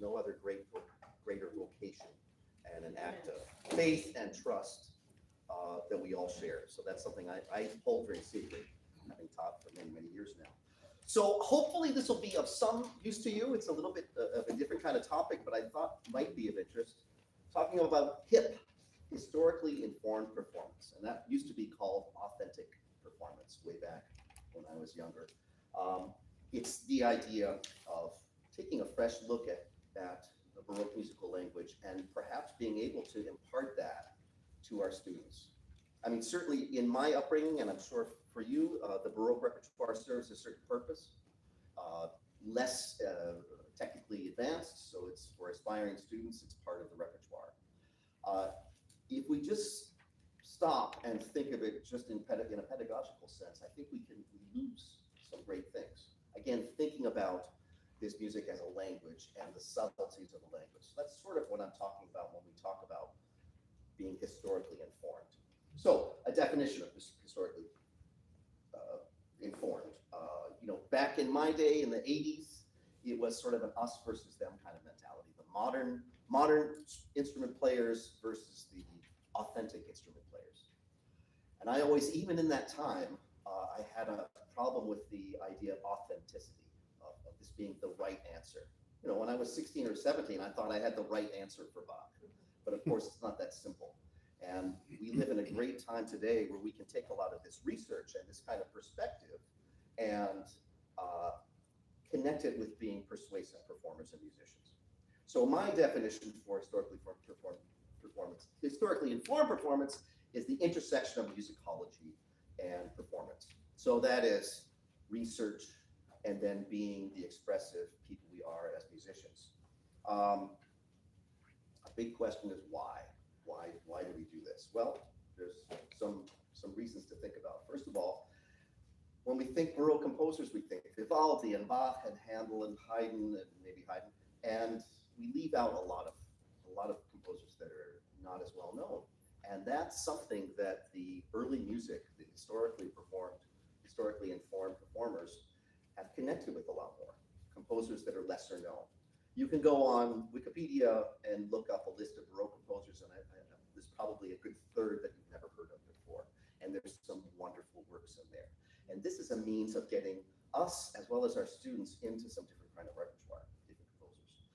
no other greater vocation and an act of faith and trust that we all share. So that's something I hold very sacred, having taught for many, many years now. So hopefully this will be of some use to you. It's a little bit of a different kind of topic, but I thought might be of interest. Talking about HIP, historically informed performance, and that used to be called authentic performance way back when I was younger. It's the idea of taking a fresh look at the Baroque musical language and perhaps being able to impart that to our students. I mean, certainly in my upbringing, and I'm sure for you, the Baroque repertoire serves a certain purpose, less technically advanced, so it's for aspiring students, it's part of the repertoire. If we just stop and think of it just in a pedagogical sense, I think we can lose some great things. Again, thinking about this music as a language and the subtleties of the language. So that's sort of what I'm talking about when we talk about being historically informed. So a definition of historically informed. Back in my day in the 80s, it was sort of an us versus them kind of mentality. The modern instrument players versus the authentic instrument players. And I always, even in that time, I had a problem with the idea of authenticity, of this being the right answer. When I was 16 or 17, I thought I had the right answer for Bach. But of course, it's not that simple. And we live in a great time today where we can take a lot of this research and this kind of perspective and connect it with being persuasive performers and musicians. So my definition for historically informed performance is the intersection of musicology and performance. So that is research and then being the expressive people we are as musicians. A big question is why? Why do we do this? Well, there's some reasons to think about. First of all, when we think Baroque composers, we think Vivaldi and Bach and Handel and Haydn and maybe Haydn, and we leave out a lot of composers that are not as well known. And that's something that the early music, the historically informed performers have connected with a lot more. Composers that are lesser known. You can go on Wikipedia and look up a list of Baroque composers, and there's probably a good third that you've never heard of before. And there's some wonderful works in there. And this is a means of getting us, as well as our students, into some different kind of repertoire, different composers.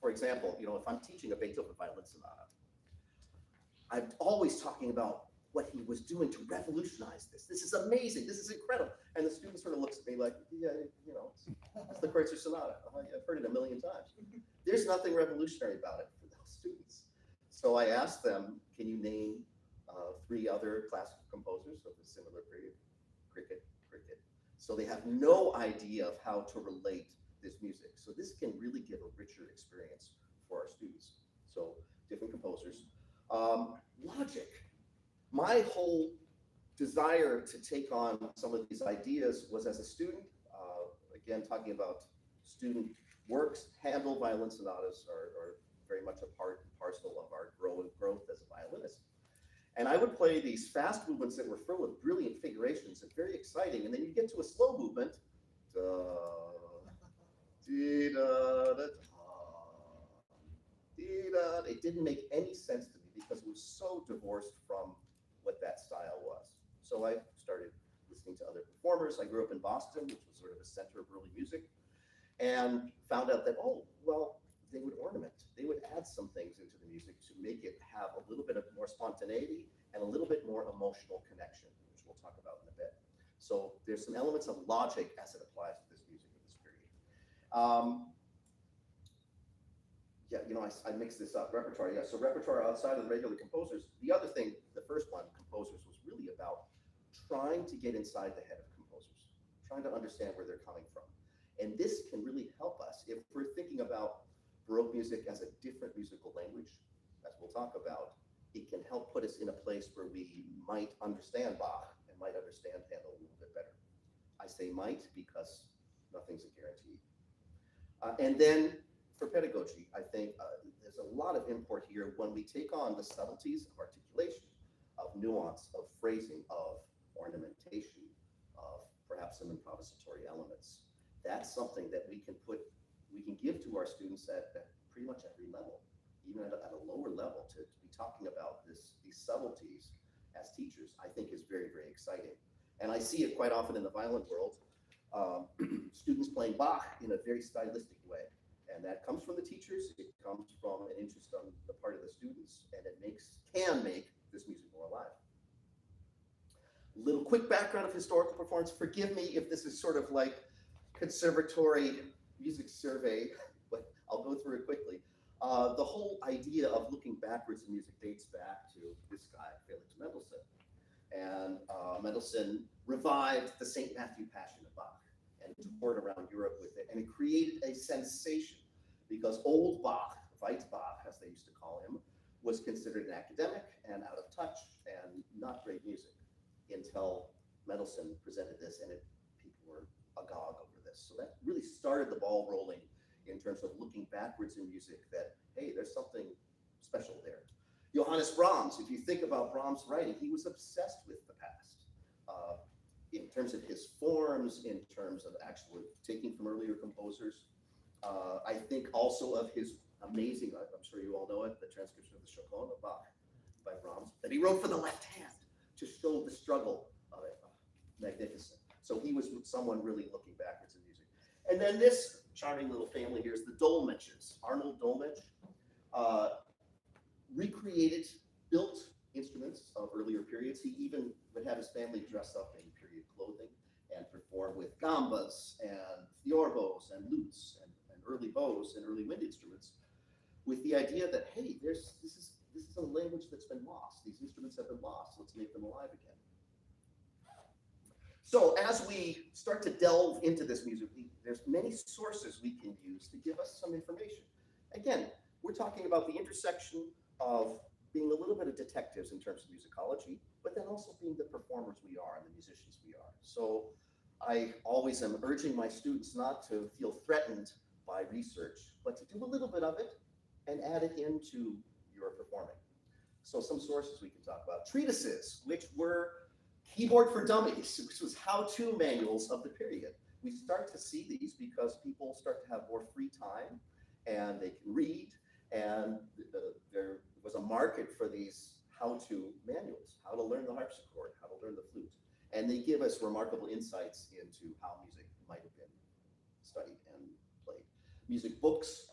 For example, if I'm teaching a Beethoven violin sonata, I'm always talking about what he was doing to revolutionize this. This is amazing. This is incredible. And the student sort of looks at me like, yeah, it's the Kreutzer Sonata. I've heard it a million times. There's nothing revolutionary about it for those students. So I asked them, can you name 3 other classical composers of a similar period? Cricket. So they have no idea of how to relate this music. So this can really give a richer experience for our students. So different composers. Logic. My whole desire to take on some of these ideas was as a student, again, talking about student works. Handel violin sonatas are very much a part and parcel of our growth as a violinist. And I would play these fast movements that were full of brilliant figurations and very exciting. And then you get to a slow movement. It didn't make any sense to me because it was so divorced from what that style was. So I started listening to other performers. I grew up in Boston, which was sort of a center of early music, and found out that, they would ornament. They would add some things into the music to make it have a little bit of more spontaneity and a little bit more emotional connection, which we'll talk about in a bit. So there's some elements of logic as it applies to this music in this period. I mixed this up. Repertoire, yeah. So repertoire outside of the regular composers. The other thing, the first one, composers, was really about trying to get inside the head of composers, trying to understand where they're coming from. And this can really help us if we're thinking about Baroque music as a different musical language, as we'll talk about. It can help put us in a place where we might understand Bach and might understand Handel a little bit better. I say might because nothing's a guarantee. And then for pedagogy, I think there's a lot of import here when we take on the subtleties of articulation, of nuance, of phrasing, of ornamentation, of perhaps some improvisatory elements. That's something that we can put we can give to our students at pretty much every level, even at a lower level, to be talking about these subtleties as teachers, I think is very, very exciting. And I see it quite often in the violin world, students playing Bach in a very stylistic way. And that comes from the teachers, it comes from an interest on the part of the students, and it can make this music more alive. Little quick background of historical performance. Forgive me if this is sort of like conservatory music survey, but I'll go through it quickly. The whole idea of looking backwards in music dates back to this guy, Felix Mendelssohn. And Mendelssohn revived the St. Matthew Passion of Bach and toured around Europe with it. And it created a sensation because old Bach, Weizbach, as they used to call him, was considered an academic and out of touch and not great music until Mendelssohn presented this, and people were agog over this. So that really started the ball rolling in terms of looking backwards in music that, hey, there's something special there. Johannes Brahms, if you think about Brahms' writing, he was obsessed with the past in terms of his forms, in terms of actually taking from earlier composers. I think also of his amazing, I'm sure you all know it, the transcription of the Chaconne of Bach by Brahms, that he wrote for the left hand to show the struggle of it. Magnificent. So he was someone really looking backwards in music. And then this charming little family here is the Dolmetsches. Arnold Dolmetsch recreated, built instruments of earlier periods. He even would have his family dress up in period clothing and perform with gambas and theorbos and lutes and early bows and early wind instruments, with the idea that, hey, this is a language that's been lost. These instruments have been lost. Let's make them alive again. So as we start to delve into this music, there's many sources we can use to give us some information. Again, we're talking about the intersection of being a little bit of detectives in terms of musicology, but then also being the performers we are and the musicians we are. So I always am urging my students not to feel threatened by research, but to do a little bit of it and add it into your performing. So some sources we can talk about. Treatises, which were keyboard for dummies, which was how-to manuals of the period. We start to see these because people start to have more free time and they can read, and there was a market for these how-to manuals, how to learn the harpsichord, how to learn the flute. And they give us remarkable insights into how music might have been studied and played. Music books,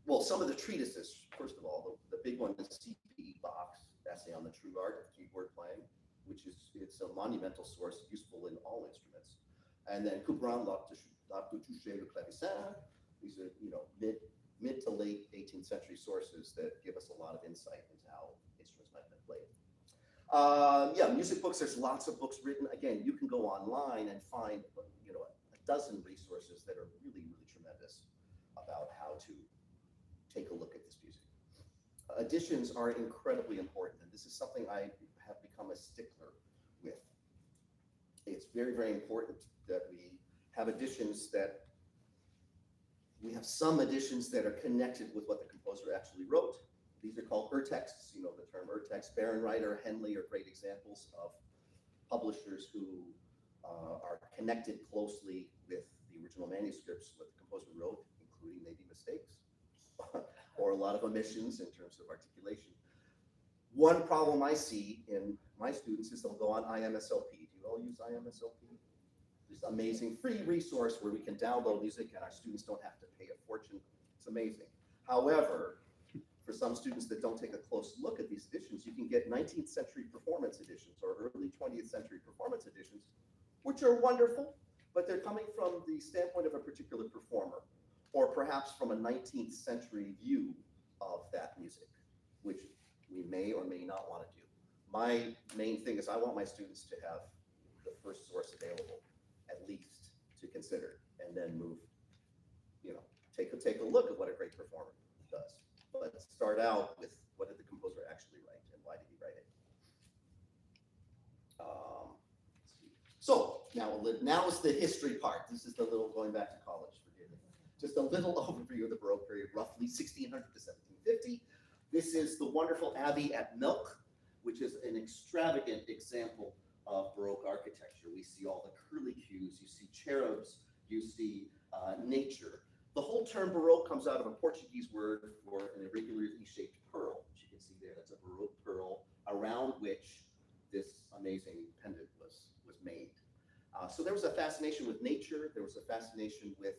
well, some of the treatises, first of all, the big one is C.P. Bach's Essay on the True Art of Keyboard Playing, which is, it's a monumental source, useful in all instruments. And then Couperin, L'Art de toucher le clavecin. These are, mid to late 18th century sources that give us a lot of insight into how instruments might have been played. Music books, there's lots of books written. Again, you can go online and find, a dozen resources that are really, really tremendous about how to take a look at this music. Editions are incredibly important, and this is something I have become a stickler with. It's very, very important that we have editions that we have some editions that are connected with what the composer actually wrote. These are called urtexts. You know the term urtext. Bärenreiter, Henley are great examples of publishers who are connected closely with the original manuscripts, what the composer wrote, including maybe mistakes or a lot of omissions in terms of articulation. One problem I see in my students is they'll go on IMSLP. Do you all use IMSLP? This amazing free resource where we can download music and our students don't have to pay a fortune. It's amazing. However, for some students that don't take a close look at these editions, you can get 19th century performance editions or early 20th century performance editions, which are wonderful, but they're coming from the standpoint of a particular performer, or perhaps from a 19th century view of that music, which we may or may not want to do. My main thing is I want my students to have the first source available, at least to consider, and then move, take a look at what a great performer does. But start out with what did the composer actually write and why did he write it? So now is the history part. This is the little going back to college, forgive me. Just a little overview of the Baroque period, roughly 1600 to 1750. This is the wonderful abbey at Melk, which is an extravagant example of Baroque architecture. We see all the curlicues, you see cherubs, you see nature. The whole term Baroque comes out of a Portuguese word for an irregularly shaped pearl, which you can see there. That's a Baroque pearl around which this amazing pendant was made. So there was a fascination with nature. There was a fascination with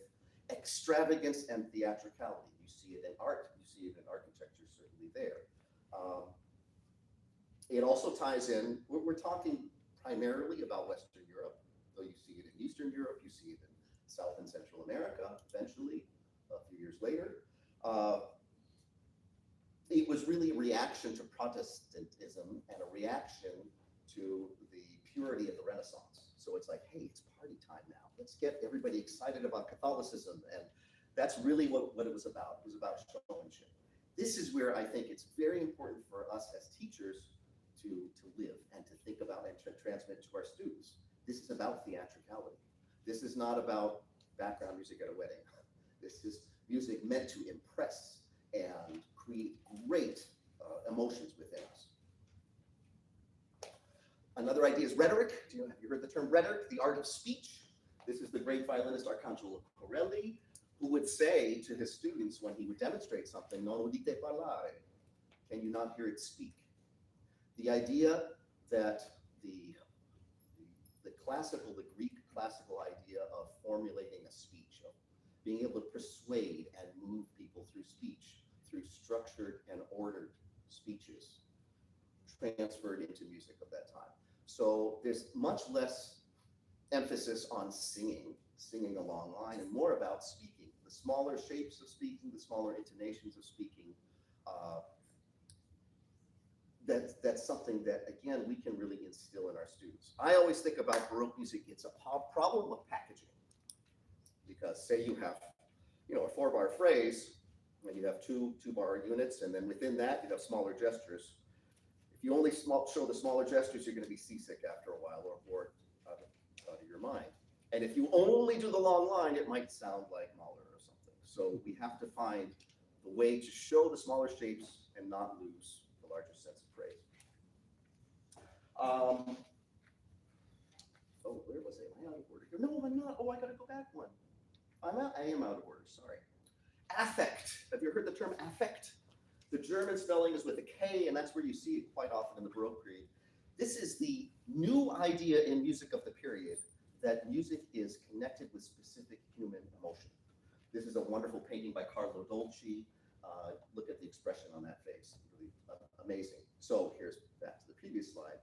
extravagance and theatricality. You see it in art. You see it in architecture, certainly there. It also ties in, we're talking primarily about Western Europe, though you see it in Eastern Europe, you see it in South and Central America, eventually, a few years later. It was really a reaction to Protestantism and a reaction to the purity of the Renaissance. So it's like, hey, it's party time now. Let's get everybody excited about Catholicism. And that's really what it was about. It was about showmanship. This is where I think it's very important for us as teachers to live and to think about and to transmit to our students. This is about theatricality. This is not about background music at a wedding. This is music meant to impress and create great emotions within us. Another idea is rhetoric. Have you heard the term rhetoric? The art of speech. This is the great violinist Arcangelo Corelli, who would say to his students when he would demonstrate something, non udite parlare, can you not hear it speak? The idea that the Greek classical idea of formulating a speech, of being able to persuade and move people through speech, through structured and ordered speeches, transferred into music of that time. So there's much less emphasis on singing a long line, and more about speaking, the smaller shapes of speaking, the smaller intonations of speaking. That's something that, again, we can really instill in our students. I always think about Baroque music, it's a problem of packaging. Because say you have, a 4-bar phrase, and you have two 2-bar units, and then within that, you have smaller gestures. If you only show the smaller gestures, you're going to be seasick after a while, or bored out of your mind. And if you only do the long line, it might sound like Mahler or something. So we have to find the way to show the smaller shapes and not lose the larger sense of praise. Where was I? Am I out of order here? No, I'm not. Oh, I got to go back one. I am out of order, sorry. Affect. Have you heard the term affect? The German spelling is with a K, and that's where you see it quite often in the Baroque period. This is the new idea in music of the period, that music is connected with specific human emotion. This is a wonderful painting by Carlo Dolci. Look at the expression on that face, really amazing. So here's back to the previous slide.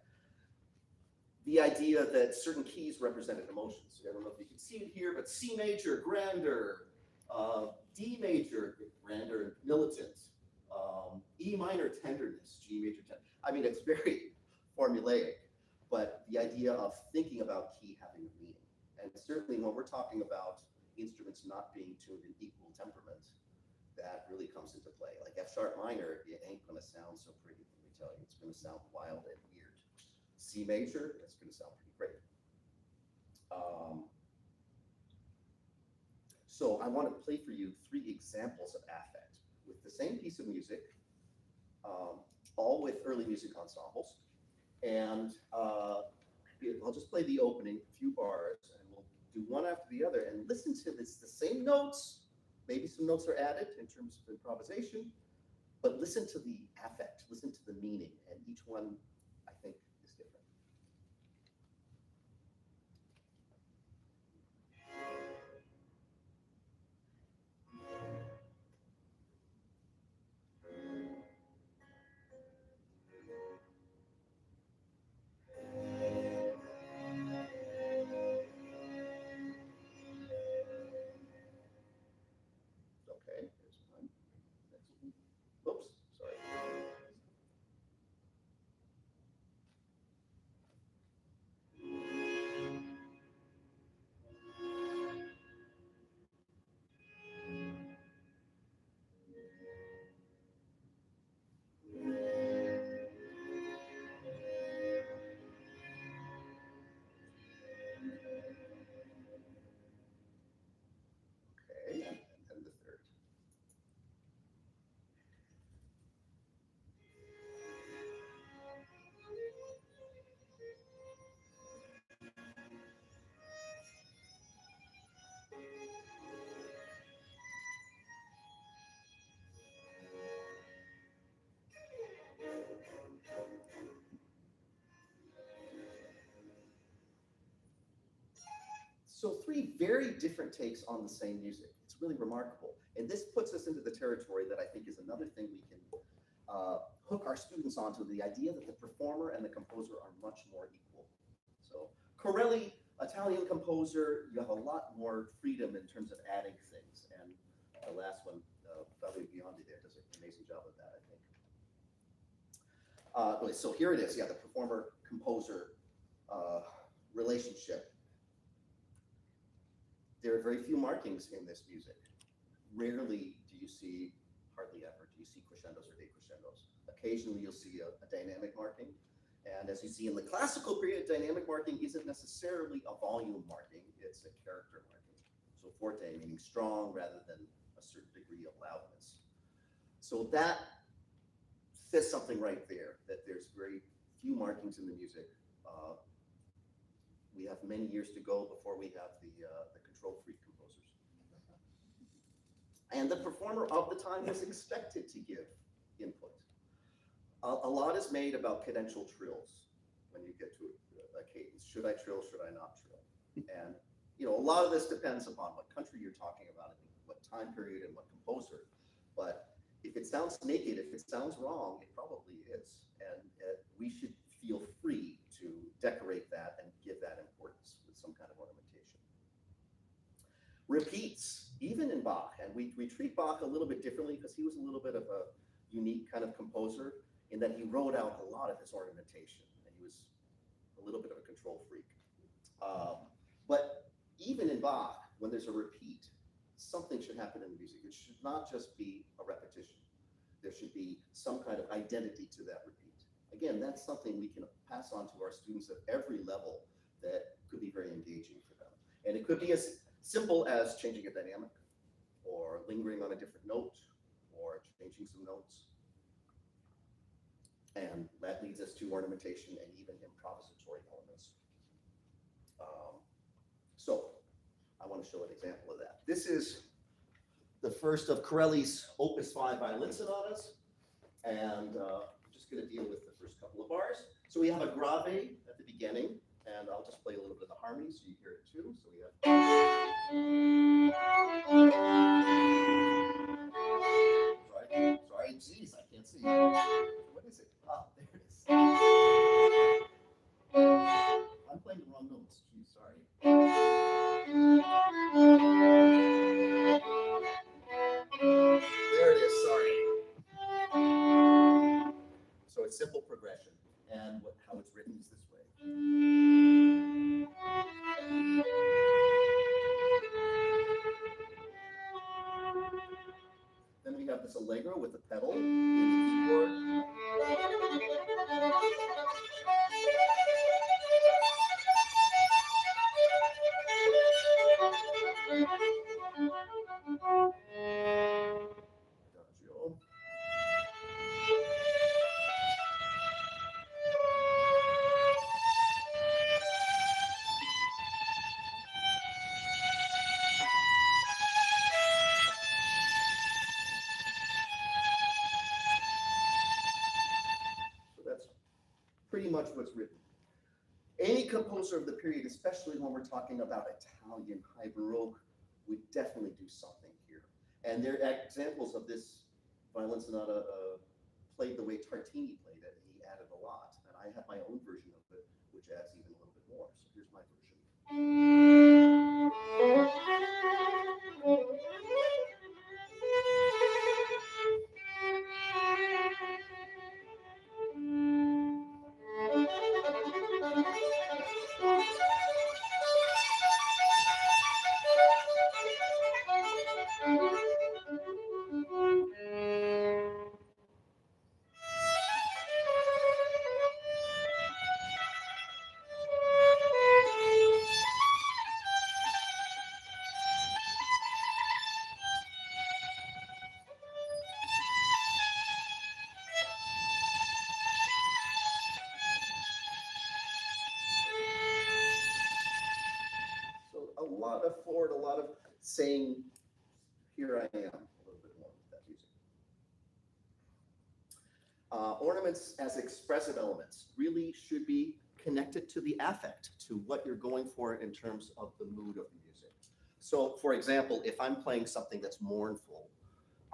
The idea that certain keys represented emotions. I don't know if you can see it here, but C major, grander, D major, grander and militant, E minor, tenderness, G major, I mean, it's very formulaic, but the idea of thinking about key having a meaning. And certainly when we're talking about instruments not being tuned in equal temperament, that really comes into play. Like F sharp minor, it ain't gonna sound so pretty, let me tell you. It's gonna sound wild and weird. C major, it's gonna sound pretty great. So I want to play for you 3 examples of affect with the same piece of music, all with early music ensembles. And I'll just play the opening, a few bars, and we'll do one after the other and listen to this, the same notes. Maybe some notes are added in terms of improvisation, but listen to the affect, listen to the meaning, and each one, I think, is different. Okay, here's one. Oops, sorry. Okay, and the third. three very different takes on the same music. It's really remarkable. And this puts us into the territory that I think is another thing we can hook our students onto, the idea that the performer and the composer are much more equal. So Corelli, Italian composer, you have a lot more freedom in terms of adding things. And the last one, Flavin there does an amazing job of that, I think. So here it is, yeah, the performer-composer relationship. There are very few markings in this music. Rarely do you see, hardly ever, do you see crescendos or decrescendos. Occasionally you'll see a dynamic marking. And as you see in the classical period, dynamic marking isn't necessarily a volume marking, it's a character marking. So forte meaning strong rather than a certain degree of loudness. So that says something right there, that there's very few markings in the music. We have many years to go before we have the control freak composers. And the performer of the time was expected to give input. A lot is made about cadential trills when you get to a cadence. Should I trill, should I not trill? And a lot of this depends upon what country you're talking about, and what time period and what composer. But if it sounds naked, if it sounds wrong, it probably is. And we should feel free to decorate that and give that importance with some kind of ornamentation. Repeats, even in Bach, and we treat Bach a little bit differently because he was a little bit of a unique kind of composer in that he wrote out a lot of his ornamentation, and he was a little bit of a control freak. But even in Bach, when there's a repeat, something should happen in the music. It should not just be a repetition. There should be some kind of identity to that repeat. Again, that's something we can pass on to our students at every level that could be very engaging for them. And it could be as simple as changing a dynamic, or lingering on a different note, or changing some notes. And that leads us to ornamentation and even improvisatory elements. So I want to show an example of that. This is the first of Corelli's Opus 5 violin sonatas. And I'm just going to deal with the first couple of bars. So we have a grave at the beginning, and I'll just play a little bit of the harmony so you hear it too. So we have. Sorry, geez, I can't see. What is it? Ah, there it is. I'm playing the wrong notes. Geez, sorry. There it is. Sorry. So it's simple progression, and how it's written is this way. Then we have this allegro with the pedal in the keyboard. Adagio. So that's pretty much what's written. Any composer of the period, especially when we're talking about Italian high Baroque, would definitely do something here. And there are examples of this violin sonata played the way Tartini played it, and he added a lot. And I have my own version of it, which adds even a little bit more. So here's my version. Forward, a lot of saying, here I am, a little bit more with that music. Ornaments as expressive elements really should be connected to the affect, to what you're going for in terms of the mood of the music. So, for example, if I'm playing something that's mournful,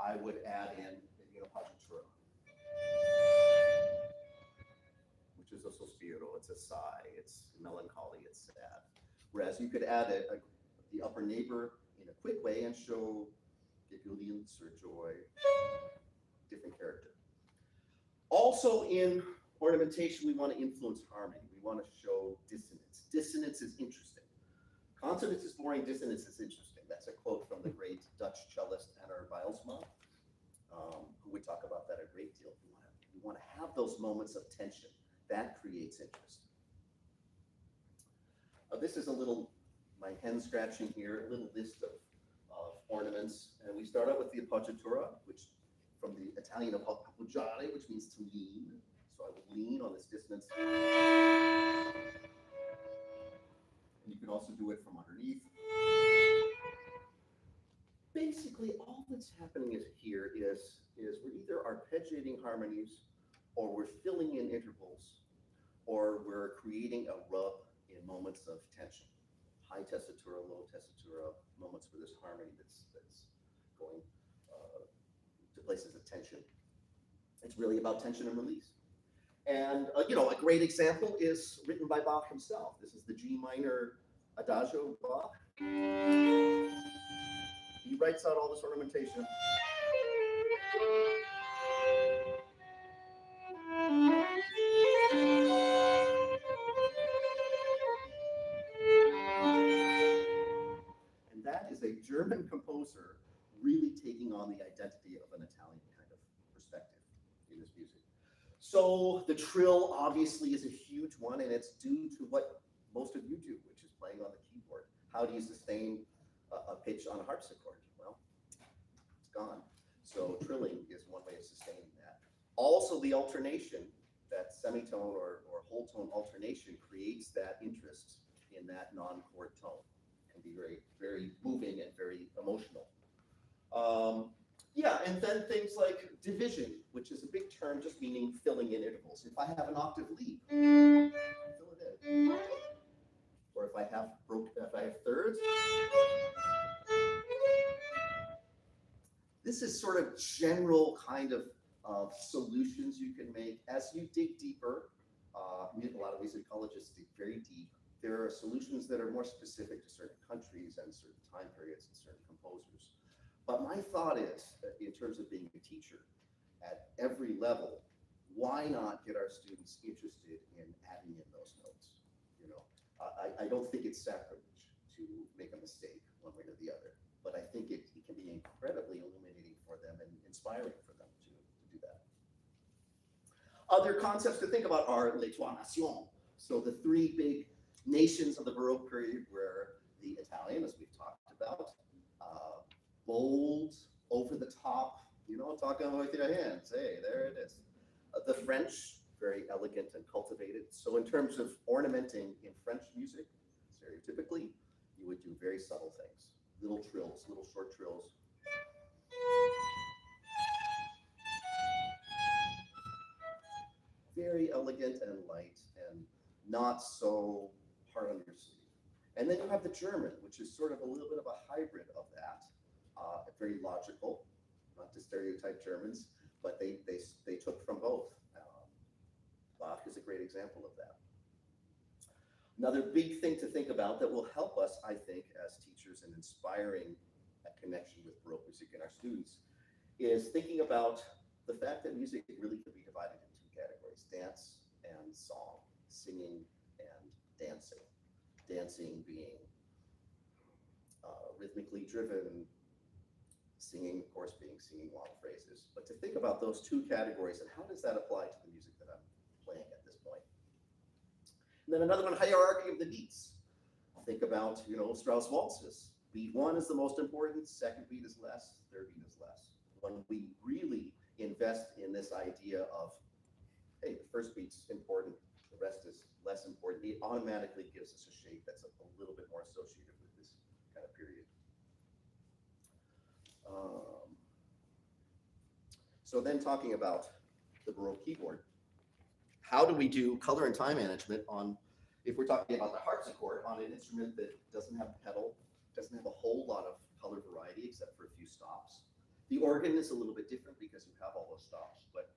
I would add in, paginatura, which is a sospiro, it's a sigh, it's melancholy, it's sad. Whereas you could add the upper neighbor in a quick way and show ebullience or joy, different character. Also in ornamentation, we want to influence harmony. We want to show dissonance. Dissonance is interesting. Consonance is boring, dissonance is interesting. That's a quote from the great Dutch cellist Anna Bijlsma, who would talk about that a great deal. We want to have those moments of tension. That creates interest. This is a little, my hen scratching here, a little list of ornaments. And we start out with the appoggiatura, which from the Italian of appoggiare, which means to lean. So I will lean on this dissonance. And you can also do it from underneath. Basically, all that's happening here is we're either arpeggiating harmonies, or we're filling in intervals, or we're creating a rub in moments of tension. High tessitura, low tessitura, moments where there's harmony that's going to places of tension. It's really about tension and release. And a great example is written by Bach himself. This is the G minor Adagio of Bach. He writes out all this ornamentation. And that is a German composer really taking on the identity of an Italian kind of perspective in his music. So the trill obviously is a huge one, and it's due to what most of you do, which is playing on the keyboard. How do you sustain a pitch on a harpsichord? Well, it's gone. So trilling is one way of sustaining that. Also, the alternation, that semitone or whole tone alternation, creates that interest in that non-chord tone. It can be very, very moving and very emotional. And then things like division, which is a big term just meaning filling in intervals. If I have an octave leap, fill it in. Or if I have thirds, this is sort of general kind of solutions you can make. As you dig deeper, a lot of musicologists dig very deep. There are solutions that are more specific to certain countries and certain time periods and certain composers. But my thought is, in terms of being a teacher, at every level, why not get our students interested in adding in those notes? I don't think it's sacrilege to make a mistake one way or the other, but I think it can be incredibly illuminating for them and inspiring for them to do that. Other concepts to think about are les trois nations. So the three big nations of the Baroque period were the Italian, as we've talked about, bold, over the top, talking with your hands. Hey, there it is. The French, very elegant and cultivated. So in terms of ornamenting in French music, stereotypically, you would do very subtle things. Little trills, little short trills. Very elegant and light and not so hard on your sleeve. And then you have the German, which is sort of a little bit of a hybrid of that. Very logical, not to stereotype Germans, but they took from both. Bach is a great example of that. Another big thing to think about that will help us, I think, as teachers in inspiring a connection with Baroque music in our students is thinking about the fact that music really could be divided into two categories: dance and song, singing and dancing. Dancing being rhythmically driven, singing, of course, being singing long phrases. But to think about those two categories and how does that apply to the music that I'm playing at this point. And then another one, hierarchy of the beats. Think about, Strauss waltzes. Beat one is the most important, second beat is less, third beat is less. When we really invest in this idea of, hey, the first beat's important, the rest is less important, it automatically gives us a shape that's a little bit more associated with this kind of period. So then talking about the Baroque keyboard. How do we do color and time management on, if we're talking about the harpsichord, on an instrument that doesn't have a pedal, doesn't have a whole lot of color variety except for a few stops. The organ is a little bit different because you have all those stops, but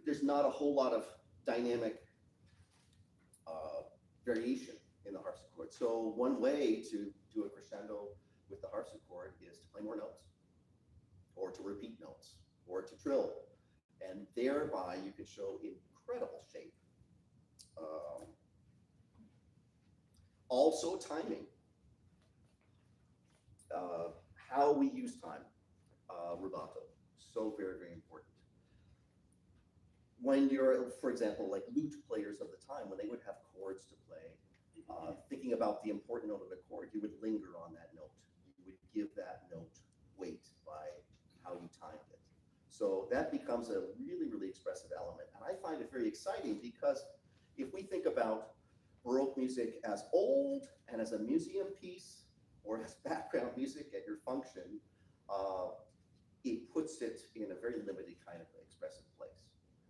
there's not a whole lot of dynamic variation in the harpsichord. So one way to do a crescendo with the harpsichord is to play more notes, or to repeat notes, or to trill, and thereby you can show incredible shape. Also timing, how we use time, rubato, so very, very important. When you're, for example, like lute players of the time, when they would have chords to play, thinking about the important note of the chord, you would linger on that note. You would give that note weight by how you timed it. So that becomes a really, really expressive element. And I find it very exciting because if we think about Baroque music as old and as a museum piece or as background music at your function, it puts it in a very limited kind of expressive place.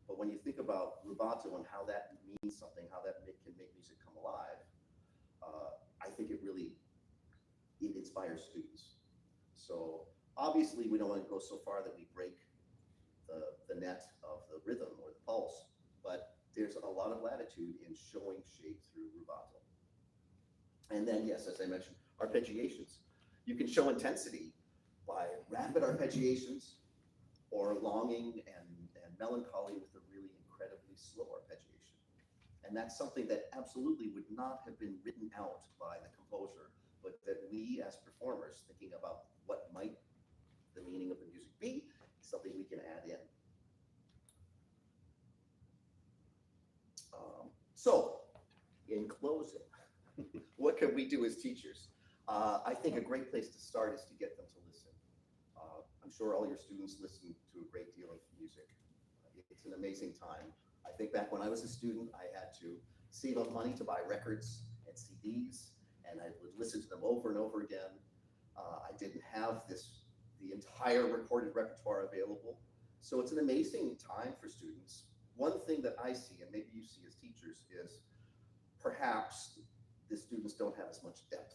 But when you think about rubato and how that means something, how that can make music come alive, I think it inspires students. So obviously we don't want to go so far that we break the net of the rhythm or the pulse, but there's a lot of latitude in showing shape through rubato. And then, yes, as I mentioned, arpeggiations. You can show intensity by rapid arpeggiations or longing and melancholy with a really incredibly slow arpeggiation. And that's something that absolutely would not have been written out by the composer, but that we as performers, thinking about what might the meaning of the music be, is something we can add in. So, in closing, what can we do as teachers? I think a great place to start is to get them to listen. I'm sure all your students listen to a great deal of music. It's an amazing time. I think back when I was a student, I had to save up money to buy records and CDs, and I would listen to them over and over again. I didn't have the entire recorded repertoire available. So it's an amazing time for students. One thing that I see, and maybe you see as teachers, is perhaps the students don't have as much depth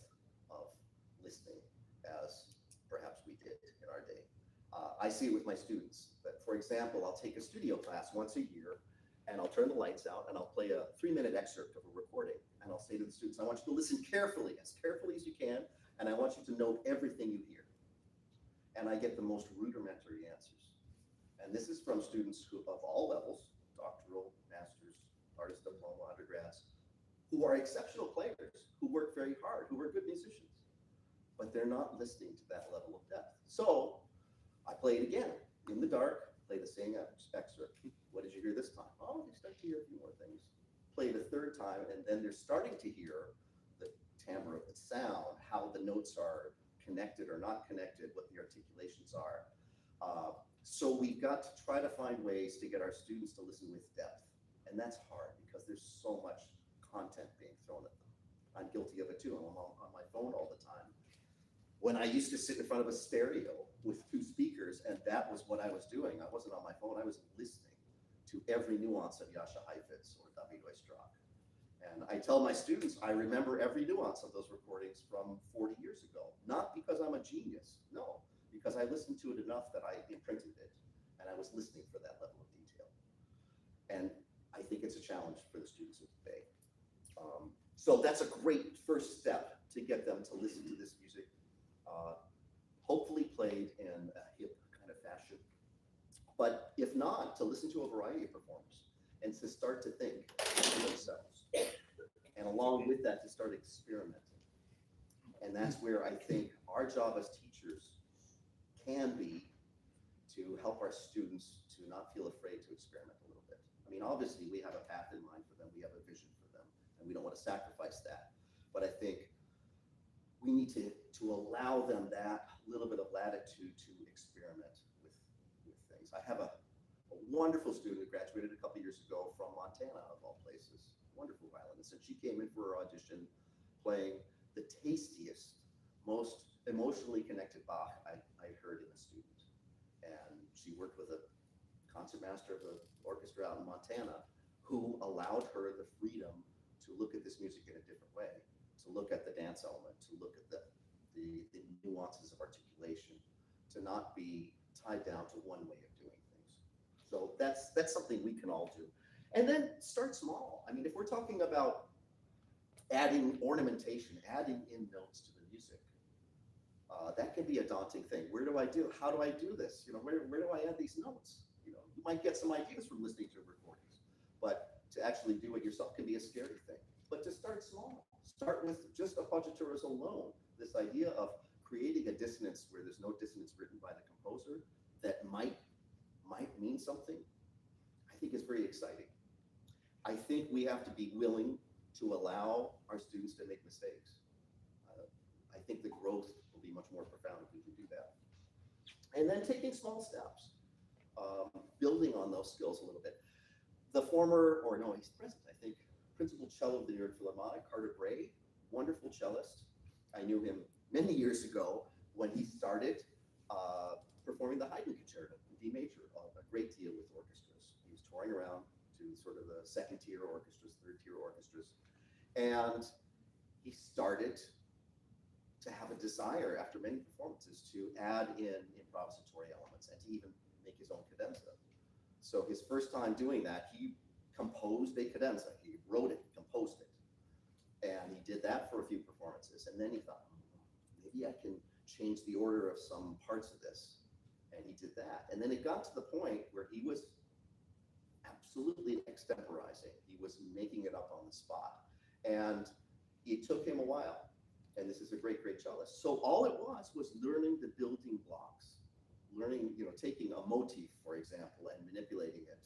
of listening as perhaps we did in our day. I see it with my students that, for example, I'll take a studio class once a year and I'll turn the lights out and I'll play a 3-minute excerpt of a recording. And I'll say to the students, I want you to listen carefully as you can, and I want you to note everything you hear. And I get the most rudimentary answers. And this is from students who, of all levels, doctoral, master's, artist diploma, undergrads, who are exceptional players, who work very hard, who are good musicians, but they're not listening to that level of depth. So I play it again in the dark, play the same excerpt. What did you hear this time? Oh, they start to hear a few more things. Play it a third time, and then they're starting to hear the timbre of the sound, how the notes are connected or not connected, what the articulations are. So we've got to try to find ways to get our students to listen with depth. And that's hard because there's so much content being thrown at them. I'm guilty of it too. I'm on my phone all the time. When I used to sit in front of a stereo with 2 speakers, and that was what I was doing. I wasn't on my phone, I was listening to every nuance of Jascha Heifetz or David Oistrakh. And I tell my students, I remember every nuance of those recordings from 40 years ago. Not because I'm a genius, no, because I listened to it enough that I imprinted it, and I was listening for that level of detail. And I think it's a challenge for the students of today. So that's a great first step to get them to listen to this music, hopefully played in a hip kind of fashion. But if not, to listen to a variety of performers and to start to think for themselves. And along with that, to start experimenting. And that's where I think our job as teachers can be to help our students to not feel afraid to experiment a little bit. I mean, obviously we have a path in mind for them, we have a vision for them, and we don't want to sacrifice that. But I think we need to allow them that little bit of latitude to experiment with things. I have a wonderful student who graduated a couple years ago from Montana, of all places, wonderful violinist, and she came in for her audition playing the tastiest, most emotionally connected Bach I heard in a student. And she worked with a concertmaster of the orchestra out in Montana, who allowed her the freedom to look at this music in a different way, to look at the dance element, to look at the nuances of articulation, to not be tied down to one way of doing things. So that's something we can all do. And then start small. I mean, if we're talking about adding ornamentation, adding in notes to the music, that can be a daunting thing. How do I do this? Where do I add these notes? You might get some ideas from listening to recordings, but to actually do it yourself can be a scary thing. But to start small, start with just appoggiaturas alone. This idea of creating a dissonance where there's no dissonance written by the composer that might mean something, I think is very exciting. I think we have to be willing to allow our students to make mistakes. I think the growth will be much more profound if we can do that. And then taking small steps, building on those skills a little bit. He's present, I think, principal cello of the New York Philharmonic, Carter Bray, wonderful cellist. I knew him many years ago when he started performing the Haydn Concerto in D major, a great deal with orchestras. He was touring around to sort of the second tier orchestras, third tier orchestras. And he started to have a desire after many performances to add in improvisatory elements and to even make his own cadenza. So his first time doing that, he composed a cadenza. He wrote it, composed it. And he did that for a few performances. And then he thought, maybe I can change the order of some parts of this. And he did that. And then it got to the point where he was absolutely extemporizing. He was making it up on the spot. And it took him a while. And this is a great, great cellist. So all it was learning the building blocks, learning, taking a motif, for example, and manipulating it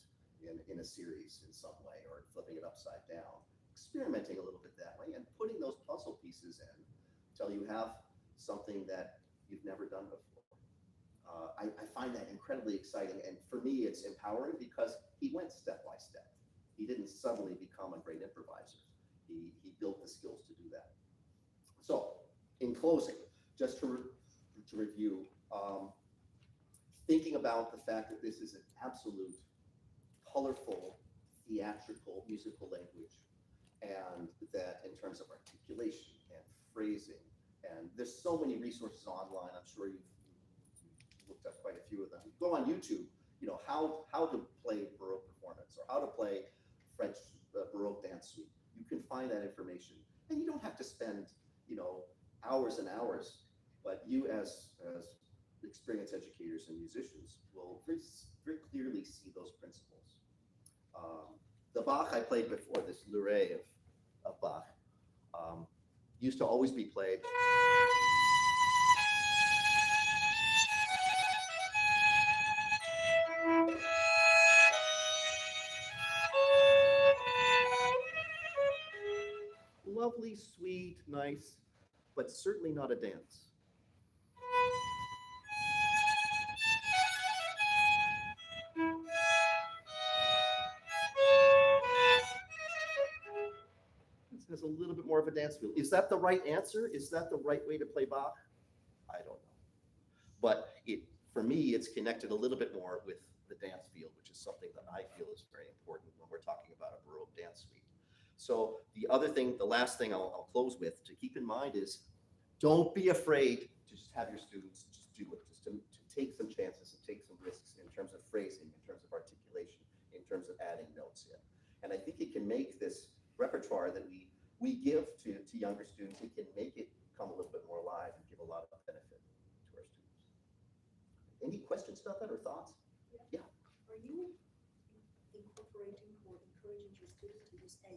in a series in some way, or flipping it upside down, experimenting a little bit that way, and putting those puzzle pieces in until you have something that you've never done before. I find that incredibly exciting. And for me, it's empowering because he went step by step. He didn't suddenly become a great improviser. He built the skills to do that. So in closing, just to review, thinking about the fact that this is an absolute colorful, theatrical, musical language, and that in terms of articulation and phrasing, and there's so many resources online, I'm sure you've looked up quite a few of them. Go on YouTube, how to play Baroque performance or how to play French Baroque dance suite. You can find that information, and you don't have to spend hours and hours, but you as experienced educators and musicians will very, very clearly see those principles. The Bach I played before, this Lure of Bach, used to always be played lovely, sweet, nice, but certainly not a dance. This has a little bit more of a dance feel. Is that the right answer? Is that the right way to play Bach? I don't know. But for me, it's connected a little bit more with the dance feel, which is something that I feel is very important when we're talking about a Baroque dance suite. So the last thing I'll close with to keep in mind is don't be afraid to just have your students just do it, just to take some chances and take some risks in terms of phrasing, in terms of articulation, in terms of adding notes in. And I think it can make this repertoire that we give to younger students, it can make it come a little bit more alive and give a lot of benefit to our students. Any questions about that or thoughts? Yeah. Are you incorporating or encouraging your students to use AI?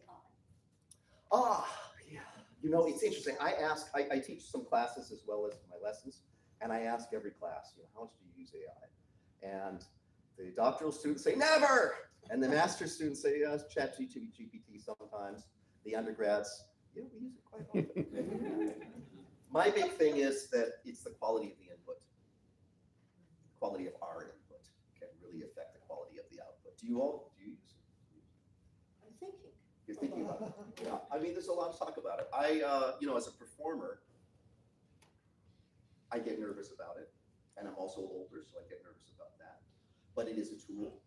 Yeah. It's interesting. I teach some classes as well as my lessons, and I ask every class, how much do you use AI? And the doctoral students say, never! And the master's students say, ChatGPT sometimes. The undergrads, we use it quite often. My big thing is that it's the quality of the input. The quality of our input can really affect the quality of the output. Do you use it? I'm thinking. You're thinking about it. Yeah, there's a lot to talk about it. As a performer, I get nervous about it, and I'm also older, so I get nervous about that. But it is a tool.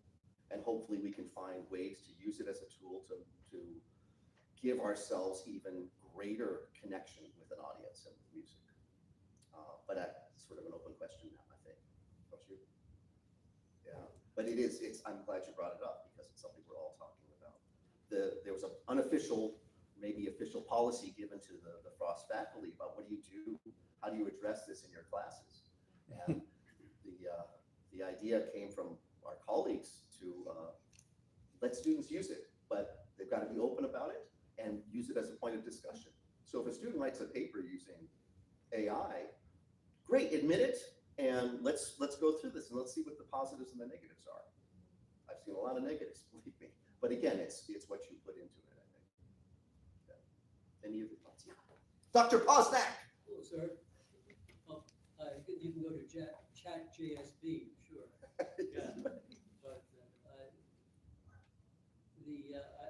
And hopefully we can find ways to use it as a tool to give ourselves even greater connection with an audience and with music. But that's sort of an open question now, I think. Don't you? Yeah. But I'm glad you brought it up because it's something we're all talking about. There was an unofficial, maybe official policy given to the Frost faculty about what do you do? How do you address this in your classes? And the idea came from our colleagues to let students use it, but they've got to be open about it and use it as a point of discussion. So if a student writes a paper using AI, great, admit it, and let's go through this and let's see what the positives and the negatives are. I've seen a lot of negatives, believe me. But again, it's what you put into it, I think. Yeah. Any other thoughts? Yeah. Dr. Posnack. Hello, sir. Well, you can go to chat.jsb, sure. Yeah. But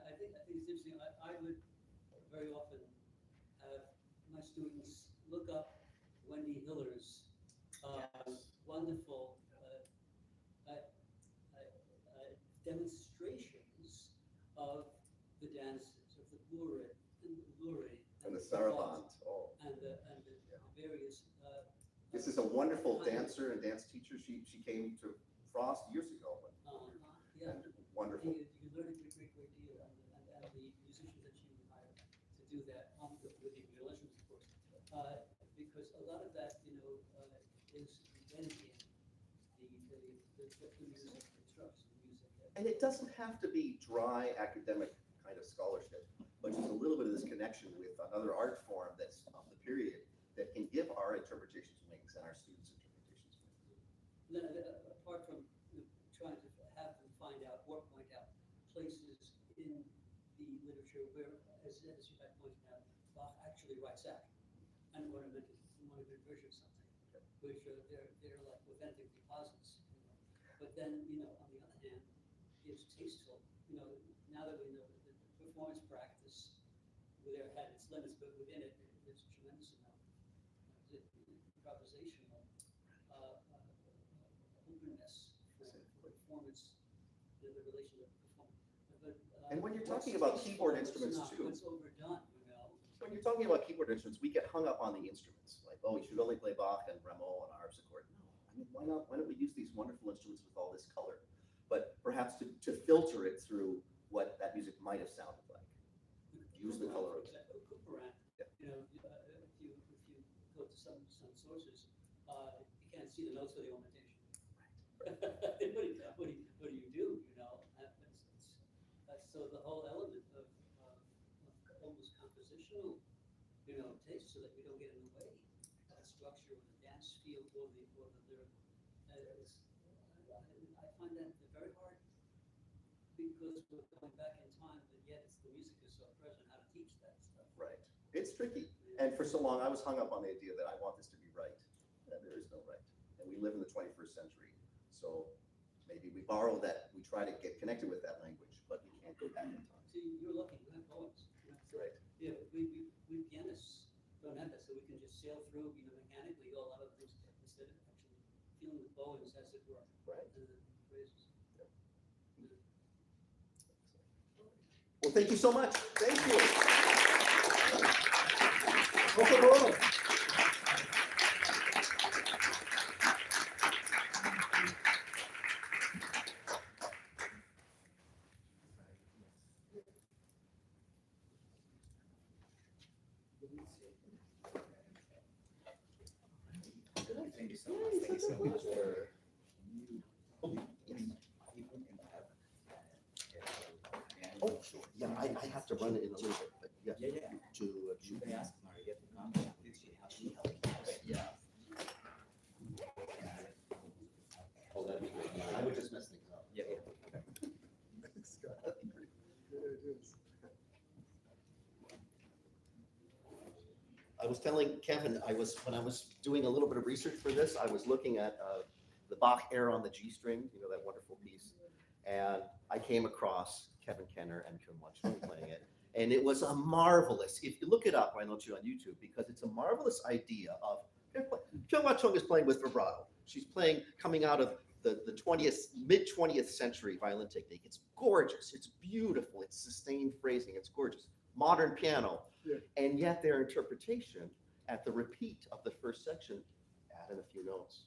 I think it's interesting. I would very often have my students look up Wendy Hiller's wonderful demonstrations of the dances, of the lure And the saraband. Oh. and the various. This is a wonderful dancer and dance teacher. She came to Frost years ago. Yeah. And wonderful. You learn a great deal, and the musicians that you hire to do that, with the violins, of course, because a lot of that, is embedded in the music instruction, the music. And it doesn't have to be dry academic kind of scholarship, but just a little bit of this connection with another art form that's of the period that can give our interpretations wings and our students' interpretations wings. Then, apart from trying to have them find out or point out places in the literature where, as you had pointed out, Bach actually writes out an ornamented version of something, which they're like authentic deposits. But then, on the other hand, it's tasteful. Now that we know that the performance practice had its limits, but within it, there's a tremendous amount of improvisational openness for performance, the relation of performance. But, And when you're talking about keyboard instruments too. It's overdone, So when you're talking about keyboard instruments, we get hung up on the instruments. Like, oh, we should only play Bach and Rameau and harpsichord. No, I mean, why not? Why don't we use these wonderful instruments with all this color? But perhaps to filter it through what that music might have sounded like. Use the color of it. Couperin, Yeah. If you go to some sources, you can't see the notes for the ornamentation. Right. what do you do? So the whole element of almost compositional, taste, so that we don't get in the way of the structure or the dance feel or the lyric. I find that very hard because we're going back in time, but yet the music is so present. How to teach that stuff? Right. It's tricky. And for so long, I was hung up on the idea that I want this to be right. And there is no right. And we live in the 21st century. So maybe we borrow that, we try to get connected with that language, but we can't go back in time. See, you're lucky. We have poems. Right. Yeah, we pianists don't have that, so we can just sail through, mechanically a lot of things instead of actually feeling the poems, as it were. Right. And the phrases. Yeah. Well, thank you so much. Thank you. Welcome, hello. Thank you so much. Thank you so much for. Oh, sure. Yeah, I have to run it in a little bit, but yeah. Yeah. To Should I ask Maria to come? Did she help me? yeah. Oh, that'd be great. I would just mess things up. Yeah. I was telling Kevin, when I was doing a little bit of research for this, I was looking at the Bach Air on the G string, that wonderful piece. And I came across Kevin Kenner and Kim Watchung playing it. And it was a marvelous, if you look it up, why don't you, on YouTube, because it's a marvelous idea of, Kim Watchung is playing with vibrato. She's playing, coming out of the 20th, mid-20th century violin technique. It's gorgeous. It's beautiful. It's sustained phrasing. It's gorgeous. Modern piano. Yeah. And yet their interpretation at the repeat of the first section, add in a few notes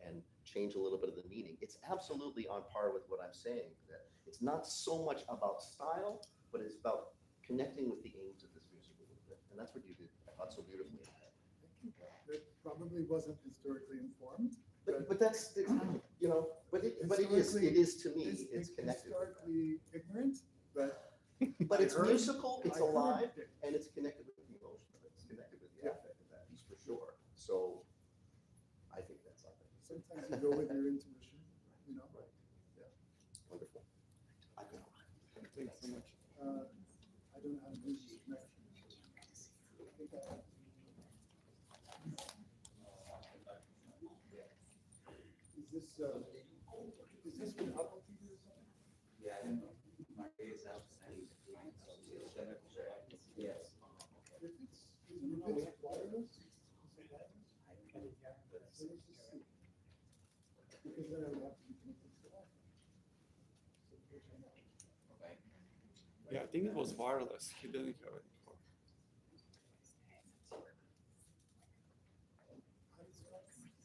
and change a little bit of the meaning. It's absolutely on par with what I'm saying, that it's not so much about style, but it's about connecting with the aims of this music a little bit. And that's what you did, I thought, so beautifully. That probably wasn't historically informed. But that's, you know, but it is to me, it's connected. Historically ignorant, but. But it's I heard- musical, it's I heard alive, it. and it's connected with the emotion, it's connected with the affect of that piece for sure. So I think that's something. Sometimes you go with your intuition, you know. Wonderful. I could. Thanks so much. I don't have this connection. I think I have. Is this an Apple TV or something? Yeah, I know. My days out. Yes. If it's wireless, is it wireless? I don't know. Let me just see. Because then I would have to be connected to the Wi-Fi. So, which I know. Okay. Yeah, I think it was wireless. He didn't have it before.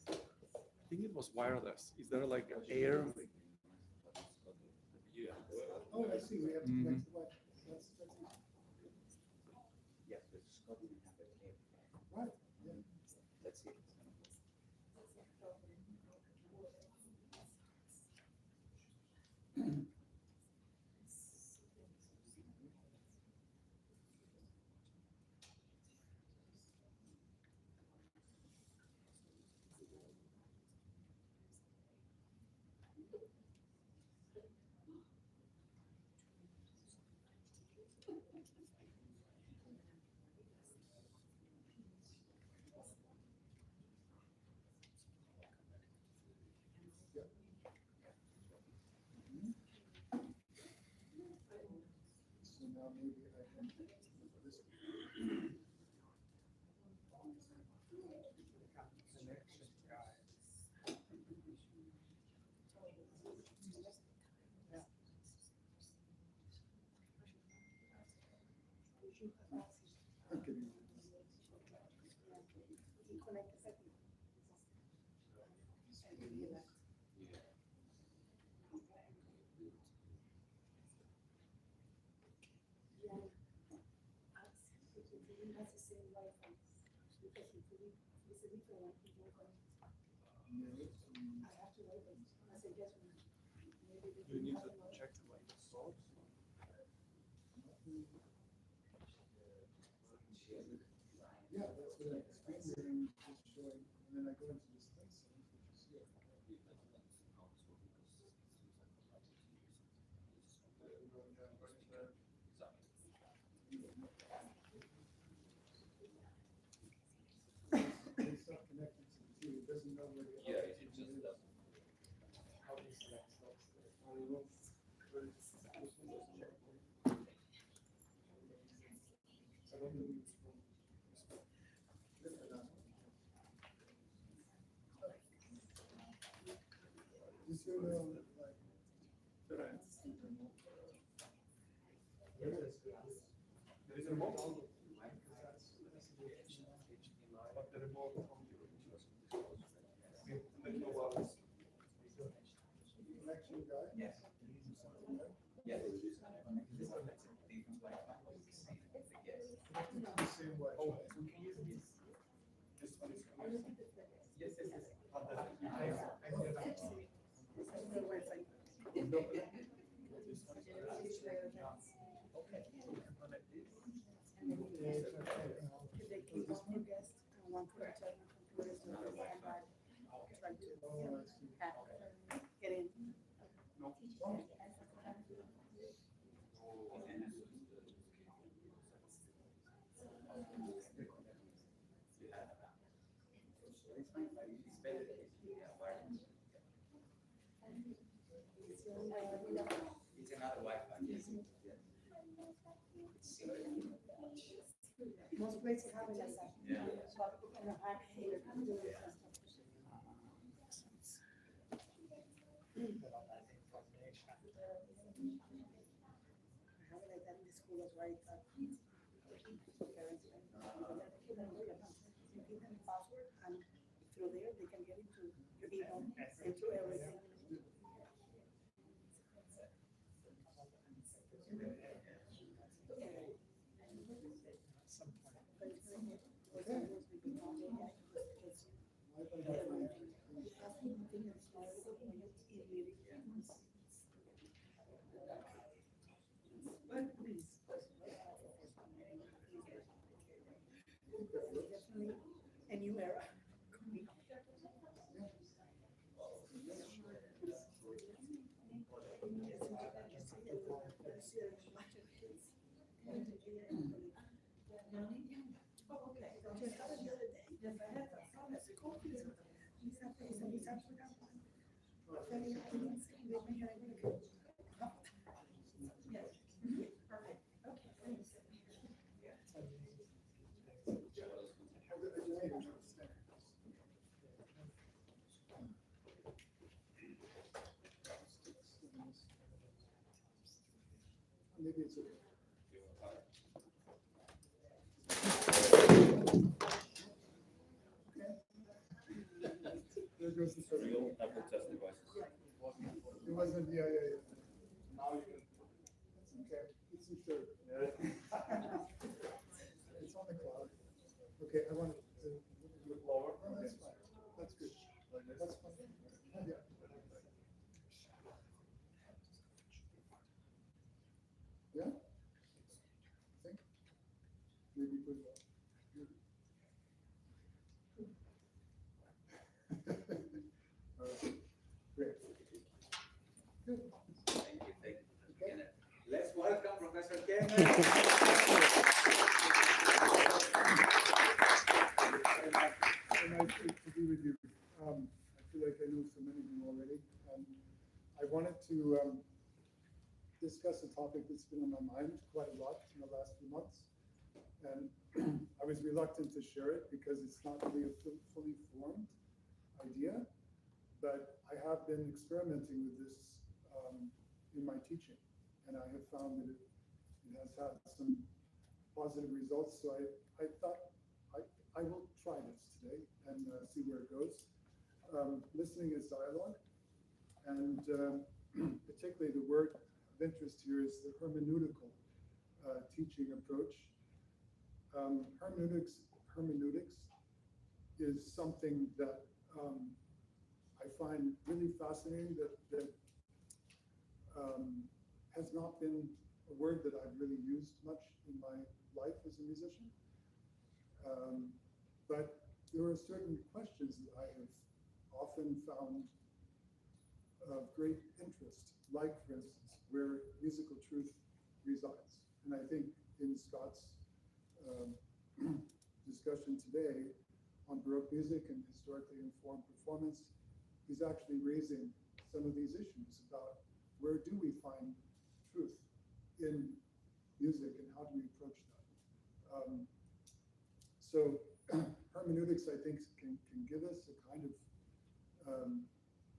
I think it was wireless. Is there like an air? Yeah. Oh, I see, we have to connect to the Wi-Fi. That's it. Yeah, but Scott didn't have it here. Right, yeah. That's it. So now maybe I can do this. I'm kidding. You need to check like the source. Yeah, that's what I screen reading is showing, and then I go into this thing, which is here. It's not connected to the TV, it doesn't know where the. Yeah, other it TV just is. doesn't. How does that stop? I don't know. But it's- I don't know. Just so you know, like, There is a remote. But the remote from the connection guy. Yes. Yes. This one that's a different Wi-Fi. Yes. Connected to the same Wi-Fi. Oh, we can use this. This one is connected. Yes, yes, yes. Okay, so we can connect this. Oh, I see. Get in. It's another Wi-Fi. Yes. It's similar. Most places have it like that. Yeah. So, you know, I hate it. have it like that in the school as well. It's for parents, right? Because the kids are very advanced. You give them a password, and through there they can get into your email and through everything. Definitely a new era. Maybe it's okay. There goes the survey. Real Apple test devices. It wasn't, yeah. Now you can. That's okay, it's insured. It's on the cloud. Okay, I want to. Lower? No, that's fine, that's good. That's fine. Yeah. Yeah? Think? Maybe put that. All right, great. Good. Thank you. Okay. Let's welcome Professor Kevin. And nice to be with you. I feel like I know so many of you already. I wanted to discuss a topic that's been on my mind quite a lot in the last few months. And I was reluctant to share it because it's not really a fully formed idea, but I have been experimenting with this in my teaching, and I have found that it has had some positive results. So I thought I will try this today and see where it goes. Listening is dialogue, and particularly the word of interest here is the hermeneutical teaching approach. Hermeneutics is something that I find really fascinating that has not been a word that I've really used much in my life as a musician. But there are certain questions that I have often found of great interest, like, for instance, where musical truth resides. And I think in Scott's discussion today on Baroque music and historically informed performance, he's actually raising some of these issues about where do we find truth in music and how do we approach that. So hermeneutics, I think, can give us a kind of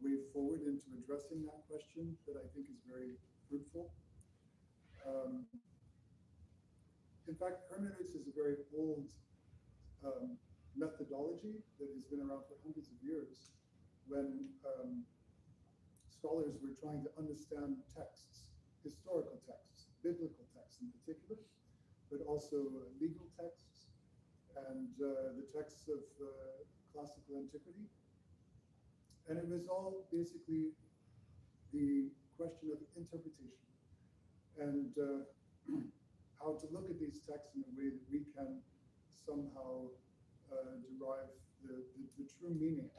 way forward into addressing that question that I think is very fruitful. In fact, hermeneutics is a very old methodology that has been around for hundreds of years when scholars were trying to understand texts, historical texts, biblical texts in particular, but also legal texts and the texts of classical antiquity. And it was all basically the question of interpretation and how to look at these texts in a way that we can somehow derive the true meaning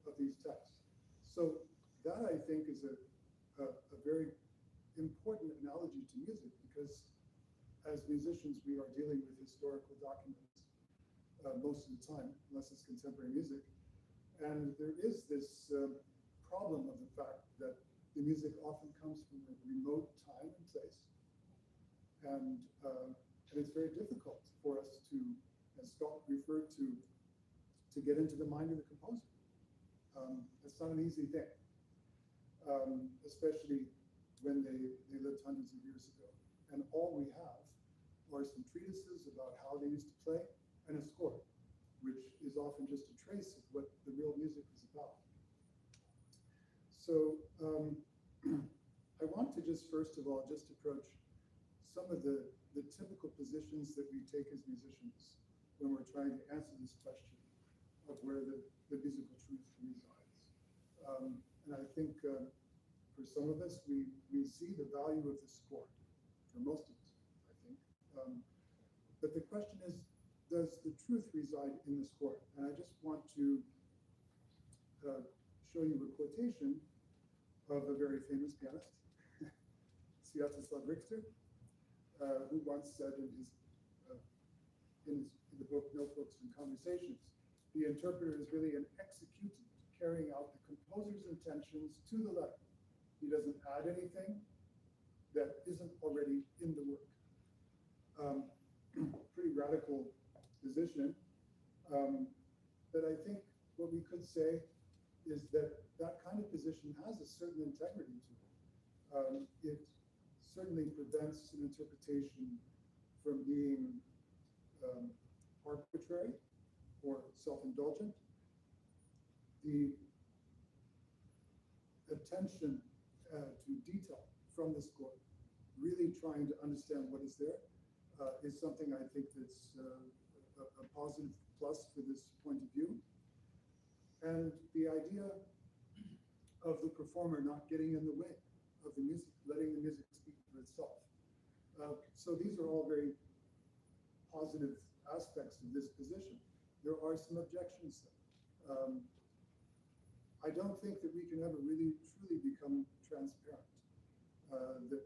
of these texts. So that, I think, is a very important analogy to music, because as musicians, we are dealing with historical documents most of the time, unless it's contemporary music. And there is this problem of the fact that the music often comes from a remote time and place. And it's very difficult for us to, as Scott referred to get into the mind of the composer. It's not an easy thing, especially when they lived hundreds of years ago. and all we have are some treatises about how they used to play and a score, which is often just a trace of what the real music is about. So I want to just first of all just approach some of the typical positions that we take as musicians when we're trying to answer this question of where the musical truth resides. And I think for some of us, we see the value of the score, for most of us, I think. But the question is, does the truth reside in the score? And I just want to show you a quotation of a very famous pianist, Sviatoslav Richter, who once said in the book Notebooks and Conversations, the interpreter is really an executant carrying out the composer's intentions to the letter. He doesn't add anything that isn't already in the work. Pretty radical position. But I think what we could say is that that kind of position has a certain integrity to it. It certainly prevents an interpretation from being arbitrary or self-indulgent. The attention to detail from the score, really trying to understand what is there, is something I think that's a positive plus for this point of view. And the idea of the performer not getting in the way of the music, letting the music speak for itself. So these are all very positive aspects of this position. There are some objections though. I don't think that we can ever really truly become transparent. That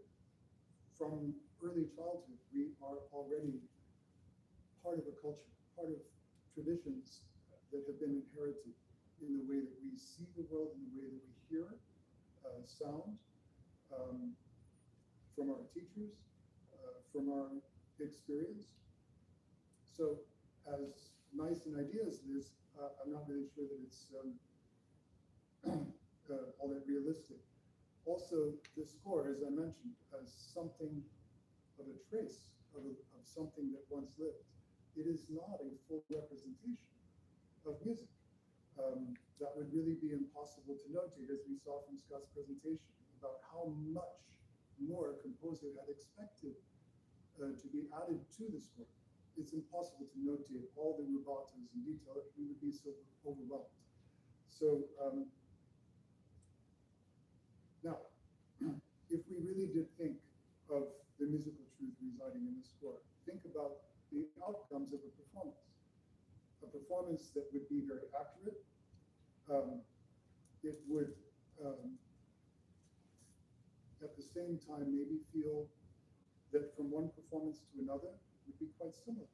from early childhood, we are already part of a culture, part of traditions that have been inherited in the way that we see the world, in the way that we hear sound, from our teachers, from our experience. So as nice an idea as it is, I'm not really sure that it's all that realistic. Also, the score, as I mentioned, as something of a trace of something that once lived. It is not a full representation of music. That would really be impossible to notate, as we saw from Scott's presentation, about how much more a composer had expected to be added to the score. It's impossible to notate all the rubatos in detail. We would be so overwhelmed. So now, if we really did think of the musical truth residing in the score, think about the outcomes of a performance. A performance that would be very accurate. It would, at the same time, maybe feel that from one performance to another would be quite similar.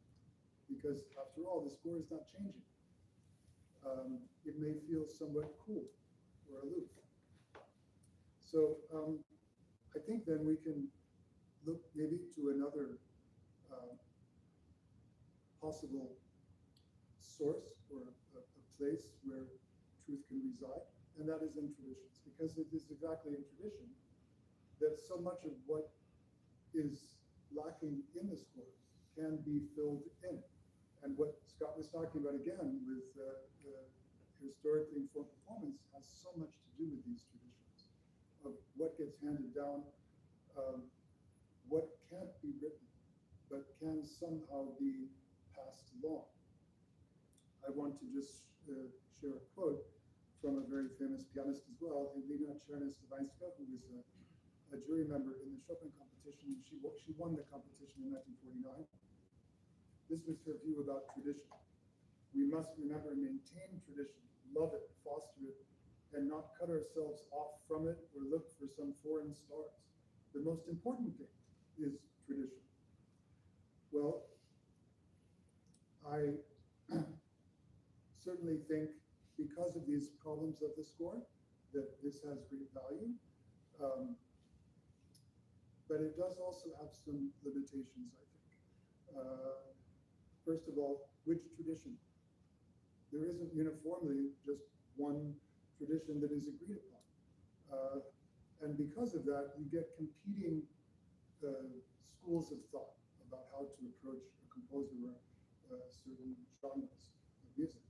Because after all, the score is not changing. It may feel somewhat cool or aloof. So I think then we can look maybe to another possible source or a place where truth can reside, and that is in traditions, because it is exactly in tradition that so much of what is lacking in the score can be filled in. And what Scott was talking about again with the historically informed performance has so much to do with these traditions of what gets handed down, what can't be written, but can somehow be passed along. I want to just share a quote from a very famous pianist as well, Helena Czerny-Slavianska, who was a jury member in the Chopin competition. She won the competition in 1949. This was her view about tradition. We must remember and maintain tradition, love it, foster it, and not cut ourselves off from it or look for some foreign stars. The most important thing is tradition. Well, I certainly think because of these problems of the score that this has great value. But it does also have some limitations, I think. First of all, which tradition? There isn't uniformly just one tradition that is agreed upon. And because of that, you get competing schools of thought about how to approach a composer or certain genres of music.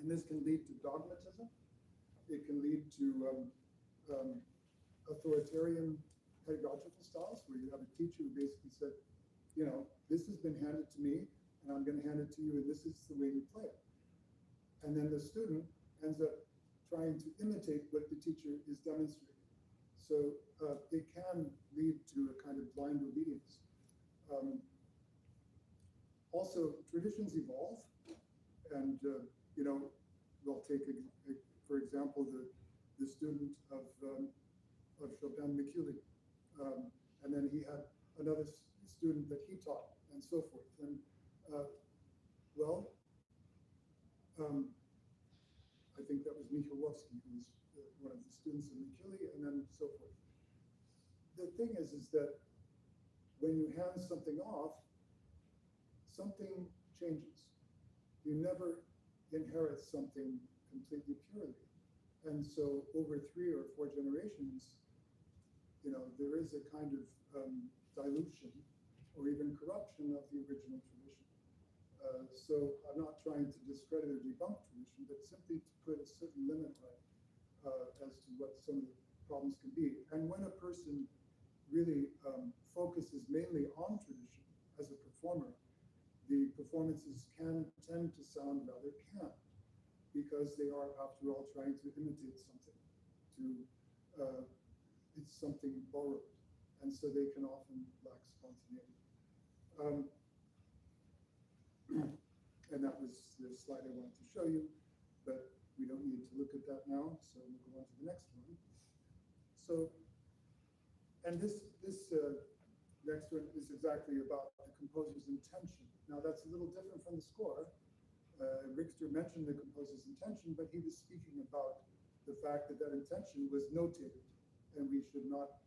And this can lead to dogmatism. It can lead to authoritarian pedagogical styles where you have a teacher who basically said, you know, this has been handed to me and I'm going to hand it to you and this is the way you play it. And then the student ends up trying to imitate what the teacher is demonstrating. So it can lead to a kind of blind obedience. Also, traditions evolve, and you know, we'll take for example the student of Chopin Mikuli, and then he had another student that he taught, and so forth. And I think that was Michalowski, who was one of the students of Mikuli, and then so forth. The thing is that when you hand something off, something changes. You never inherit something completely purely. And so over 3 or 4 generations, you know, there is a kind of dilution or even corruption of the original tradition. So I'm not trying to discredit or debunk tradition, but simply to put a certain limit as to what some of the problems can be. And when a person really focuses mainly on tradition as a performer, the performances can tend to sound rather canned, because they are, after all, trying to imitate something. It's something borrowed, and so they can often lack spontaneity. And that was the slide I wanted to show you, but we don't need to look at that now, so we'll go on to the next one. So, and this next one is exactly about the composer's intention. Now that's a little different from the score. Richter mentioned the composer's intention, but he was speaking about the fact that that intention was notated, and we should not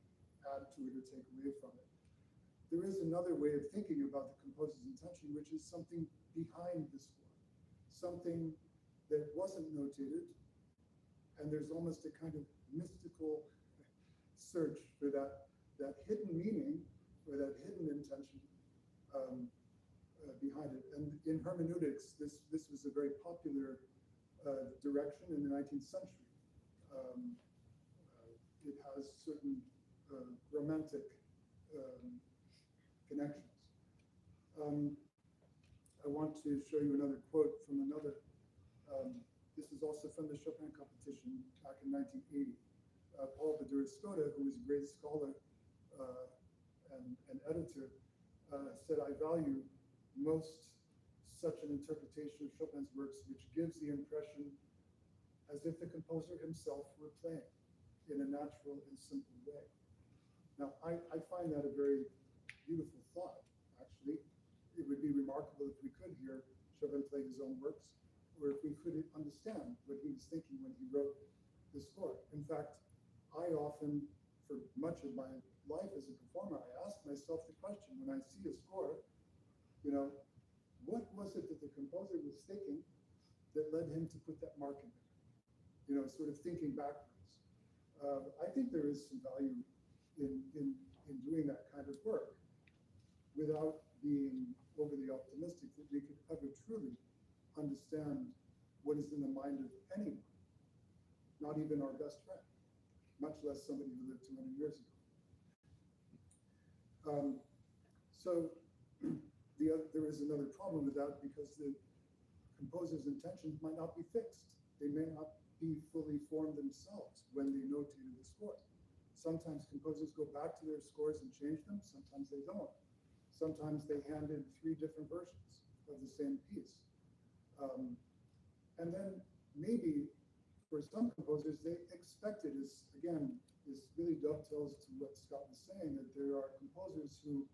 add to it or take away from it. There is another way of thinking about the composer's intention, which is something behind the score, something that wasn't notated, and there's almost a kind of mystical search for that hidden meaning or that hidden intention behind it. And in hermeneutics, this was a very popular direction in the 19th century. It has certain romantic connections. I want to show you another quote from another. This is also from the Chopin competition back in 1980. Paul Badura-Skoda, who was a great scholar and editor, said, "I value most such an interpretation of Chopin's works which gives the impression as if the composer himself were playing in a natural and simple way." Now, I find that a very beautiful thought, actually. It would be remarkable if we could hear Chopin play his own works, or if we could understand what he was thinking when he wrote the score. In fact, I often, for much of my life as a performer, I ask myself the question, when I see a score, you know, what was it that the composer was thinking that led him to put that mark in there? You know, sort of thinking backwards. I think there is some value in doing that kind of work without being overly optimistic that we could ever truly understand what is in the mind of anyone, not even our best friend, much less somebody who lived 200 years ago. So there is another problem with that, because the composer's intentions might not be fixed. They may not be fully formed themselves when they notated the score. Sometimes composers go back to their scores and change them, sometimes they don't. Sometimes they handed 3 different versions of the same piece. And then maybe for some composers, they expected, this really dovetails to what Scott was saying, that there are composers who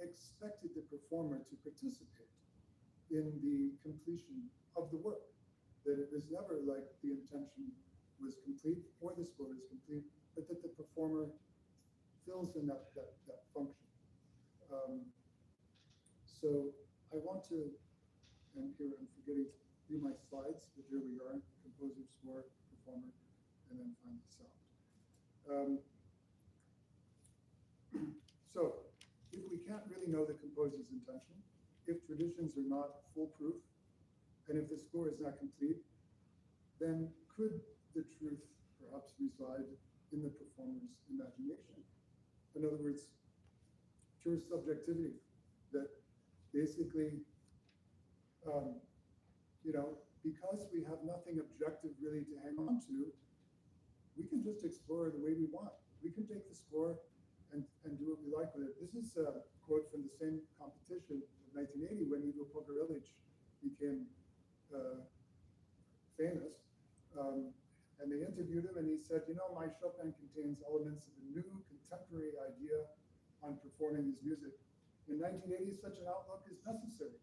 expected the performer to participate in the completion of the work. That it was never like the intention was complete or the score is complete, but that the performer fills in that function. So I want to, and here I'm forgetting to do my slides, but here we are, composer, score, performer, and then find the sound. So if we can't really know the composer's intention, if traditions are not foolproof, and if the score is not complete, then could the truth perhaps reside in the performer's imagination? In other words, pure subjectivity, that basically, because we have nothing objective really to hang on to, we can just explore the way we want. We can take the score and do what we like with it. This is a quote from the same competition of 1980 when Ivo Pogorelic became famous. And they interviewed him and he said, my Chopin contains elements of a new contemporary idea on performing his music. In 1980, such an outlook is necessary.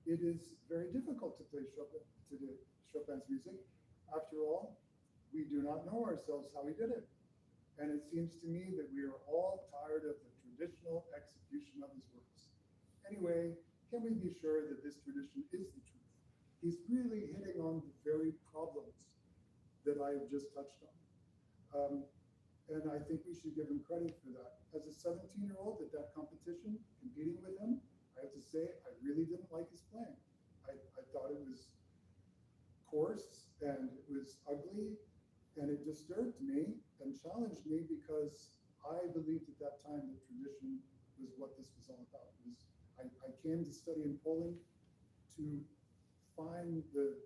It is very difficult to play Chopin's music. After all, we do not know ourselves how he did it. And it seems to me that we are all tired of the traditional execution of his works. Anyway, can we be sure that this tradition is the truth? He's really hitting on the very problems that I have just touched on. And I think we should give him credit for that. As a 17-year-old at that competition, competing with him, I have to say, I really didn't like his playing. I thought it was coarse and it was ugly and it disturbed me and challenged me because I believed at that time that tradition was what this was all about. I came to study in Poland to find the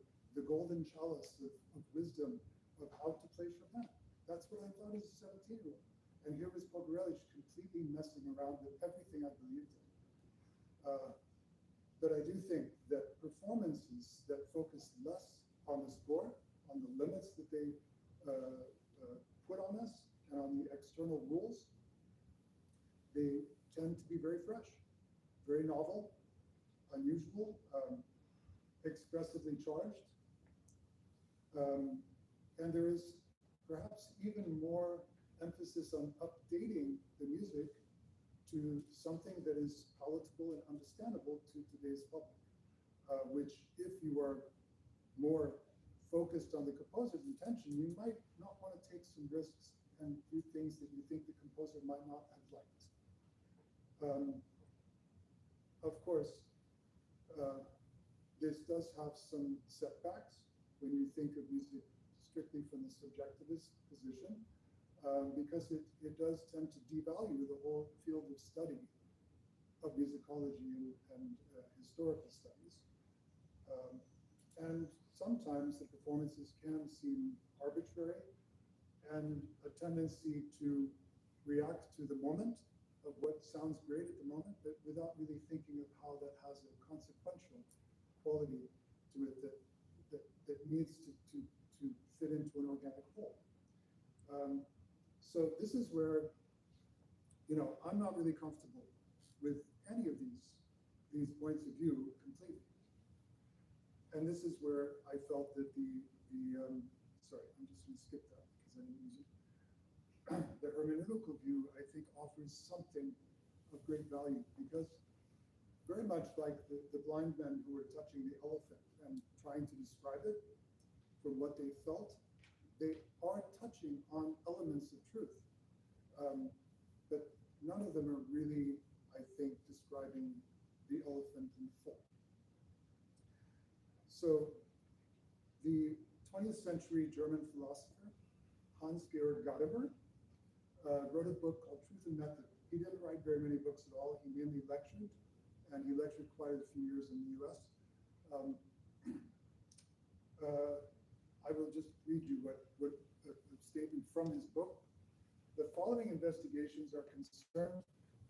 golden chalice of wisdom of how to play Chopin. That's what I thought as a 17-year-old. And here was Pogorelic completely messing around with everything I believed in. But I do think that performances that focus less on the score, on the limits that they put on us, and on the external rules, they tend to be very fresh, very novel, unusual, expressively charged. And there is perhaps even more emphasis on updating the music to something that is palatable and understandable to today's public, which if you are more focused on the composer's intention, you might not want to take some risks and do things that you think the composer might not have liked. Of course, this does have some setbacks when you think of music strictly from the subjectivist position, because it does tend to devalue the whole field of study of musicology and historical studies. And sometimes the performances can seem arbitrary and a tendency to react to the moment of what sounds great at the moment, but without really thinking of how that has a consequential quality to it that needs to fit into an organic whole. So this is where, I'm not really comfortable with any of these points of view completely. And this is where I felt that sorry, I'm just going to skip that because I didn't use it. The hermeneutical view, I think, offers something of great value because very much like the blind men who were touching the elephant and trying to describe it from what they felt, they are touching on elements of truth. But none of them are really, I think, describing the elephant in full. So the 20th century German philosopher, Hans-Georg Gadamer, wrote a book called Truth and Method. He didn't write very many books at all. He mainly lectured, and he lectured quite a few years in the US. I will just read you what a statement from his book. The following investigations are concerned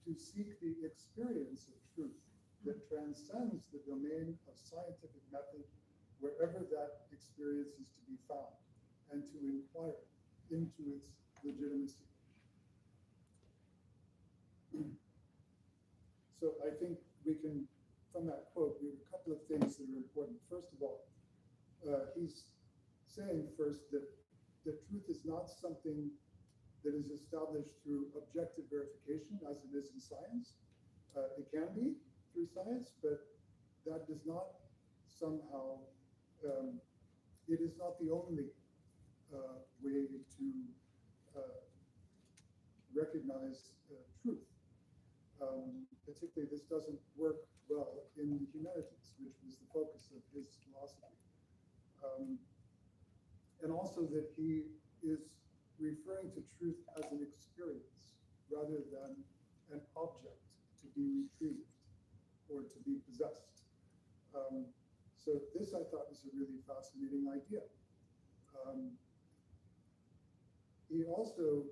to seek the experience of truth that transcends the domain of scientific method wherever that experience is to be found, and to inquire into its legitimacy. So I think we can, from that quote, read a couple of things that are important. First of all, he's saying first that the truth is not something that is established through objective verification as it is in science. It can be through science, but that does not somehow, it is not the only way to recognize truth. Particularly, this doesn't work well in the humanities, which was the focus of his philosophy. And also that he is referring to truth as an experience rather than an object to be retrieved or to be possessed. So this I thought was a really fascinating idea. He also,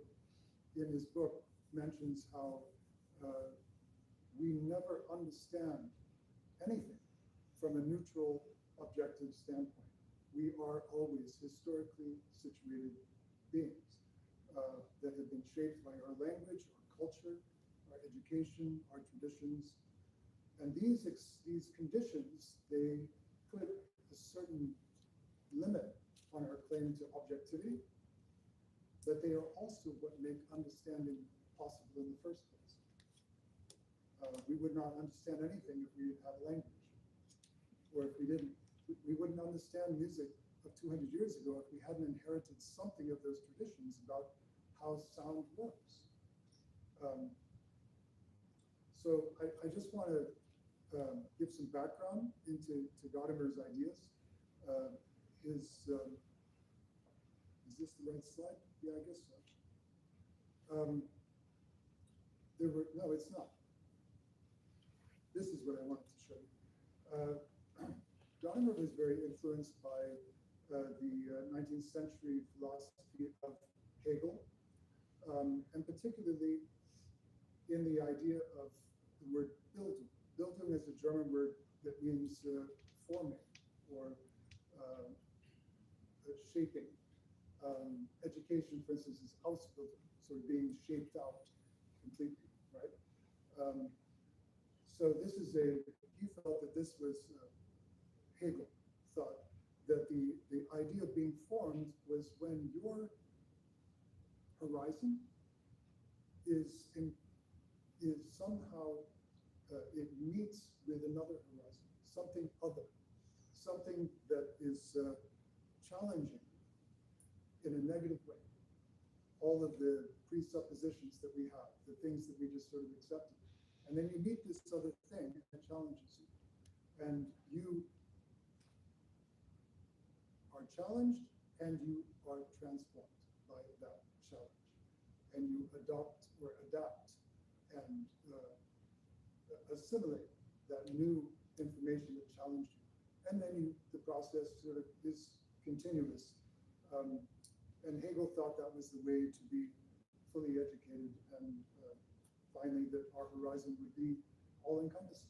in his book, mentions how we never understand anything from a neutral, objective standpoint. We are always historically situated beings that have been shaped by our language, our culture, our education, our traditions. And these conditions, they put a certain limit on our claim to objectivity, but they are also what make understanding possible in the first place. We would not understand anything if we didn't have language, or if we didn't. We wouldn't understand music of 200 years ago if we hadn't inherited something of those traditions about how sound works. So I just want to give some background into Gadamer's ideas. Is this the right slide? Yeah, I guess so. No, it's not. This is what I wanted to show you. Gadamer was very influenced by the 19th century philosophy of Hegel, and particularly in the idea of the word Bildung. Bildung is a German word that means forming or shaping. Education, for instance, is Ausbildung, so being shaped out completely, right? So this is he felt that this was, Hegel thought that the idea of being formed was when your horizon is somehow, it meets with another horizon, something other, something that is challenging in a negative way. All of the presuppositions that we have, the things that we just sort of accepted. And then you meet this other thing that challenges you. And you are challenged and you are transformed by that challenge. And you adopt or adapt and assimilate that new information that challenged you. And then the process sort of is continuous. And Hegel thought that was the way to be fully educated, and finally that our horizon would be all-encompassing.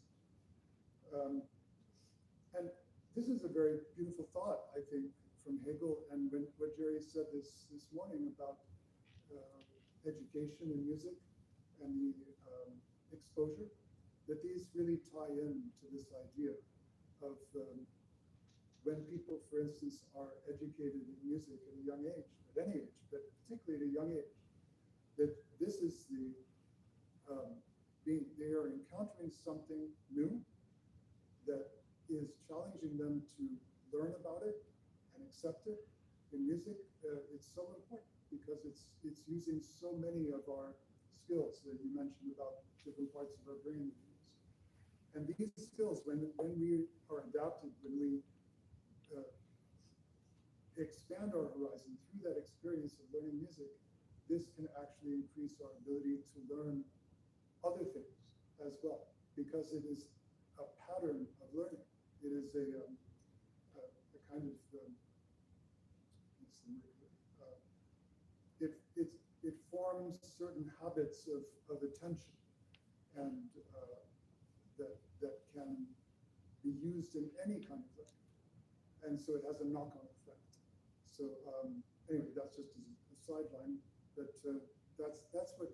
And this is a very beautiful thought, I think, from Hegel, and what Jerry said this morning about education and music and the exposure, that these really tie in to this idea of when people, for instance, are educated in music at a young age, at any age, but particularly at a young age, that this is they are encountering something new that is challenging them to learn about it and accept it. In music, it's so important because it's using so many of our skills that you mentioned about different parts of our brain. And these skills, when we are adapted, when we expand our horizon through that experience of learning music, this can actually increase our ability to learn other things as well, because it is a pattern of learning. It is a kind of it forms certain habits of attention, and that can be used in any kind of learning, and so it has a knock-on effect. So anyway, that's just a sideline, but that's what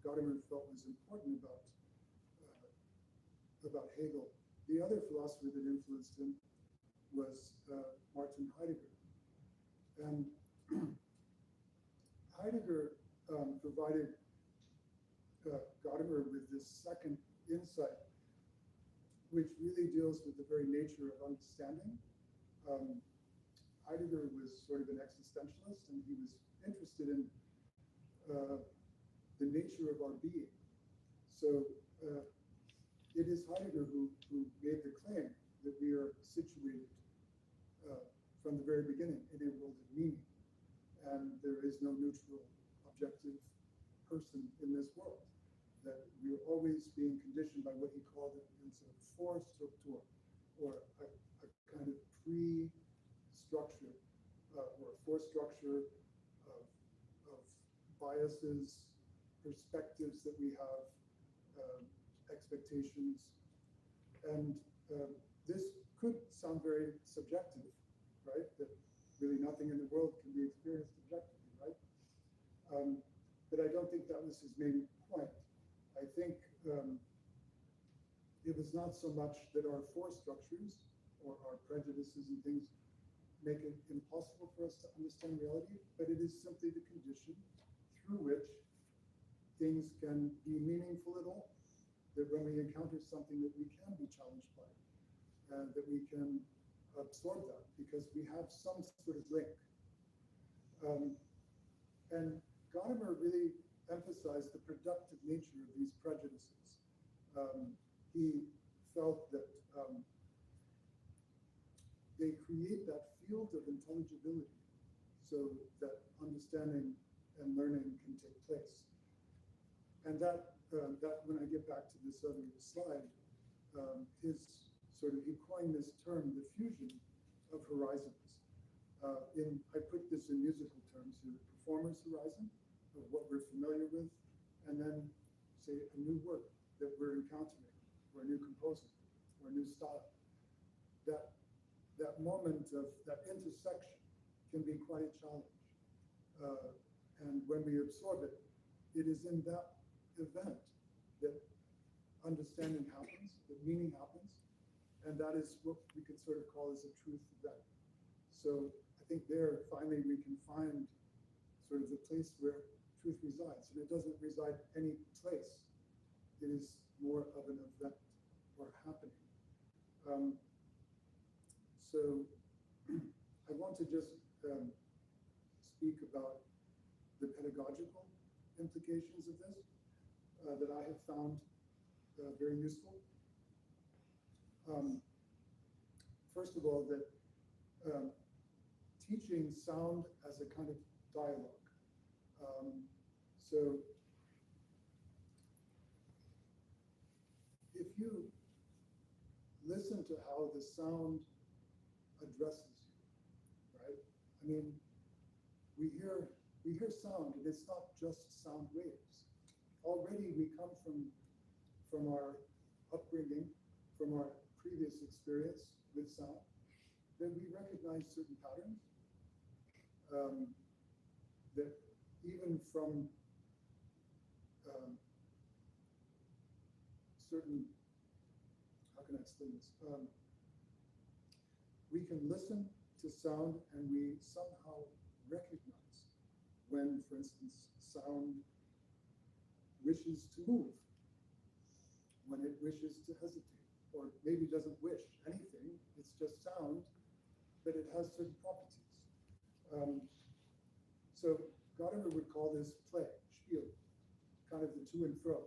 Gadamer felt was important about Hegel. The other philosopher that influenced him was Martin Heidegger, and Heidegger provided Gadamer with this second insight, which really deals with the very nature of understanding. Heidegger was sort of an existentialist, and he was interested in the nature of our being. So it is Heidegger who made the claim that we are situated from the very beginning in a world of meaning, and there is no neutral, objective person in this world. That we are always being conditioned by what he called it in sort of Vorstruktur, or a kind of pre-structure or forestructure of biases, perspectives that we have, expectations, and this could sound very subjective, right? That really nothing in the world can be experienced objectively, right? But I don't think that was his main point. I think it was not so much that our force structures or our prejudices and things make it impossible for us to understand reality, but it is simply the condition through which things can be meaningful at all. That when we encounter something that we can be challenged by, that we can absorb that because we have some sort of link. And Gadamer really emphasized the productive nature of these prejudices. He felt that they create that field of intelligibility so that understanding and learning can take place. And that when I get back to this other slide, he coined this term, the fusion of horizons. I put this in musical terms here, the performer's horizon, of what we're familiar with, and then say a new work that we're encountering, or a new composer, or a new style. That moment of that intersection can be quite a challenge. And when we absorb it, it is in that event that understanding happens, that meaning happens, and that is what we could sort of call as a truth event. So I think there, finally, we can find sort of the place where truth resides. And it doesn't reside any place. It is more of an event or happening. So I want to just speak about the pedagogical implications of this that I have found very useful. First of all, that teaching sound as a kind of dialogue. So if you listen to how the sound addresses you, right? I mean, we hear sound, and it's not just sound waves. Already we come from our upbringing, from our previous experience with sound, that we recognize certain patterns, that even from certain, how can I explain this? We can listen to sound and we somehow recognize when, for instance, sound wishes to move, when it wishes to hesitate, or maybe doesn't wish anything, it's just sound, but it has certain properties. So Gadamer would call this play, spiel, kind of the to and fro,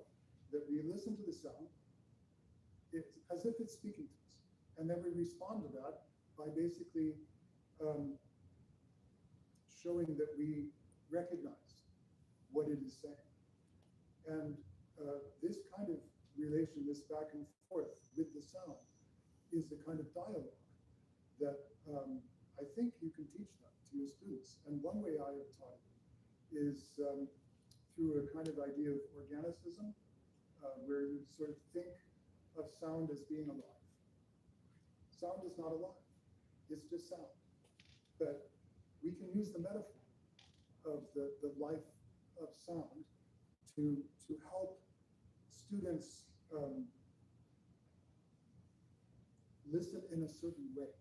that we listen to the sound, it's as if it's speaking to us, and then we respond to that by basically showing that we recognize what it is saying. And this kind of relation, this back and forth with the sound, is the kind of dialogue that I think you can teach that to your students. And one way I have taught it is through a kind of idea of organicism, where you sort of think of sound as being alive. Sound is not alive, it's just sound. But we can use the metaphor of the life of sound to help students listen in a certain way.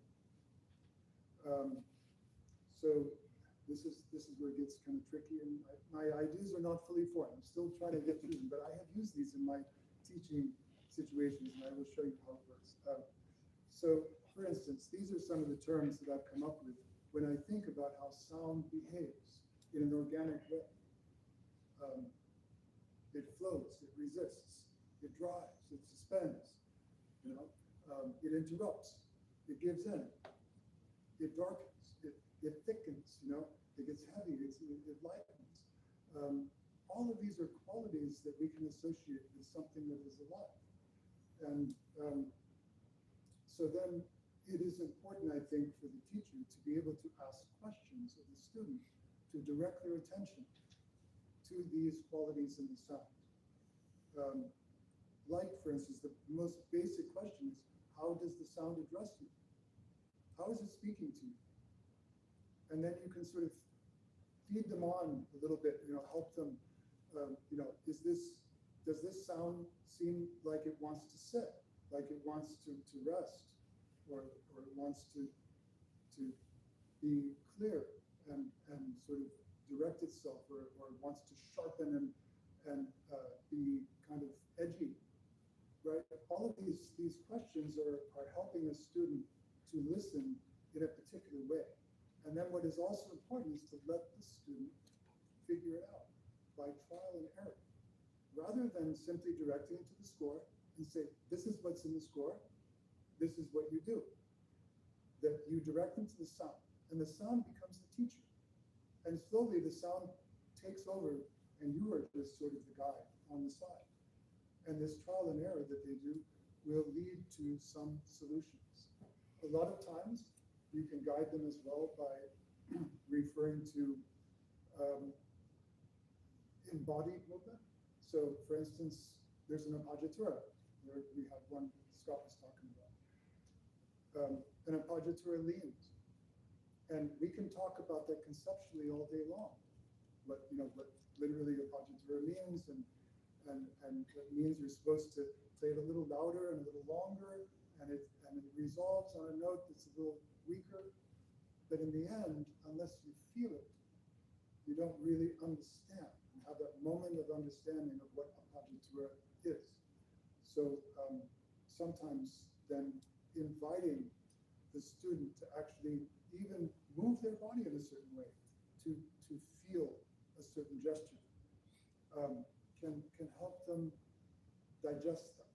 So this is where it gets kind of tricky, and my ideas are not fully formed. I'm still trying to get through them, but I have used these in my teaching situations, and I will show you how it works. So, for instance, these are some of the terms that I've come up with when I think about how sound behaves in an organic way. It flows, it resists, it drives, it suspends, you know, it interrupts, it gives in, it darkens, it thickens, you know, it gets heavy, it lightens. All of these are qualities that we can associate with something that is alive. And so then it is important, I think, for the teacher to be able to ask questions of the student to direct their attention to these qualities in the sound. Like, for instance, the most basic question is, how does the sound address you? How is it speaking to you? And then you can sort of feed them on a little bit, you know, help them, you know, does this sound seem like it wants to sit, like it wants to rest, or it wants to be clear and sort of direct itself, or it wants to sharpen and be kind of edgy, right? All of these questions are helping a student to listen in a particular way. And then what is also important is to let the student figure it out by trial and error, rather than simply directing it to the score and say, this is what's in the score, this is what you do. That you direct them to the sound, and the sound becomes the teacher. And slowly the sound takes over, and you are just sort of the guide on the side. And this trial and error that they do will lead to some solutions. A lot of times, you can guide them as well by referring to embodied movement. So, for instance, there's an appoggiatura, where we have one Scott was talking about. An appoggiatura leans. And we can talk about that conceptually all day long. What, you know, what literally appoggiatura means, and it means you're supposed to play it a little louder and a little longer, and it resolves on a note that's a little weaker. But in the end, unless you feel it, you don't really understand and have that moment of understanding of what appoggiatura is. So sometimes then inviting the student to actually even move their body in a certain way to feel a certain gesture can help them digest that.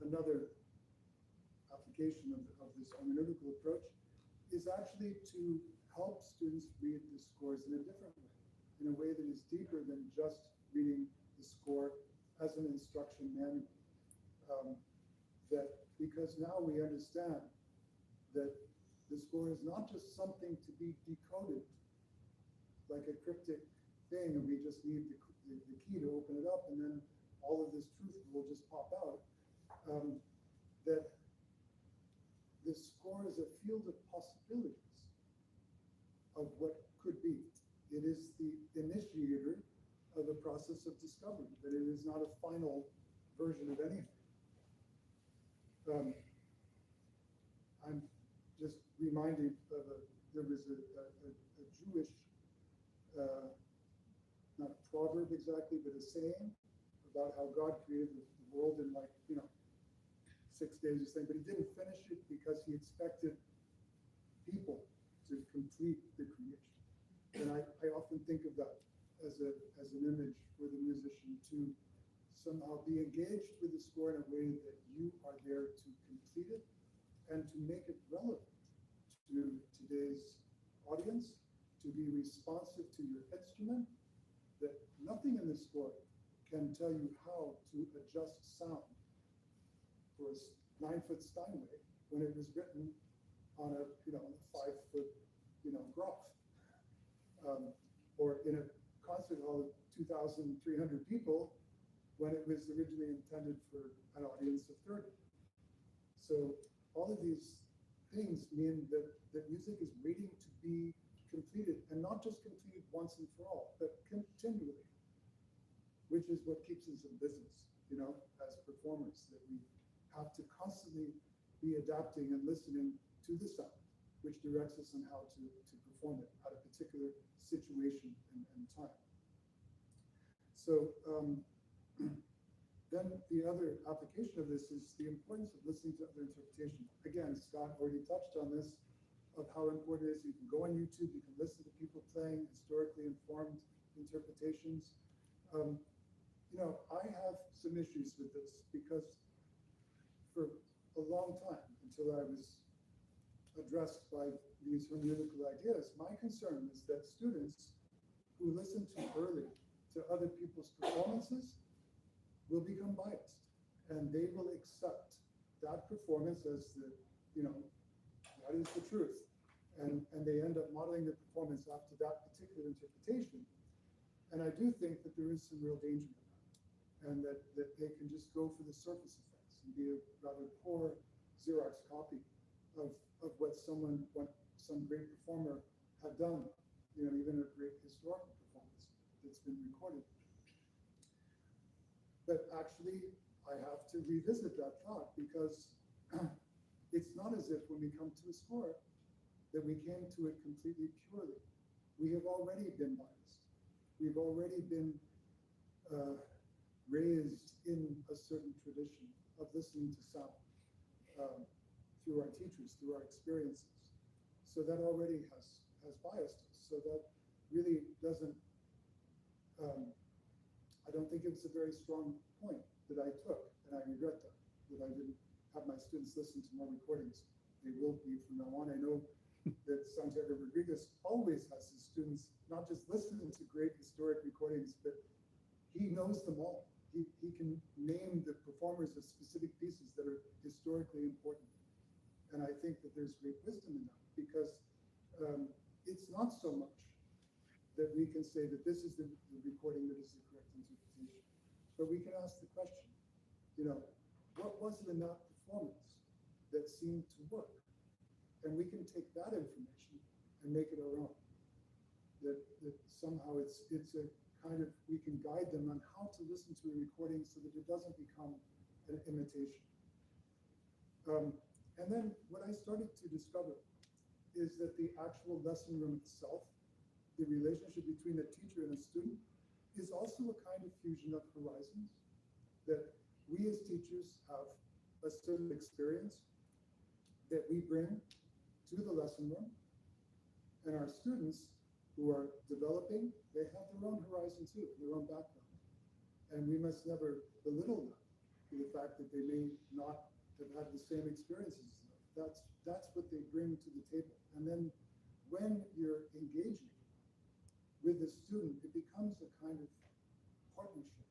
Another application of this hermeneutical approach is actually to help students read the scores in a different way, in a way that is deeper than just reading the score as an instruction manual. That because now we understand that the score is not just something to be decoded like a cryptic thing, and we just need the key to open it up, and then all of this truth will just pop out. That the score is a field of possibilities of what could be. It is the initiator of a process of discovery, that it is not a final version of anything. I'm just reminded of there was a Jewish, not a proverb exactly, but a saying about how God created the world in 6 days or something, but he didn't finish it because he expected people to complete the creation. And I often think of that as an image for the musician to somehow be engaged with the score in a way that you are there to complete it and to make it relevant to today's audience, to be responsive to your instrument, that nothing in the score can tell you how to adjust sound for a 9-foot Steinway when it was written on a 5-foot Groff, or in a concert hall of 2,300 people when it was originally intended for an audience of 30. So all of these things mean that music is waiting to be completed, and not just completed once and for all, but continually, which is what keeps us in business, as performers, that we have to constantly be adapting and listening to the sound, which directs us on how to perform it at a particular situation and time. So then the other application of this is the importance of listening to other interpretation. Again, Scott already touched on this, of how important it is. You can go on YouTube, you can listen to people playing historically informed interpretations. You know, I have some issues with this because for a long time, until I was addressed by these hermeneutical ideas, my concern is that students who listen too early to other people's performances will become biased, and they will accept that performance as the, you know, that is the truth. And they end up modeling their performance after that particular interpretation. And I do think that there is some real danger in that, and that they can just go for the surface effects and be a rather poor Xerox copy of what some great performer had done, you know, even a great historical performance that's been recorded. But actually, I have to revisit that thought, because it's not as if when we come to a score that we came to it completely purely. We have already been biased. We've already been raised in a certain tradition of listening to sound through our teachers, through our experiences. So that already has biased us. So that really doesn't, I don't think it's a very strong point that I took, and I regret that I didn't have my students listen to more recordings. They will be from now on. I know that Santiago Rodriguez always has his students not just listen to great historic recordings, but he knows them all. He can name the performers of specific pieces that are historically important. And I think that there's great wisdom in that, because it's not so much that we can say that this is the recording that is the correct interpretation, but we can ask the question, you know, what was it in that performance that seemed to work? And we can take that information and make it our own. That somehow it's a kind of, we can guide them on how to listen to a recording so that it doesn't become an imitation. And then what I started to discover is that the actual lesson room itself, the relationship between a teacher and a student, is also a kind of fusion of horizons. That we as teachers have a certain experience that we bring to the lesson room, and our students who are developing, they have their own horizon too, their own background. And we must never belittle them to the fact that they may not have had the same experiences. That's what they bring to the table. And then when you're engaging with the student, it becomes a kind of partnership,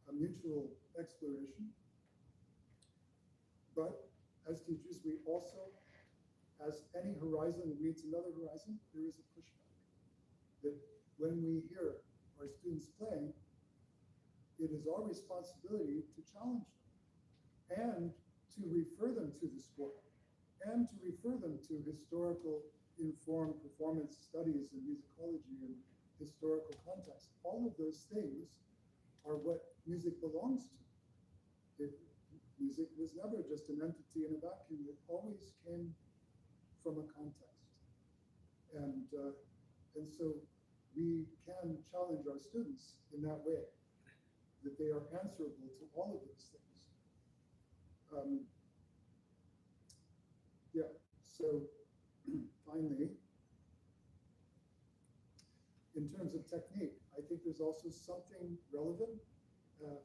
a mutual exploration. But as teachers, we also, as any horizon meets another horizon, there is a pushback. That when we hear our students playing, it is our responsibility to challenge them and to refer them to the score and to refer them to historical informed performance studies and musicology and historical context. All of those things are what music belongs to. Music was never just an entity in a vacuum. It always came from a context. And so we can challenge our students in that way, that they are answerable to all of those things. Yeah, so finally, in terms of technique, I think there's also something relevant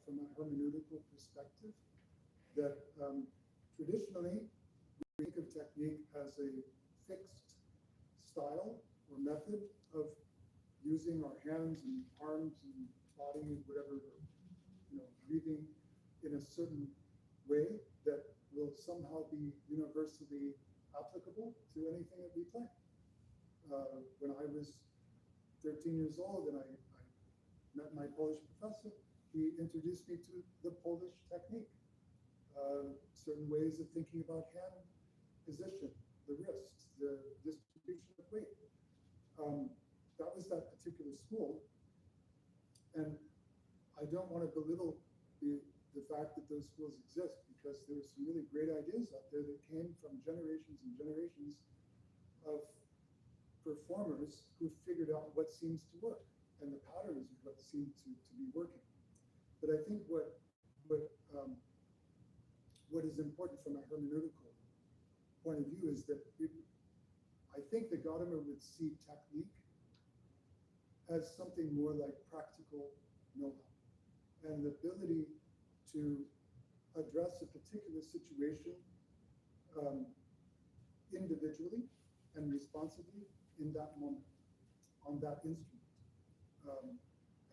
from a hermeneutical perspective, that traditionally we think of technique as a fixed style or method of using our hands and arms and body and whatever, you know, breathing in a certain way that will somehow be universally applicable to anything that we play. When I was 13 years old and I met my Polish professor, he introduced me to the Polish technique. Certain ways of thinking about hand position, the wrists, the distribution of weight. That was that particular school. And I don't want to belittle the fact that those schools exist, because there are some really great ideas out there that came from generations and generations of performers who figured out what seems to work and the patterns of what seem to be working. But I think what is important from a hermeneutical point of view is that I think that Gadamer would see technique as something more like practical know-how and the ability to address a particular situation individually and responsibly in that moment on that instrument.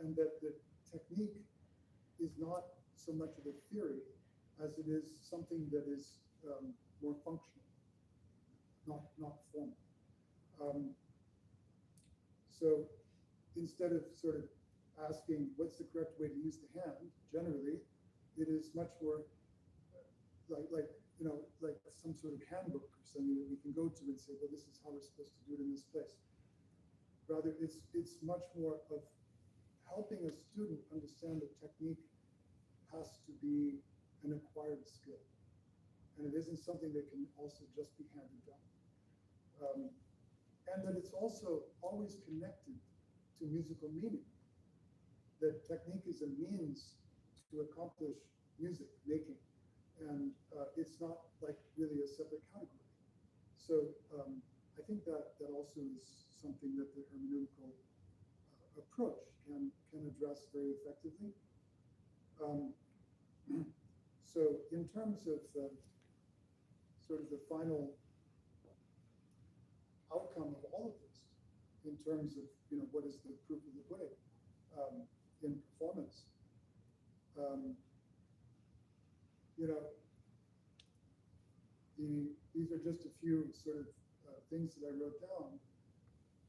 And that the technique is not so much of a theory as it is something that is more functional, not formal. So instead of sort of asking what's the correct way to use the hand, generally, it is much more like some sort of handbook or something that we can go to and say, well, this is how we're supposed to do it in this place. Rather, it's much more of helping a student understand that technique has to be an acquired skill. And it isn't something that can also just be handed down. And that it's also always connected to musical meaning. That technique is a means to accomplish music making. And it's not like really a separate category. So I think that also is something that the hermeneutical approach can address very effectively. So in terms of sort of the final outcome of all of this, in terms of what is the proof of the pudding in performance, these are just a few sort of things that I wrote down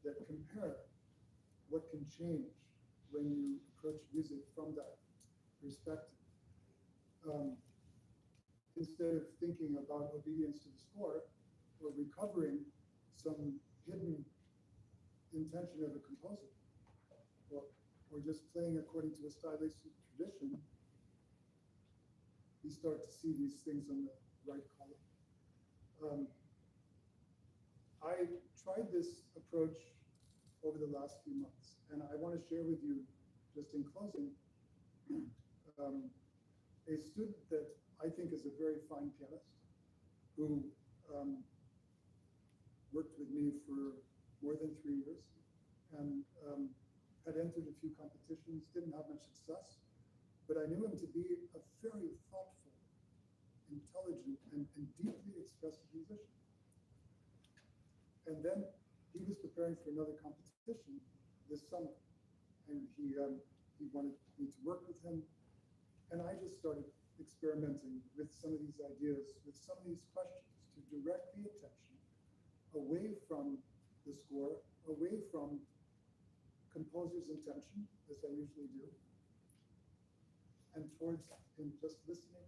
that compare what can change when you approach music from that perspective. Instead of thinking about obedience to the score or recovering some hidden intention of a composer, or just playing according to a stylistic tradition, you start to see these things on the right column. I tried this approach over the last few months, and I want to share with you, just in closing, a student that I think is a very fine pianist who worked with me for more than 3 years and had entered a few competitions, didn't have much success, but I knew him to be a very thoughtful, intelligent, and deeply expressive musician. And then he was preparing for another competition this summer, and he wanted me to work with him, and I just started experimenting with some of these ideas, with some of these questions, to direct the attention away from the score, away from composer's intention, as I usually do, and towards him just listening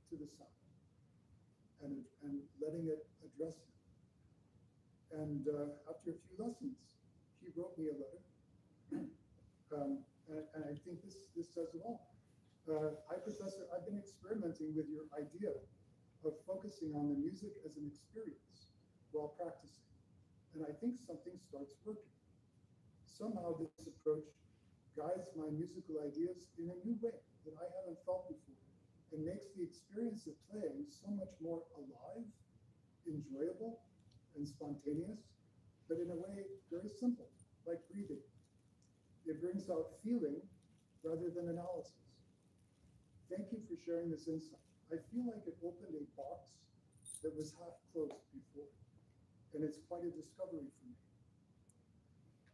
to the sound and letting it address him. And after a few lessons, he wrote me a letter, and I think this says it all. Hi, Professor, I've been experimenting with your idea of focusing on the music as an experience while practicing, and I think something starts working. Somehow this approach guides my musical ideas in a new way that I haven't felt before, and makes the experience of playing so much more alive, enjoyable, and spontaneous, but in a way very simple, like breathing. It brings out feeling rather than analysis. Thank you for sharing this insight. I feel like it opened a box that was half closed before, and it's quite a discovery for me.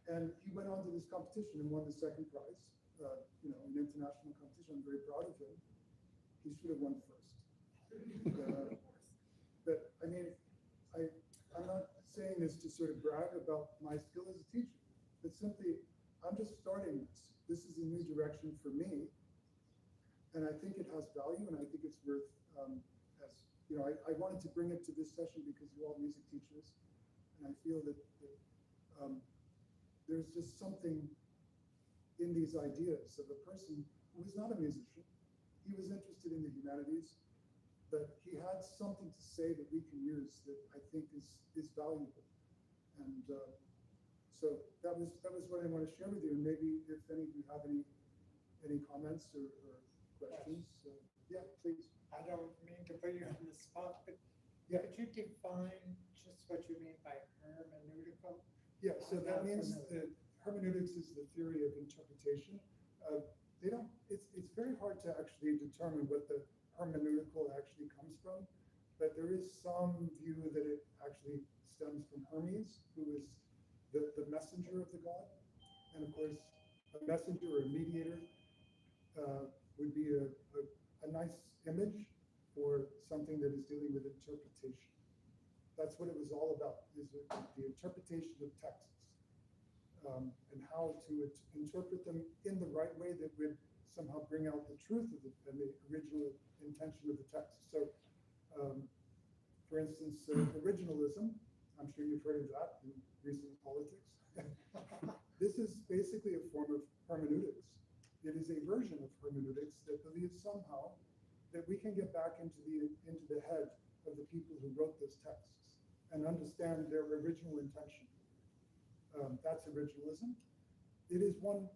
And he went on to this competition and won the second prize, an international competition. I'm very proud of him. He should have won first. But I mean, I'm not saying this to sort of brag about my skill as a teacher, but simply, I'm just starting this. This is a new direction for me. And I think it has value, and I think it's worth, I wanted to bring it to this session because you're all music teachers, and I feel that there's just something in these ideas of a person who was not a musician. He was interested in the humanities, but he had something to say that we can use that I think is valuable. And so that was what I want to share with you. And maybe if any of you have any comments or questions, yeah, please. I don't mean to put you on the spot, but Yeah. could you define just what you mean by hermeneutical? Yeah, so that means that hermeneutics is the theory of interpretation. They don't. It's very hard to actually determine what the hermeneutical actually comes from, but there is some view that it actually stems from Hermes, who is the messenger of the god, and of course, a messenger or a mediator would be a nice image for something that is dealing with interpretation. That's what it was all about, is the interpretation of texts and how to interpret them in the right way that would somehow bring out the truth of and the original intention of the text. So, for instance, originalism, I'm sure you've heard of that in recent politics. This is basically a form of hermeneutics. It is a version of hermeneutics that believes somehow that we can get back into the head of the people who wrote those texts and understand their original intention. That's originalism. It is one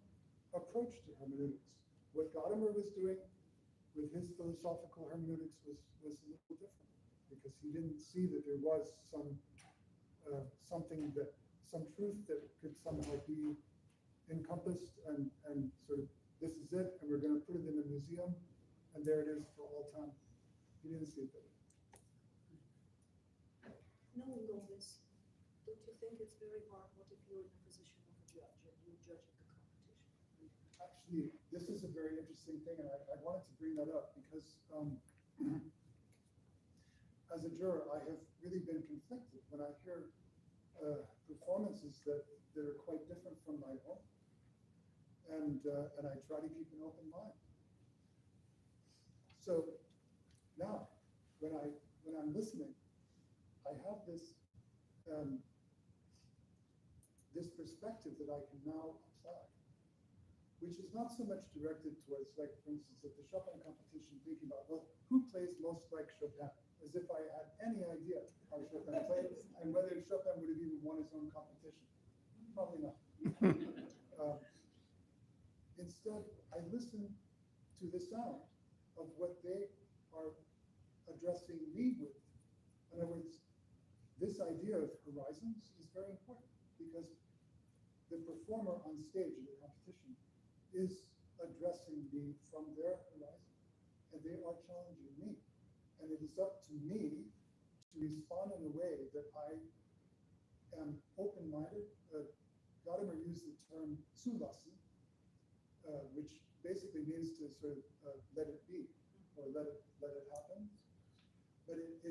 approach to hermeneutics. What Gadamer was doing with his philosophical hermeneutics was a little different, because he didn't see that there was some truth that could somehow be encompassed and sort of, this is it, and we're going to put it in a museum, and there it is for all time. He didn't see it that way. Knowing all this, don't you think it's very hard? What if you're in the position of a judge and you're judging the competition? Actually, this is a very interesting thing, and I wanted to bring that up because as a juror, I have really been conflicted when I hear performances that are quite different from my own, and I try to keep an open mind. So now, when I'm listening, I have this this perspective that I can now apply, which is not so much directed towards, like, for instance, at the Chopin competition, thinking about, well, who plays most like Chopin, as if I had any idea how Chopin played and whether Chopin would have even won his own competition. Probably not. Instead, I listen to the sound of what they are addressing me with. In other words, this idea of horizons is very important, because the performer on stage in the competition is addressing me from their horizon, and they are challenging me. And it is up to me to respond in a way that I am open-minded. Gadamer used the term zulassen, which basically means to sort of let it be, or let it happen. But it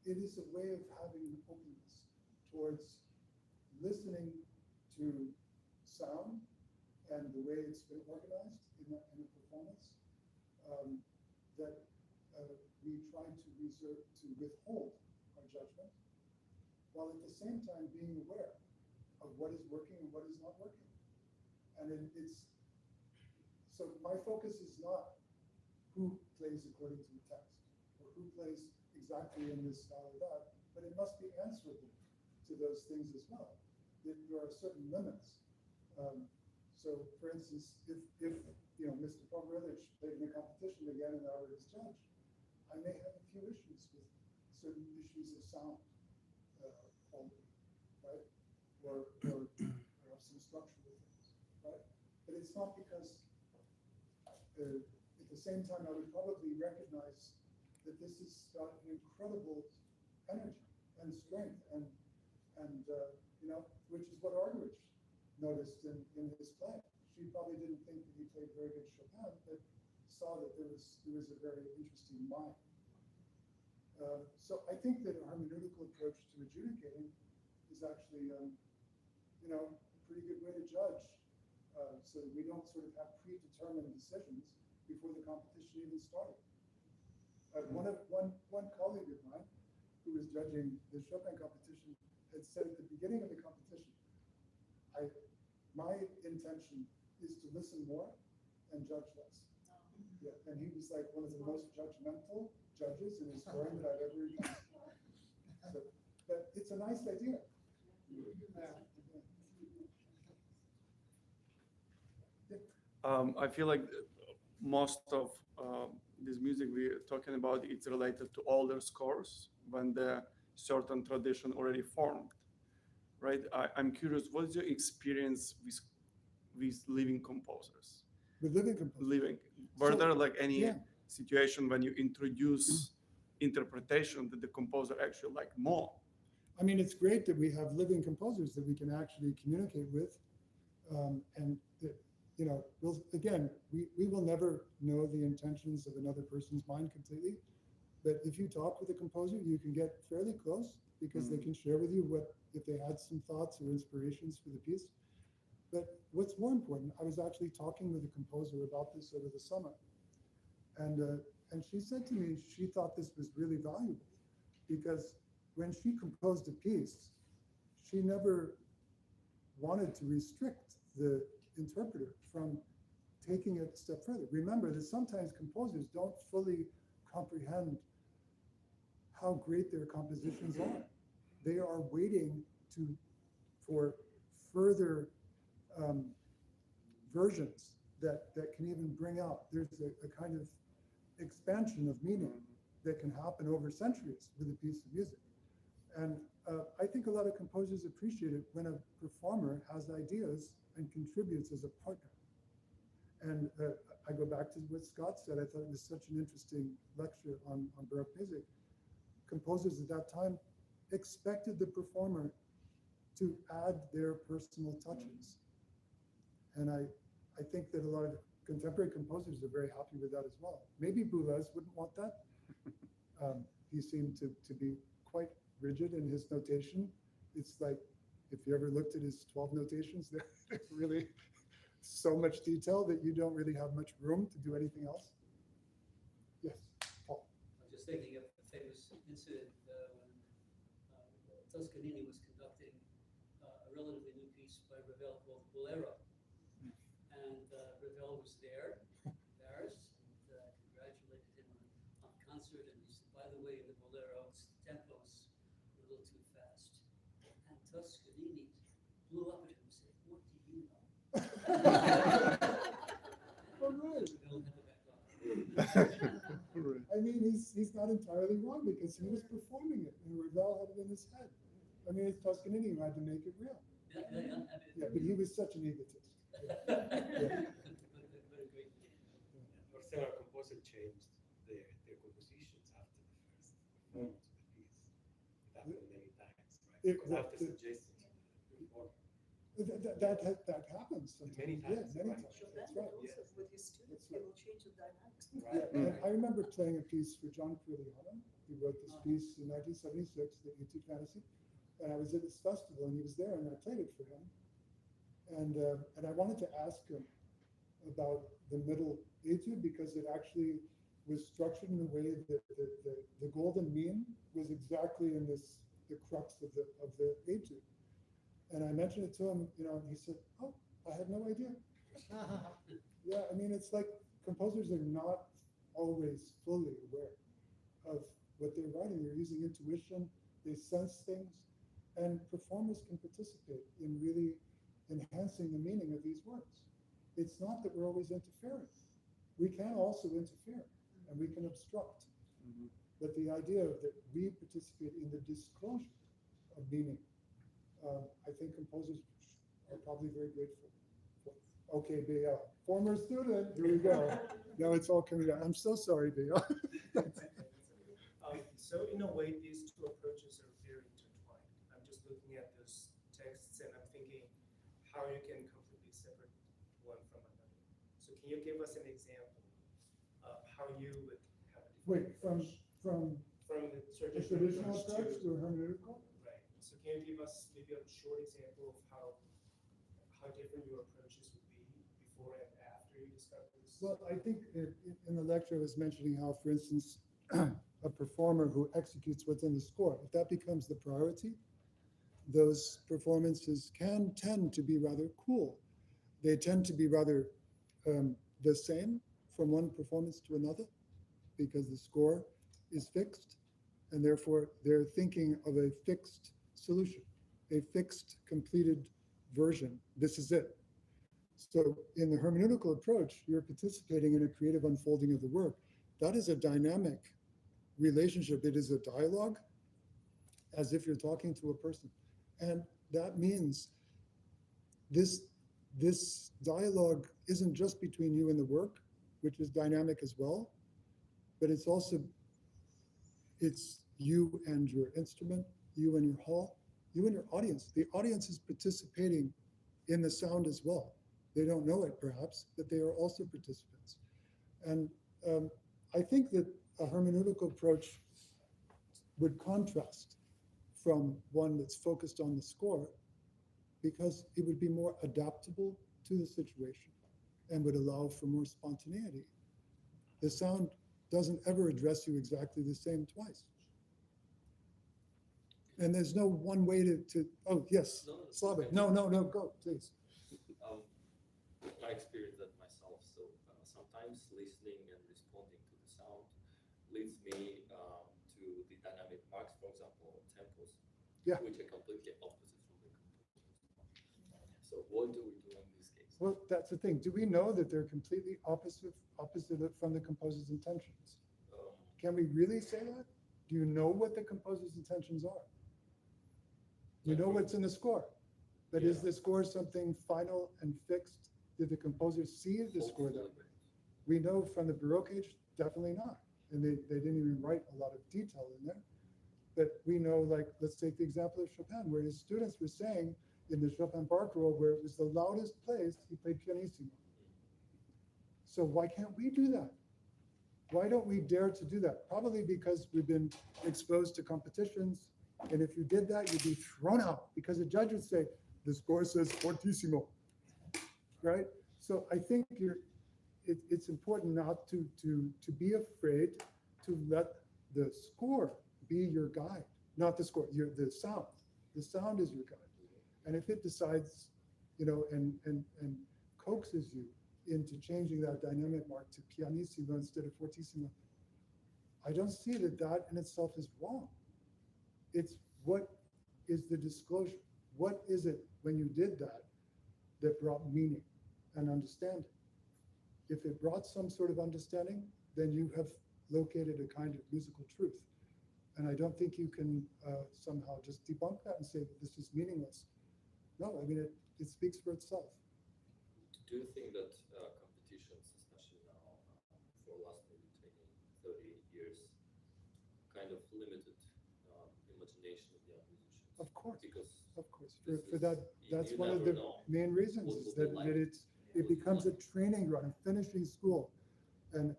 is a way of having an openness towards listening to sound and the way it's been organized in a performance, that we try to withhold our judgment, while at the same time being aware of what is working and what is not working. And so my focus is not who plays according to the text, or who plays exactly in this style or that, but it must be answerable to those things as well. There are certain limits. So, for instance, if Mr. Pogorelic played in a competition again and I were his judge, I may have a few issues with certain issues of sound quality, right? Or some structural things, right? But it's not because at the same time I would probably recognize that this has got an incredible energy and strength, and which is what Argerich noticed in his play. She probably didn't think that he played very good Chopin, but saw that there was a very interesting mind. So I think that a hermeneutical approach to adjudicating is actually a pretty good way to judge, so that we don't sort of have predetermined decisions before the competition even started. One colleague of mine who was judging the Chopin competition had said at the beginning of the competition, my intention is to listen more and judge less. Yeah, and he was like one of the most judgmental judges in historian that I've ever encountered. So, but it's a nice idea. I feel like most of this music we're talking about, it's related to older scores when the certain tradition already formed, right? I'm curious, what is your experience with living composers? With living composers. Living, were So, there like any yeah. situation when you introduce interpretation that the composer actually like more? I mean, it's great that we have living composers that we can actually communicate with. And that, you know, we will never know the intentions of another person's mind completely. But if you talk with a composer, you can get fairly close because they can share with you if they had some thoughts or inspirations for the piece. But what's more important, I was actually talking with a composer about this over the summer. And she said to me, she thought this was really valuable because when she composed a piece, she never wanted to restrict the interpreter from taking it a step further. Remember that sometimes composers don't fully comprehend how great their compositions are. They are waiting for further versions that can even bring out. There's a kind of expansion of meaning that can happen over centuries with a piece of music. And I think a lot of composers appreciate it when a performer has ideas and contributes as a partner. And I go back to what Scott said. I thought it was such an interesting lecture on Baroque music. Composers at that time expected the performer to add their personal touches. And I think that a lot of contemporary composers are very happy with that as well. Maybe Boulez wouldn't want that. He seemed to be quite rigid in his notation. It's like, if you ever looked at his 12 notations, there's really so much detail that you don't really have much room to do anything else. Yes, Paul. I'm just thinking of the famous incident when Toscanini was conducting a relatively new piece by Ravel called Bolero. And Ravel was there, Paris, and congratulated him on the concert. And he said, by the way, in the Bolero's tempo's a little too fast. And Toscanini blew up at him and said, what do you know? Oh, right. Ravel had to back off. I mean, he's not entirely wrong because he was performing it and Ravel had it in his head. I mean, it's Toscanini who had to make it real. Yeah, but he was such an egotist. But Several composers changed their compositions after the first performance of the piece. It happened many times, right? Because after suggestions to the performer. That happens sometimes. Many times, Yeah, many right. times. So That's then right. also Yes. with his students, That's he right. will change the dynamics. Right. Yeah, and I remember playing a piece for John Quiliano. He wrote this piece in 1976, the Etude Fantasy, and I was at this festival and he was there and I played it for him. And I wanted to ask him about the middle etude because it actually was structured in a way that the golden mean was exactly in the crux of the etude. And I mentioned it to him, you know, and he said, "Oh, I had no idea." Yeah, I mean, it's like composers are not always fully aware of what they're writing. They're using intuition, they sense things, and performers can participate in really enhancing the meaning of these words. It's not that we're always interfering. We can also interfere and we can obstruct. But the idea that we participate in the disclosure of meaning, I think composers are probably very grateful for. Okay, Bea, former student, here we go. Now it's all coming out. I'm so sorry, Bea. So in a way, these two approaches are very intertwined. I'm just looking at those texts and I'm thinking how you can completely separate one from another. So can you give us an example of how you would have a Wait, from the a traditional approach approach to a hermeneutical? right. So can you give us maybe a short example of how different your approaches would be before and after you discover this? Well, I think in the lecture I was mentioning how, for instance, a performer who executes what's in the score, if that becomes the priority, those performances can tend to be rather cool. They tend to be rather the same from one performance to another because the score is fixed and therefore they're thinking of a fixed solution, a fixed completed version. This is it. So in the hermeneutical approach, you're participating in a creative unfolding of the work. That is a dynamic relationship. It is a dialogue as if you're talking to a person. And that means this dialogue isn't just between you and the work, which is dynamic as well, but it's also, it's you and your instrument, you and your hall, you and your audience. The audience is participating in the sound as well. They don't know it perhaps, but they are also participants. And I think that a hermeneutical approach would contrast from one that's focused on the score, because it would be more adaptable to the situation and would allow for more spontaneity. The sound doesn't ever address you exactly the same twice. And there's no one way to oh, yes, No, Slava. No, go, please. I experienced that myself. So sometimes listening and responding to the sound leads me to the dynamic marks, for example, tempos, Yeah. which are completely opposite from the composition. So what do we do in this case? Well, that's the thing. Do we know that they're completely opposite from the composer's intentions? Can we really say that? Do you know what the composer's intentions are? You know what's in the score, but is the score something final and fixed? Did the composer see the score that way? We know from the Baroque age, definitely not. And they didn't even write a lot of detail in there. But we know, like, let's take the example of Chopin, where his students were saying in the Chopin Barcarolle, where it was the loudest place, he played pianissimo. So why can't we do that? Why don't we dare to do that? Probably because we've been exposed to competitions. And if you did that, you'd be thrown out, because the judge would say, the score says fortissimo, right? So I think it's important not to be afraid to let the score be your guide, not the score, the sound. The sound is your guide. And if it decides, and coaxes you into changing that dynamic mark to pianissimo instead of fortissimo, I don't see that in itself is wrong. It's what is the disclosure? What is it when you did that brought meaning and understanding? If it brought some sort of understanding, then you have located a kind of musical truth. And I don't think you can somehow just debunk that and say that this is meaningless. No, I mean, it speaks for itself. Do you think that competitions, especially now, for the last maybe 20, 30 years, kind of limited imagination of young musicians? Of course. Because For that, that's one of the main reasons, is that it becomes a training ground, a finishing school. And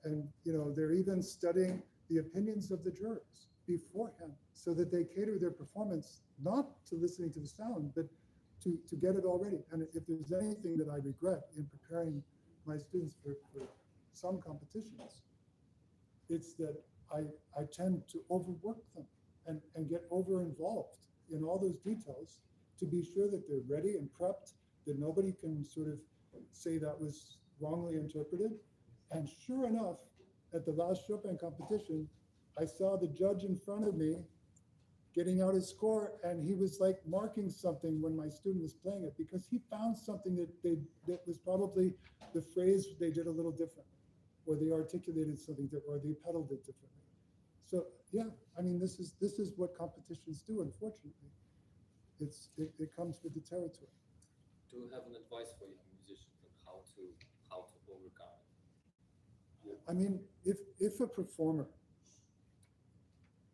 they're even studying the opinions of the jurors beforehand, so that they cater their performance not to listening to the sound, but to get it already. And if there's anything that I regret in preparing my students for some competitions, it's that I tend to overwork them and get over involved in all those details to be sure that they're ready and prepped, that nobody can sort of say that was wrongly interpreted. And sure enough, at the last Chopin competition, I saw the judge in front of me getting out his score, and he was like marking something when my student was playing it, because he found something that was probably the phrase they did a little different, or they articulated something different, or they pedaled it differently. So yeah, I mean, this is what competitions do. Unfortunately, it comes with the territory. Do you have an advice for young musicians on how to overcome it? I mean, if a performer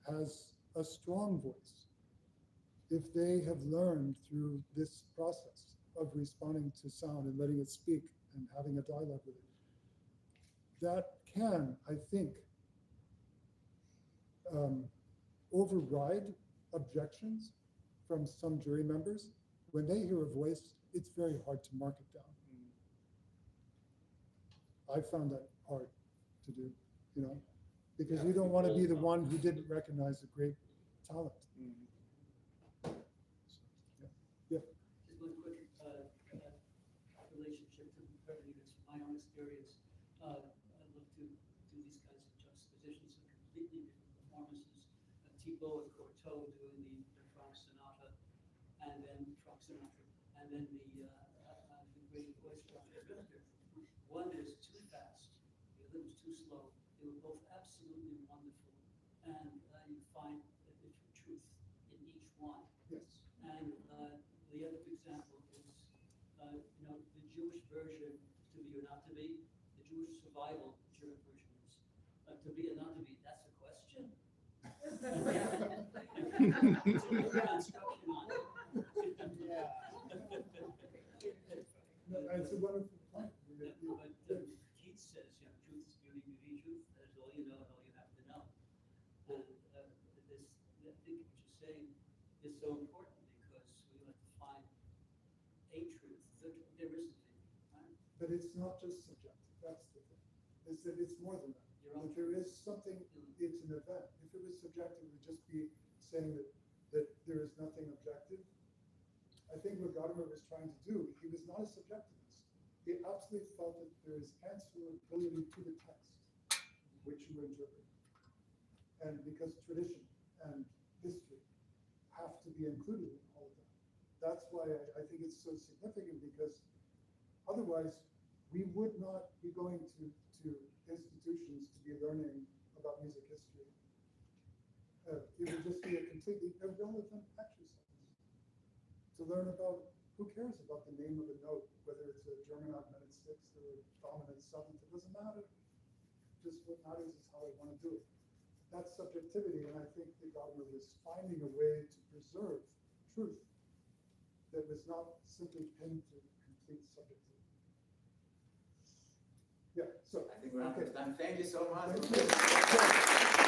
has a strong voice, if they have learned through this process of responding to sound and letting it speak and having a dialogue with it, that can, I think, override objections from some jury members. When they hear a voice, it's very hard to mark it down. I found that hard to do, because you don't want to be the one who didn't recognize a great talent. Yeah. Just one quick relationship to competitiveness. From my own experience, I love to do these kinds of juxtapositions of completely different performances. Thibaut and Courteau doing the Franck Sonata, and then the great voice Richter. One was too fast, the other was too slow. They were both absolutely wonderful, and you find a different truth in each one. Yes. And Jewish version to be or not to be, the Jewish survival, the German version is to be or not to be, that's the question. Construction on it. No, it's a wonderful point. But Keats says, truth is beauty, beauty, truth. That is all you know and all you have to know. And I think what you're saying is so important because we have to find a truth. There isn't any, right? But it's not just subjective, that's the thing. Is that it's more than that. Your own If there is something, it's an event. If it was subjective, it would just be saying that there is nothing objective. I think what Gadamer was trying to do, he was not a subjectivist. He absolutely felt that there is answerability to the text, which you interpret. And because tradition and history have to be included in all of that. That's why I think it's so significant, because otherwise we would not be going to institutions to be learning about music history. It would just be a completely irrelevant exercise. To learn about, who cares about the name of a note, whether it's a German augmented sixth or a dominant seventh, it doesn't matter. Just what matters is how I want to do it. That's subjectivity, and I think that Gadamer was finding a way to preserve truth that was not simply pinned to complete subjectivity. Yeah, so. I think we're out of time. Thank you so much. Thank you.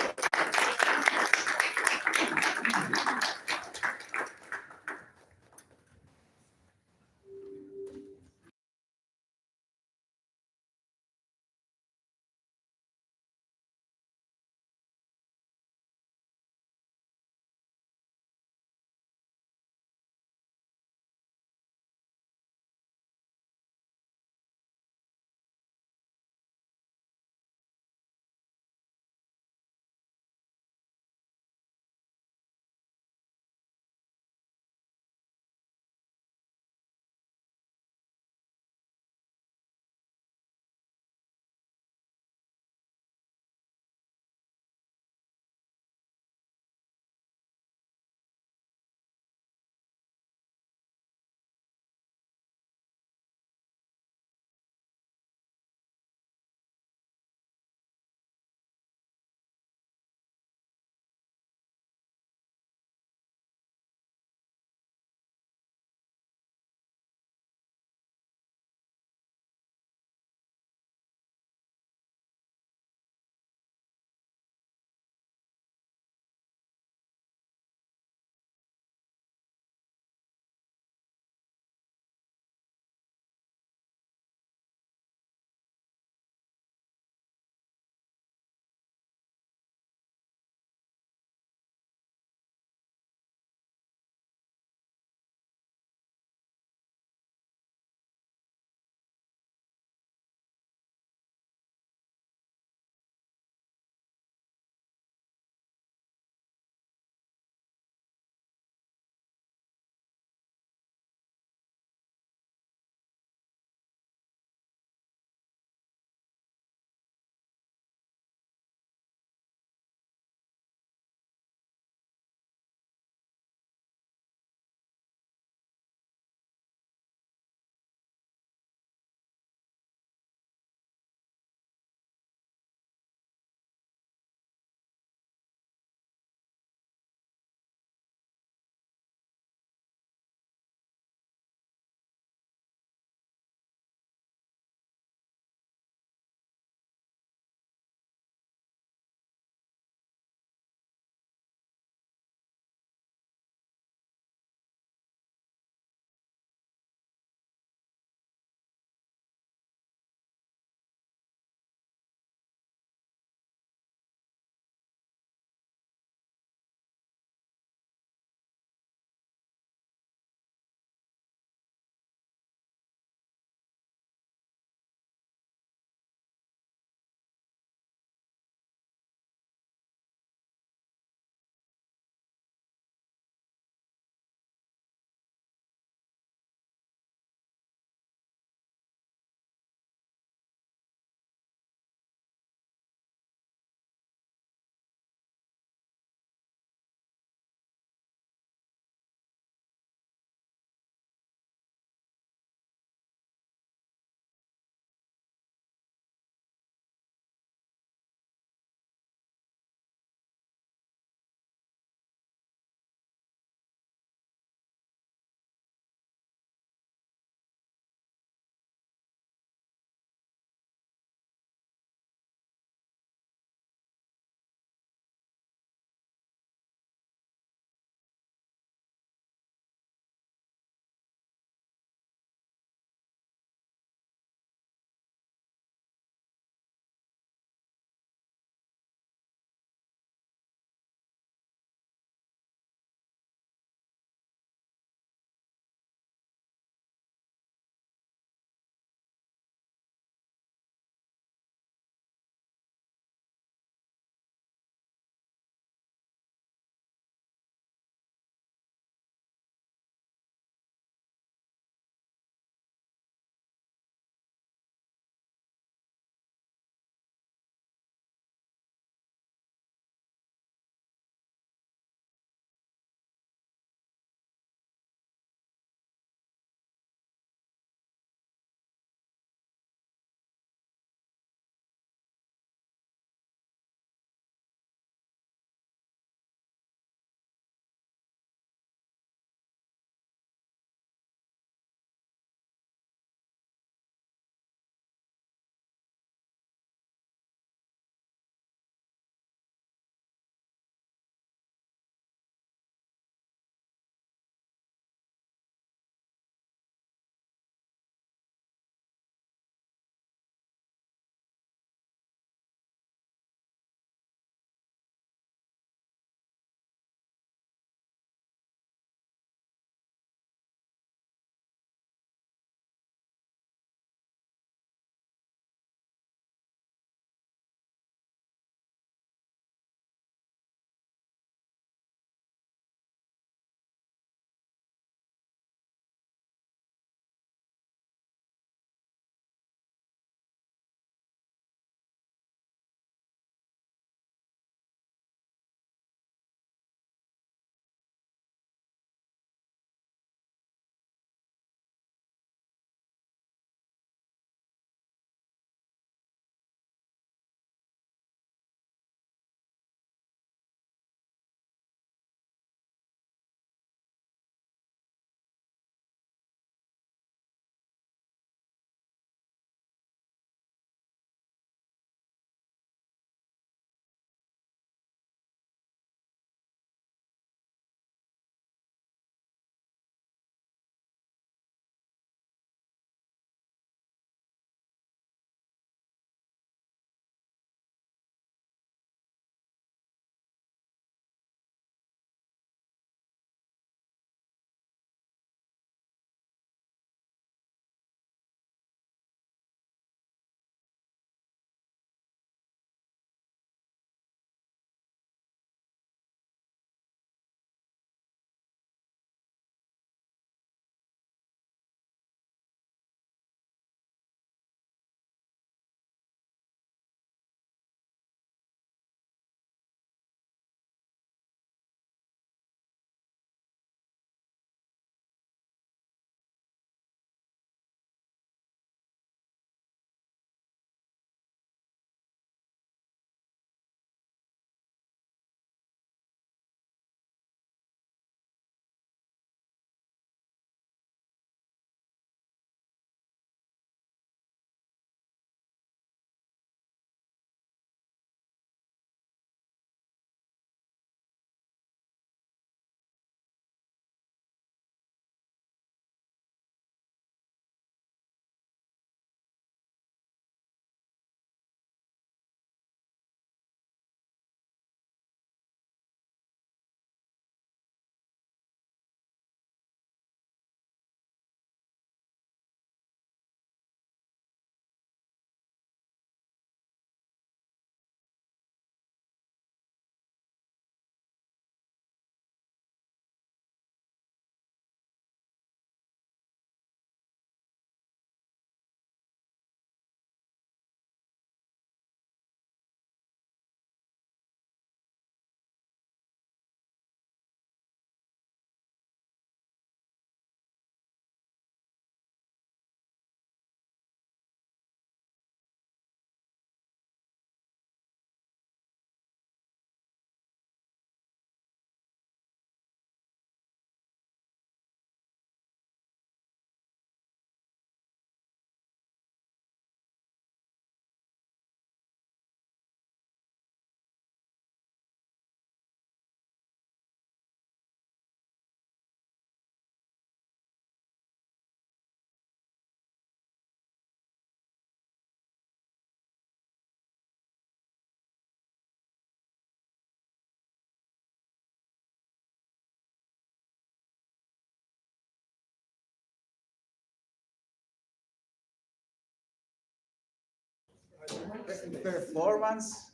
performance,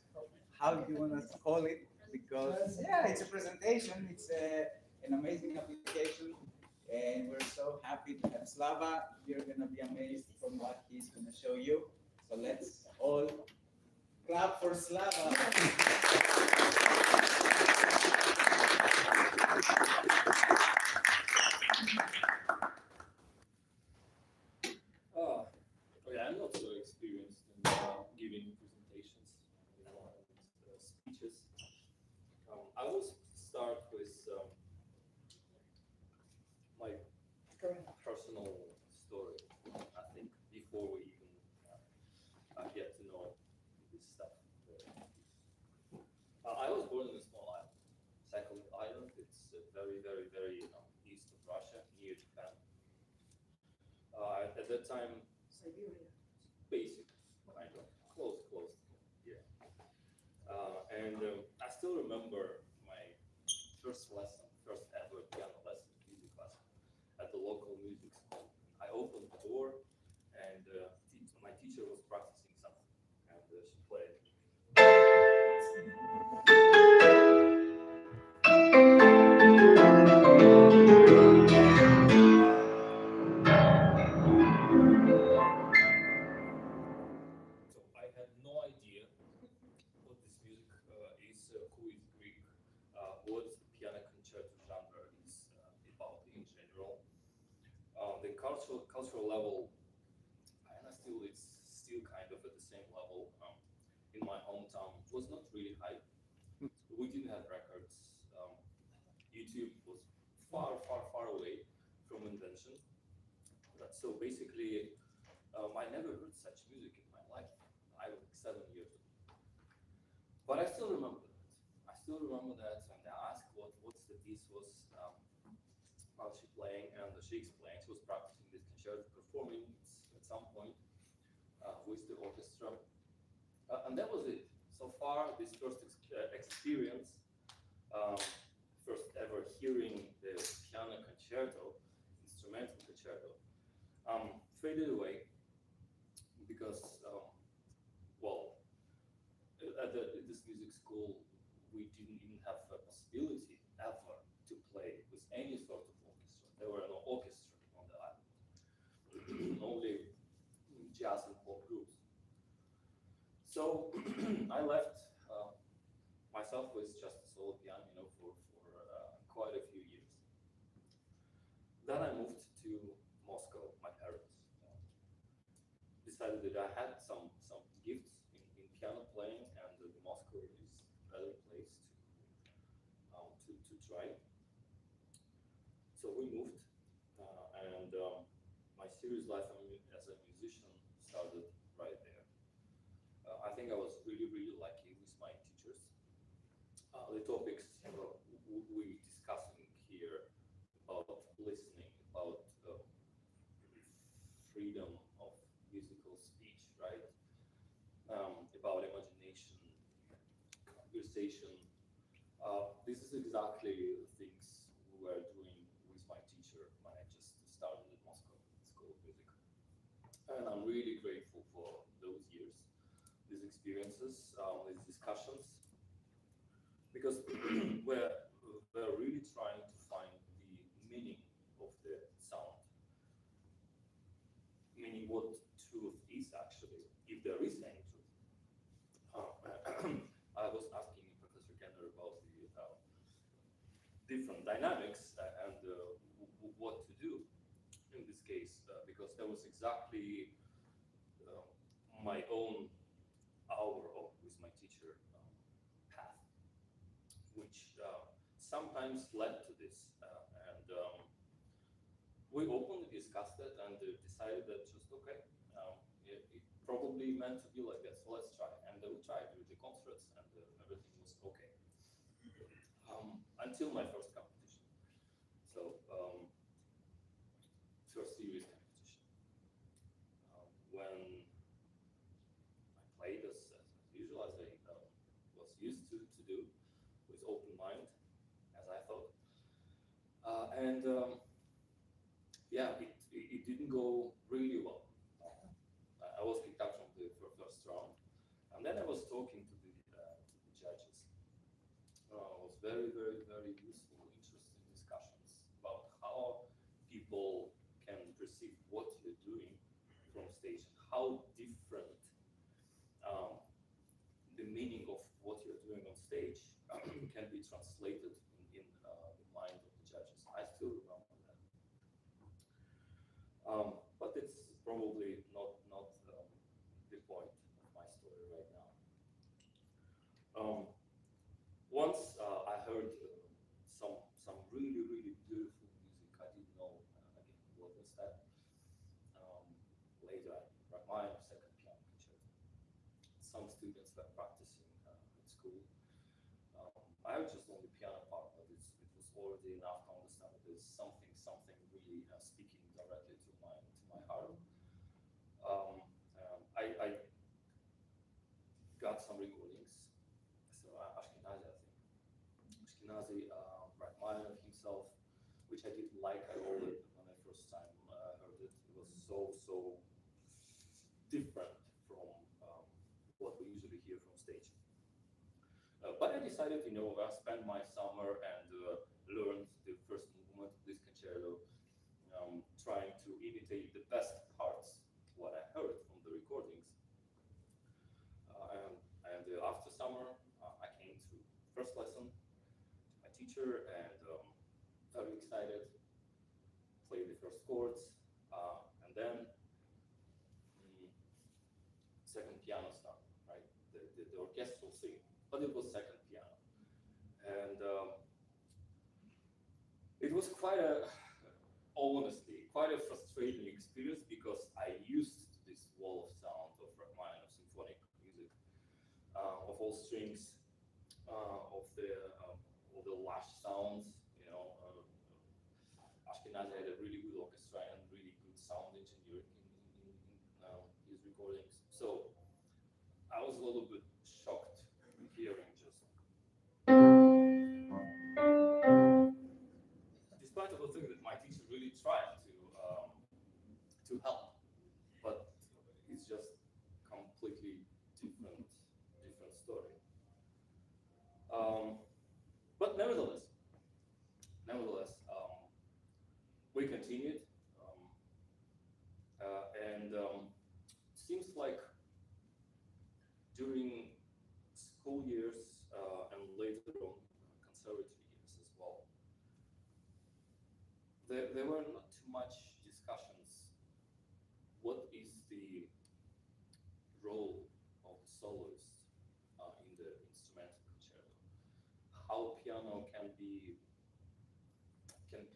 how do you want to call it? Because yeah, it's a presentation, it's an amazing application, and we're so happy to have Slava. You're gonna be amazed from what he's gonna show you. So let's all clap for Slava. Okay, I'm not so experienced in giving presentations, and speeches. I will start with my personal story. I think before we even get to know this stuff. I was born in a small island, Sakhalin Island. It's very, very, very east of Russia, near Japan. At that time, Siberia. basic, kind of close, yeah. I still remember my first lesson, first ever piano lesson, music lesson, at the local music school. I opened the door, and my teacher was practicing something, and she played. So I had no idea what this music is, who is Greek, what the piano concerto genre is about in general. The cultural level, and it's still kind of at the same level in my hometown, was not really high. We didn't have records. YouTube was far away from invention. So basically, I never heard such music in my life. I was 7 years old. But I still remember that. And I asked what's the piece was, how she playing, and she explained she was practicing this concerto, performing at some point with the orchestra, and that was it. So far, this first experience, first ever hearing the piano concerto, instrumental concerto, faded away because, well, at this music school, we didn't even have a possibility ever to play with any sort of orchestra. There were no orchestra on the island, only jazz and pop groups. So I left myself with just a solo piano, for quite a few years. Then I moved to Moscow. My parents decided that I had some gifts in piano playing, and Moscow is a better place to try. So we moved, and my serious life as a musician started right there. I think I was really lucky with my teachers. The topics we discussing here about listening, about freedom of musical speech, right? About imagination, conversation. This is exactly the things we were doing with my teacher when I just started at Moscow School of Music. And I'm really grateful for those years, these experiences, these discussions, because we're really trying to find the meaning of the sound, meaning what truth is actually, if there is any truth. I was asking Professor Kenner about the different dynamics and what to do in this case, because that was exactly my own hour with my teacher path, which sometimes led to this. And we openly discussed it and decided that just okay, it probably meant to be like that, so let's try. And we tried with the concerts, and everything was okay. Until my first competition. So, first serious competition. When I played as usual, as I was used to do, with open mind, as I thought. And yeah, it didn't go really well. I was kicked out from the first round. how different the meaning of what you're doing on stage can be translated in the mind of the judges. I still remember that. But it's probably not the point of my story right now. Once I heard some really beautiful music. I didn't know again what was that. Later, my second piano concerto. Some students were practicing at school. I was just on the piano part, but it was already enough to understand that there's something really speaking directly to my heart. I got some recordings. So Ashkenazi, I think. Ashkenazi, Rachmaninoff himself, which I didn't like at all when I first time heard it. It was so different from what we usually hear from stage. But I decided, I spent my summer and learned the first movement of this concerto, trying to imitate the best parts, what I heard from the recordings. And after summer, I came to first lesson to my teacher and very excited, played the first chords, and then second piano started, right? The orchestral thing, but it was second piano. And it was honestly, quite a frustrating experience because I used this wall of sound of Rachmaninoff symphonic music, of all strings, of the lush sounds. Ashkenazi had a really good orchestra and really good sound engineer in his recordings. So I was a little bit shocked hearing just, despite of the thing that my teacher really tried to help, but it's just completely different story. But nevertheless, we continued, and seems like during school years and later on conservatory years as well, there were not too much discussions. What is the role of the soloist in the instrumental concerto? How piano can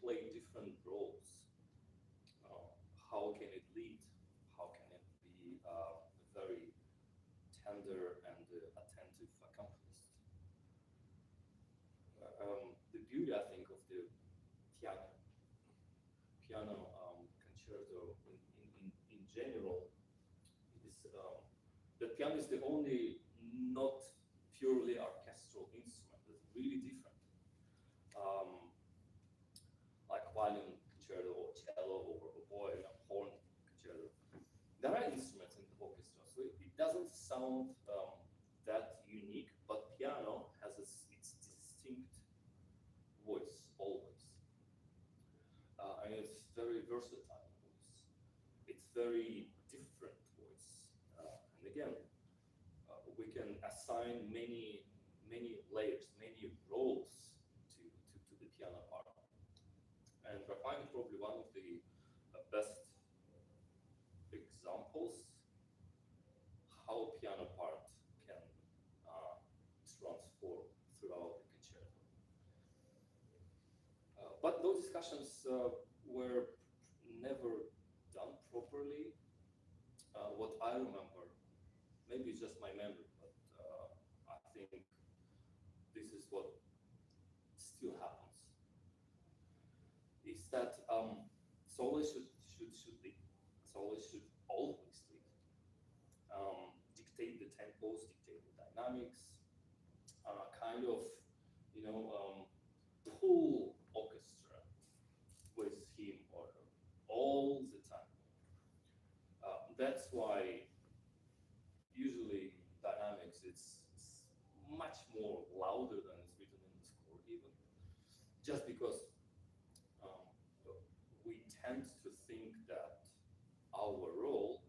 play different roles? How can it lead? How can it be a very tender and attentive accompanist? The beauty, I think, of the piano concerto in general is that piano is the only not purely orchestral instrument. It's really different. Like violin concerto or cello or oboe and horn concerto. There are instruments in the orchestra, so it doesn't sound that unique, but piano has its distinct voice always. And it's very versatile voice. It's very different voice. And again, we can assign many layers, many roles to the piano part. And Rachmaninoff is probably one of the best examples how piano part can transform throughout the concerto. But those discussions were never done properly. What I remember, maybe it's just my memory, but I think this is what still happens, is that soloists should lead. Soloists should always lead. Dictate the tempos, dictate the dynamics, kind of, pull orchestra with him or her all the time. That's why usually dynamics it's much more louder than it's written in the score even, just because we tend to think that our role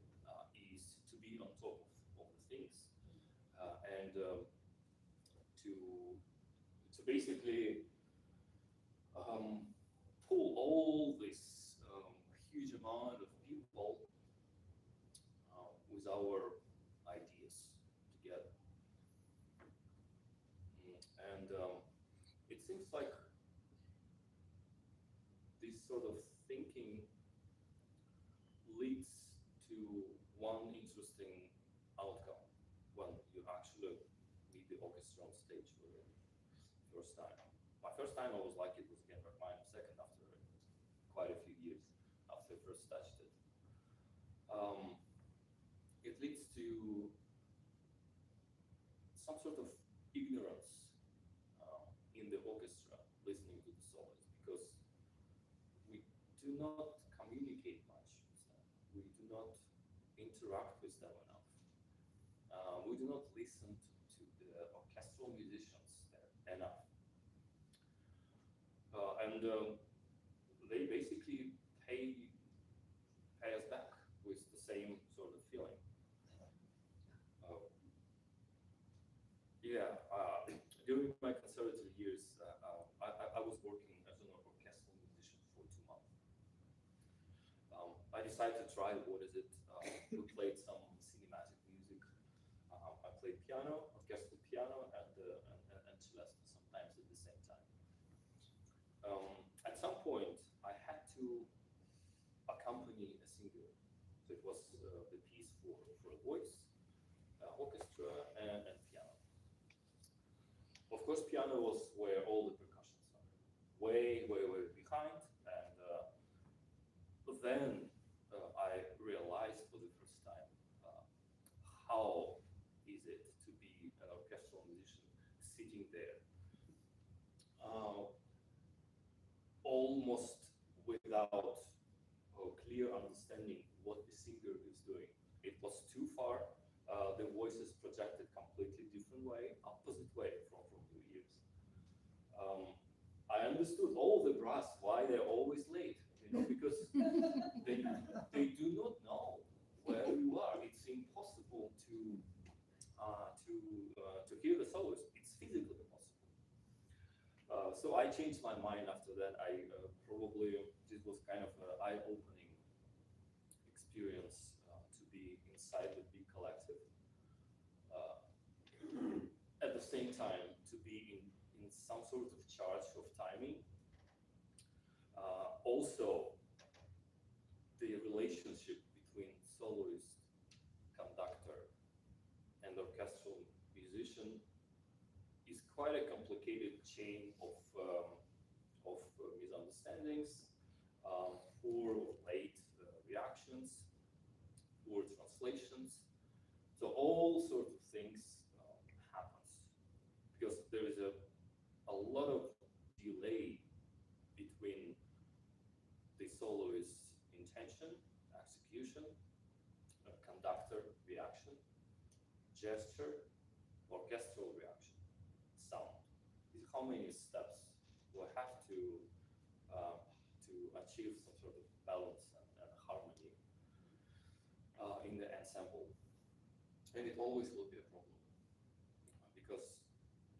is to basically pull all this huge amount of people with our ideas together. And it seems like this sort of thinking leads to one interesting outcome when you actually meet the orchestra on stage for the first time. My first time I was like, it was again my second after quite a few years after I first touched it. It leads to some sort of ignorance in the orchestra listening to the solos, because we do not communicate much with them. We do not interact with them enough. We do not listen to the orchestral musicians there enough. And they basically pay us back with the same sort of feeling. During my conservatory years, I was working as an orchestral musician for 2 months. I decided to try what is it. We played some cinematic music. I played piano, orchestral piano, and celeste sometimes at the same time. At some point, I had to accompany a singer. So it was the piece for a voice, orchestra, and piano. Of course, piano was where all the percussions are, way behind. And then I realized for the first time how is it to be an orchestral musician sitting there, almost without a clear understanding what the singer is doing. It was too far. The voices projected completely different way, opposite way from your ears. I understood all the brass why they're always late, because they do not know where you are. It's impossible to hear the solos. It's physically impossible. So I changed my mind after that. I probably this was kind of an eye-opening experience to be inside the big collective. At the same time, to be in some sort of charge of timing. Also, the relationship between soloist, conductor, and orchestral musician is quite a complicated chain of misunderstandings, poor or late reactions, poor translations. So all sorts of things happens because there is a lot of delay between the soloist's intention, execution, conductor reaction, gesture, orchestral reaction, sound. These how many steps will have to achieve some sort of balance and harmony in the ensemble. And it always will be a problem because,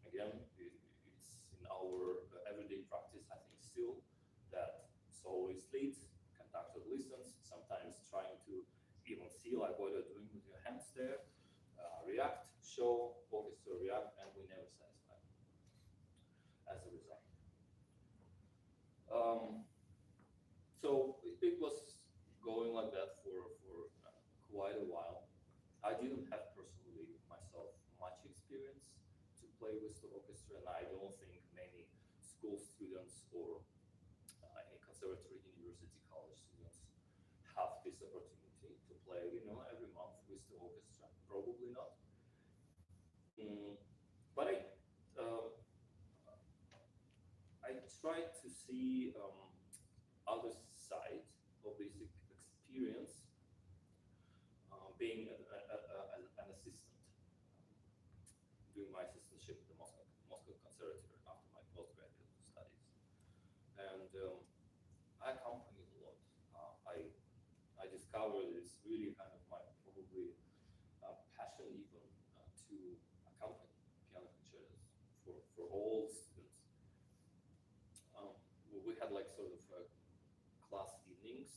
again, it's in our everyday practice, I think, still that soloist leads, conductor listens, sometimes trying to even see like what you're doing with your hands there, react, show, orchestra react, and we never satisfy as a result. So it was going like that for quite a while. I didn't have personally myself much experience to play with the orchestra, and I don't think many school students or any conservatory, university, college students have this opportunity to play, every month with the orchestra. Probably not. But I tried to see other side of this experience, being an assistant, doing my assistantship at the Moscow Conservatory after my postgraduate studies, and I accompanied a lot. I discovered it's really kind of my probably passion even to accompany for all students. We had like sort of class evenings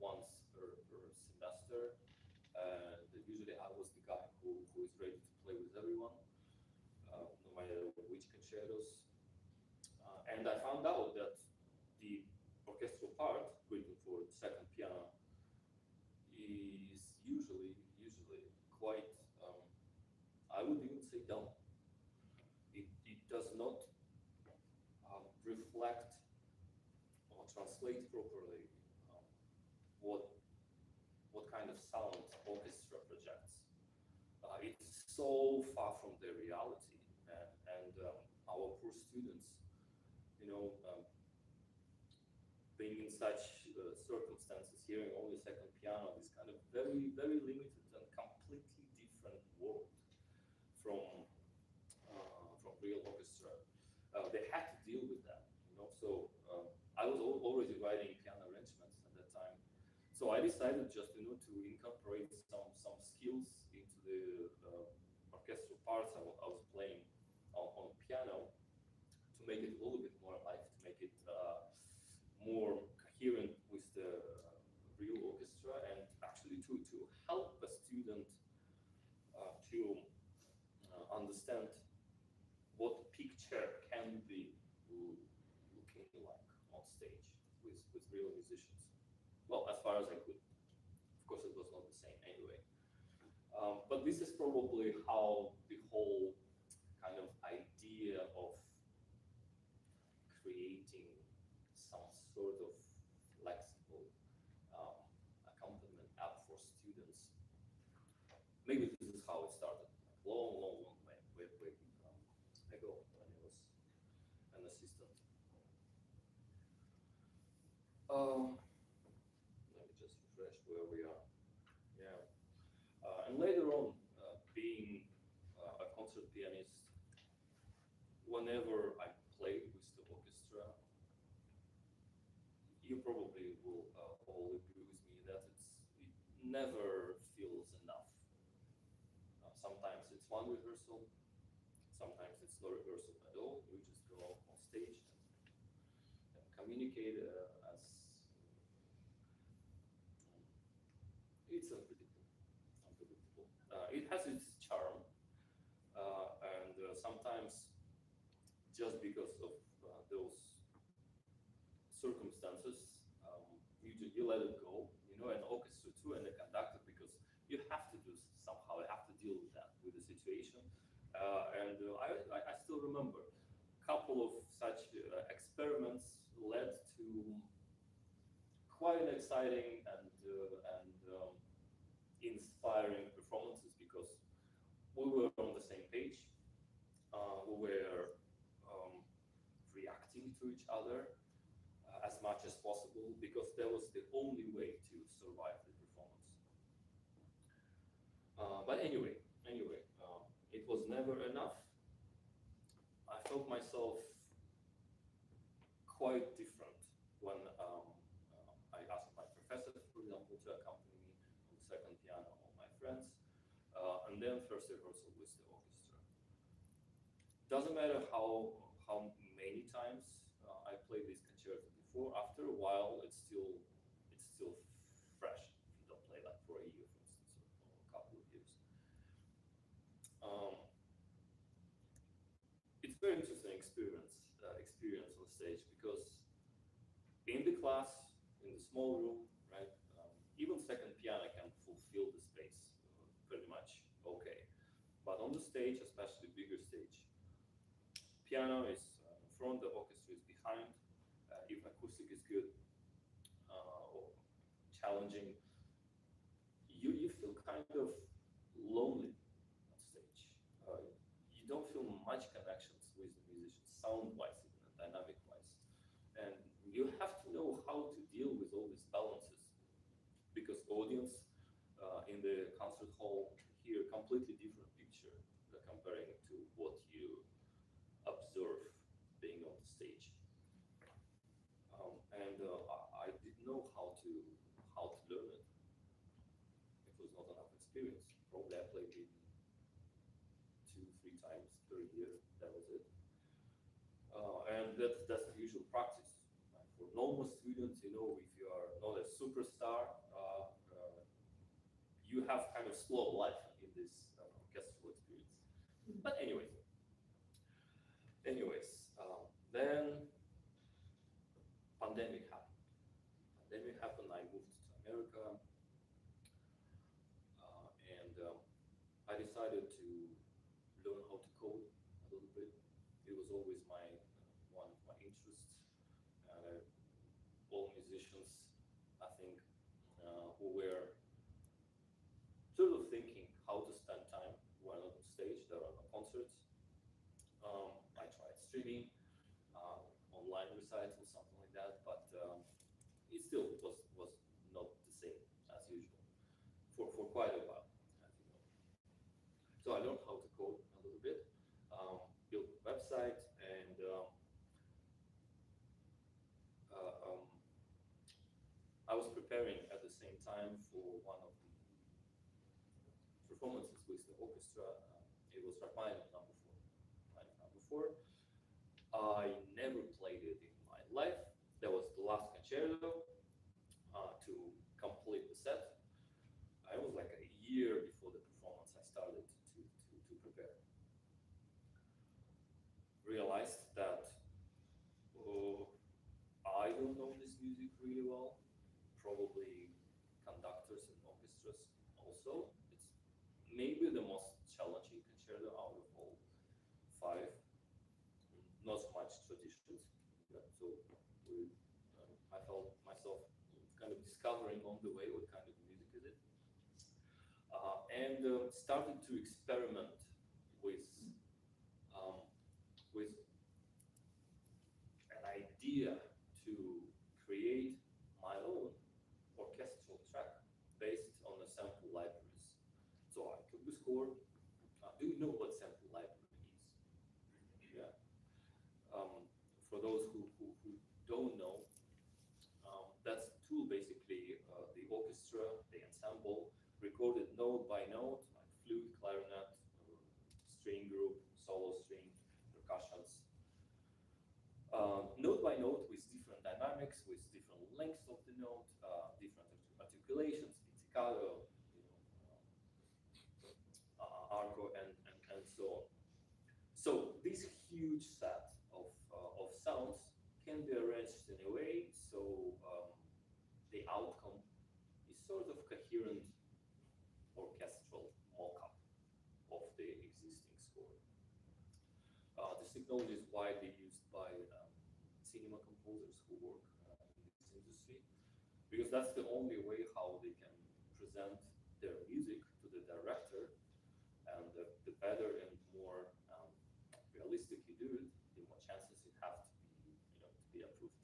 once per semester. Usually I was the guy who is ready to play with everyone, no matter which concertos. And I found out that the orchestral part, written for second piano, is usually quite, I would even say dumb. It does not reflect or translate properly what kind of sound orchestra projects. It's so far from the reality, and our poor students, being in such circumstances, hearing only second piano, this kind of very, very limited and completely different world from real orchestra. They had to deal with that, So I was already writing piano arrangements at that time, so I decided just to incorporate some skills into the orchestral parts I was playing on piano to make it a little bit more alive, to make it more coherent with the real orchestra, and actually to help a student to understand what picture can be looking like on stage with real musicians. Well, as far as I could. Of course, it was not the same anyway. But this is probably how the whole kind of idea of creating some sort of flexible accompaniment app for students. Maybe this is how it started, long way ago when I was an assistant. Let me just refresh where we are. Yeah. And later on, being a concert pianist, whenever I played with the orchestra, you probably will all agree with me that it never feels enough. Sometimes it's one rehearsal, sometimes it's no rehearsal at all. We just go on stage and communicate as it's unpredictable. It has its charm, and sometimes just because of those circumstances, you let it go, and orchestra too, and the conductor, because you have to do somehow, you have to deal with that, with the situation. And I still remember a couple of such experiments led to quite an exciting and inspiring performances, because we were on the same page. We were reacting to each other as much as possible, because that was the only way to survive the performance. But anyway, it was never enough. I felt myself quite different when I asked my professor, for example, to accompany me on the second piano, or my friends, and then first rehearsal with the orchestra. Doesn't matter how many times I played this concerto before. After a while, it's still fresh. If you don't play that for a year, for instance, or a couple of years. It's very interesting experience on stage, because in the class, in the small room, right, even second piano can fulfill the space pretty much okay. But on the stage, especially bigger stage, piano is in front, the orchestra is behind. If acoustic is good or challenging, you feel kind of lonely on stage. You don't feel much connections with the musicians, sound-wise, even, and dynamic-wise. And you have to know how to deal with all these balances, because audience in the concert hall hear a completely different picture comparing to what you observe being on the stage. And I didn't know how to learn it. It was not enough experience. Probably I played maybe 2-3 times per year. That was it. practice. For normal students, you know, if you are not a superstar, you have kind of slow life in this orchestral experience. But then pandemic happened. I moved to America, and I decided to learn how to code a little bit. It was always one of my interests. All musicians, I think, who were sort of thinking how to spend time when on stage, there are no concerts. I tried streaming, online recitals, something like that, but it still was not the same as usual for quite a while, as you know. So I learned how to code a little bit, built a website, and I was preparing at the same time for one of the performances with the orchestra. It was Rachmaninoff number 4. Rachmaninoff number 4. I never played it in my life. That was the last concerto to complete the set. I was like a year before the performance. I started to prepare. Realized that I don't know this music really well. Probably conductors and orchestras also. It's maybe the most challenging concerto out of all 5. Not so much traditions. Yeah, so I felt myself kind of discovering on the way what kind of music is it, and started to experiment with an idea to create my own orchestral track based on the sample libraries. So I took the score. Do you know what sample library is? Yeah. For those who don't know, that's a tool basically, the orchestra, the ensemble, recorded note by note, like flute, clarinet, string group, solo string, percussions. Note by note with different dynamics, with different lengths of the note, different articulations, pizzicato, arco, and so on. So this huge set of sounds can be arranged in a way so the outcome is sort of coherent orchestral mock-up of the existing score. This technology is widely used by cinema composers who work in this industry, because that's the only way how they can present their music to the director, and the better and more realistic you do it, the more chances it has to be approved.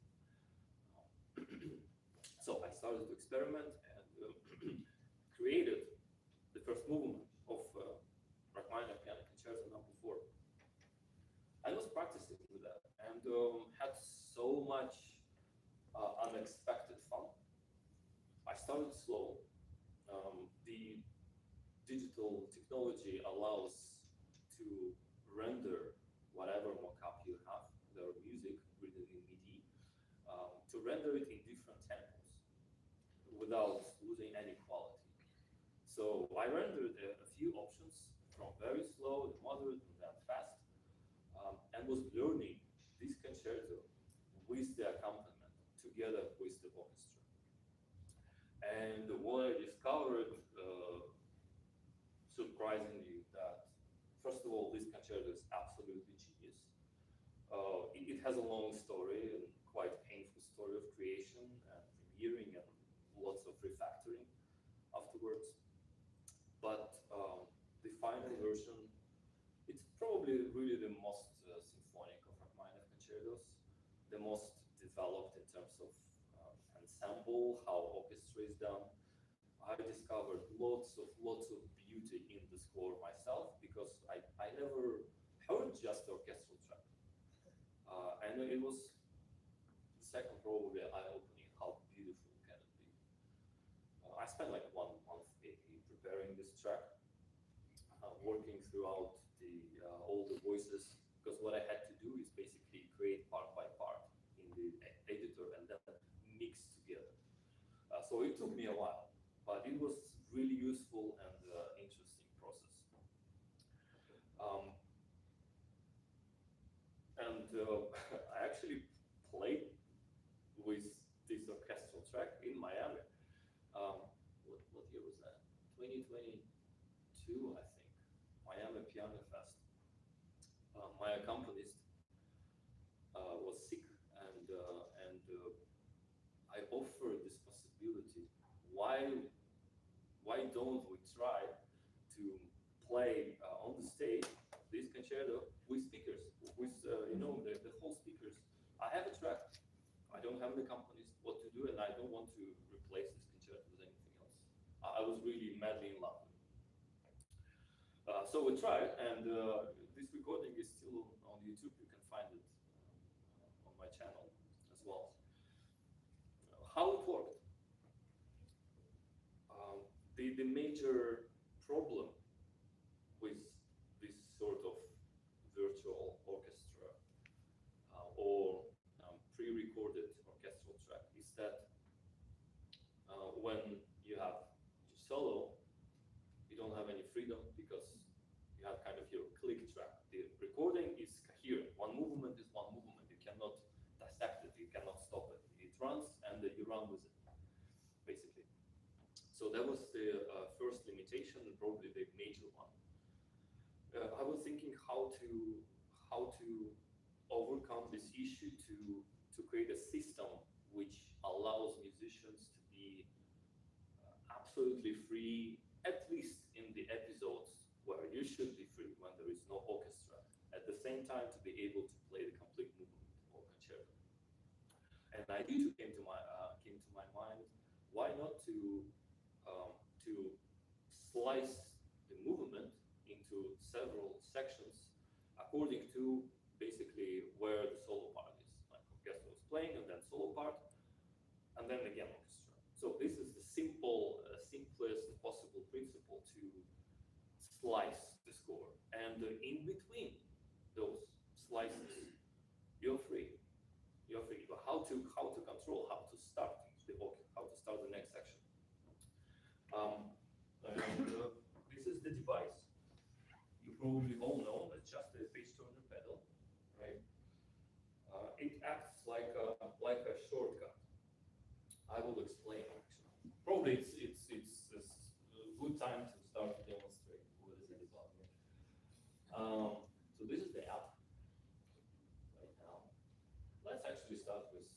So I started to experiment and created the first movement of Rachmaninoff Piano Concerto number 4. I was practicing with that and had so much unexpected fun. I started slow. The digital technology allows to render whatever mock-up you have, their music written in MIDI, to render it in different tempos without losing any quality. So I rendered a few options from very slow to moderate and then fast, and was learning this concerto with the accompaniment together with the orchestra. And what I discovered, surprisingly, that first of all, this concerto is absolutely genius. It has a long story and quite painful story of creation and premiering and lots of refactoring afterwards. But the final version, it's probably really the most symphonic of Rachmaninoff concertos, the most developed in terms of ensemble, how orchestra is done. I discovered lots of beauty in the score myself, because I never heard just the orchestral track. And it was the second probably eye-opening how beautiful can it be. I spent like 1 month maybe preparing this track, working throughout all the voices, because what I had to do is basically create part by part in the So it took me a while, but it was really useful and interesting process. I actually played with this orchestral track in Miami. What year was that? 2022, I think. Miami Piano Fest. My accompanist was sick, and I offered this possibility. Why don't we try to play on the stage this concerto with speakers, with the whole speakers? I have a track. I don't have an accompanist. What to do, and I don't want to replace this concerto with anything else. I was really madly in love with it. So we tried, and this recording is still on YouTube. You can find it on my channel as well. How it worked? The major problem with this sort of virtual orchestra or pre-recorded orchestral track is that when you have your solo, you don't have any freedom because you have kind of your click track. The recording is coherent. One movement is one movement. You cannot dissect it. You cannot stop it. It runs and you run with it, basically. So that was the first limitation and probably the major one. I was thinking how to overcome this issue to create a system which allows musicians to be absolutely free, at least in the episodes where you should be free when there is no orchestra. At the same time, to be able to play the complete movement or concerto. And an idea came to my mind. Why not to slice the movement into several sections according to basically where the solo part is. Like orchestra was playing and then solo part, and then again orchestra. So this is the simplest possible principle to slice the score. And in between those slices, you're free. You're free. But how to control, how to start the next section. This is the device. You probably all know it's just a page turner pedal, right? It acts like a shortcut. I will explain actually. Probably it's a good time to start to demonstrate what is it about. So this is the app right now. Let's actually start with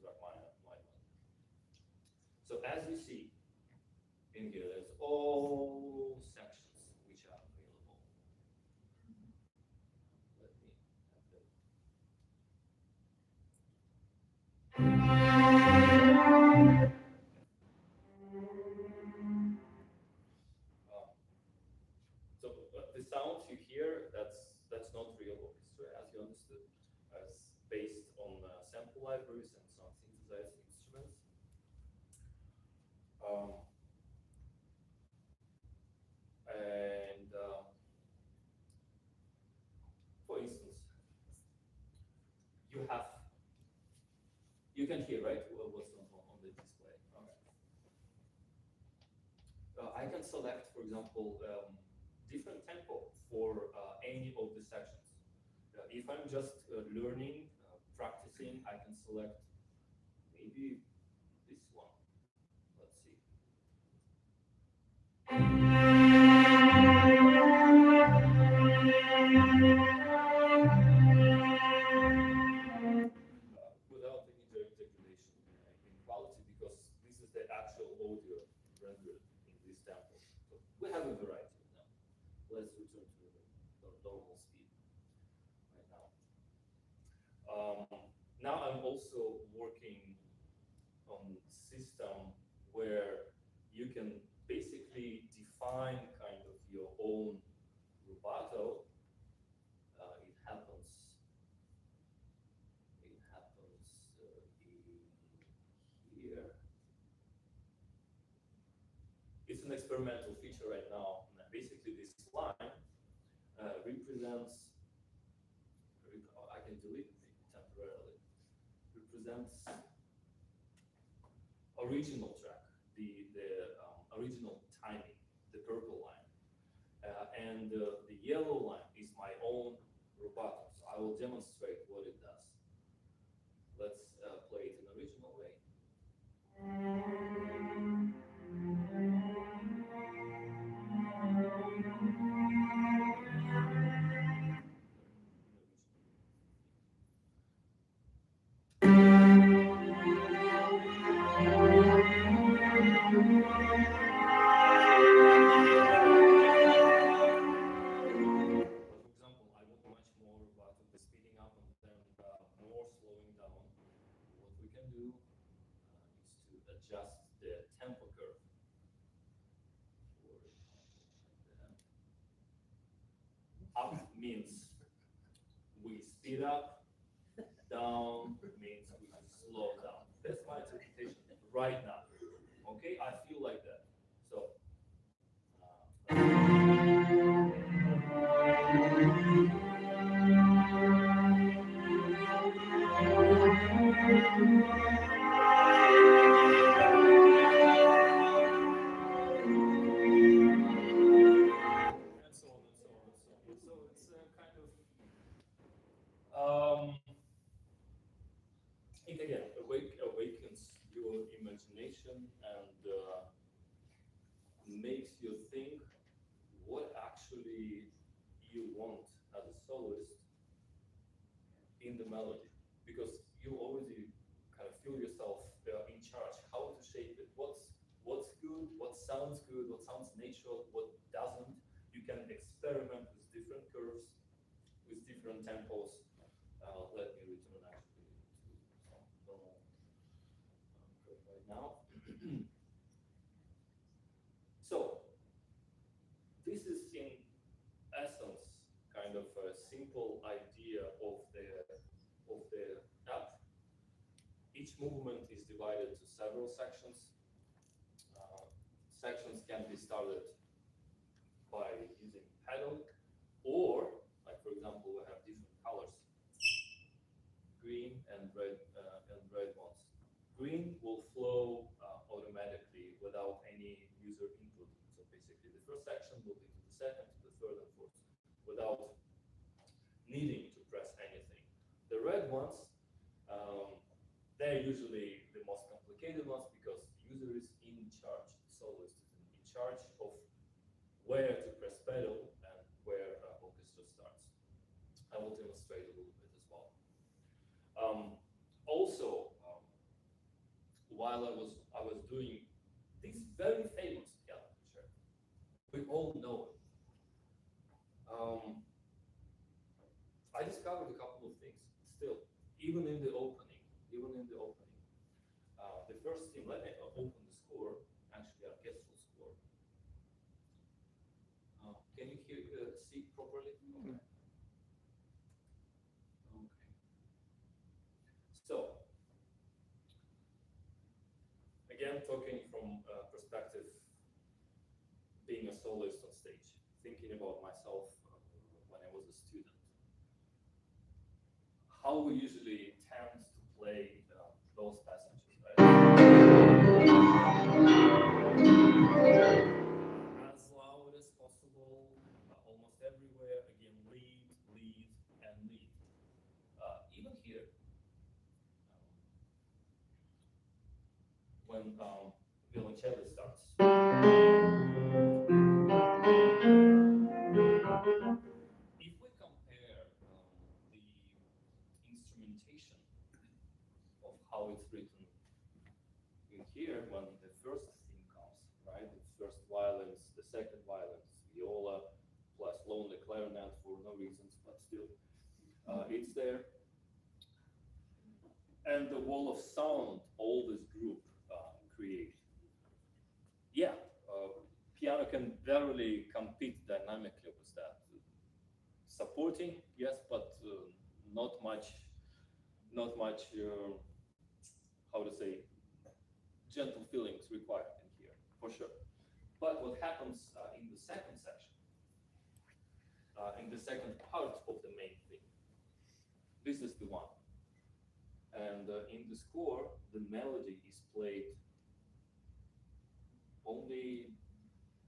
Rachmaninoff. So as you see in here, there's all sections which are available. Let me have them. So the sounds you hear, that's not real orchestra, as you understood. It's based on sample libraries and some synthesized instruments. For instance, you can hear, right, what's on the display. I can select, for example, different tempo for any of the sections. If I'm just learning, practicing, I can select maybe this one. Let's see. Without any degradation in quality, because this is the actual audio rendered in this tempo. So we have a variety of them. Let's return to the normal speed right now. Now I'm also working on a system where you can basically define kind of your own rubato. It happens in here. It's an experimental feature right now. And basically, this line represents. I can delete it temporarily. Represents original track. and the yellow line is my own rubato. So I will demonstrate what it does. Let's play it in original way. But for example, I want much more about the speeding up and then more slowing down. What we can do is to adjust the tempo curve. For example, like that. Up means we speed up, down means we slow down. That's my interpretation right now. Okay, I feel like that. So. And so on and so on and so on. So it's kind of it again awakens your imagination and makes you think what actually you want as a soloist in the melody, because you already kind of feel yourself in charge. How to shape it? What's good? What sounds good? What sounds natural? What doesn't? You can experiment with different curves, with different tempos. Let me return actually to some normal curve right now. So this is in essence kind of a simple idea of the app. Each movement is divided to several sections. Sections can be started by using pedal, or like for example, we have different colors, green and red ones. Green will flow automatically without any user input. So basically, the first section will be to the second, to the third, and fourth, without needing to press anything. The red ones, they're usually the most complicated ones because the user is in charge, the soloist is in charge of where to press pedal and where orchestra starts. I will demonstrate a little bit as well. Also, while I was doing this very famous piano concerto, we all know it. I discovered a couple of things still, even in the opening. The first thing, let me open the score, actually orchestral score. Can you see properly? Okay. Okay. So, again, talking from perspective, being a soloist on stage, thinking about myself when I was a student. How we usually tend to play those passages, right? As loud as possible, almost everywhere. Again, lead, and lead. Even here, when violoncello starts. If we compare the instrumentation of how it's written in here, when the first theme comes, right? The first violins, the second violins, viola, plus lonely clarinet for no reasons, but still, it's there. And the wall of sound all this group create. Yeah, piano can barely compete dynamically with that. Supporting, yes, but not much, how to say, gentle feelings required in here, for sure. But what happens in the second section, in the second part of the main thing, this is the one. And in the score, the melody is played only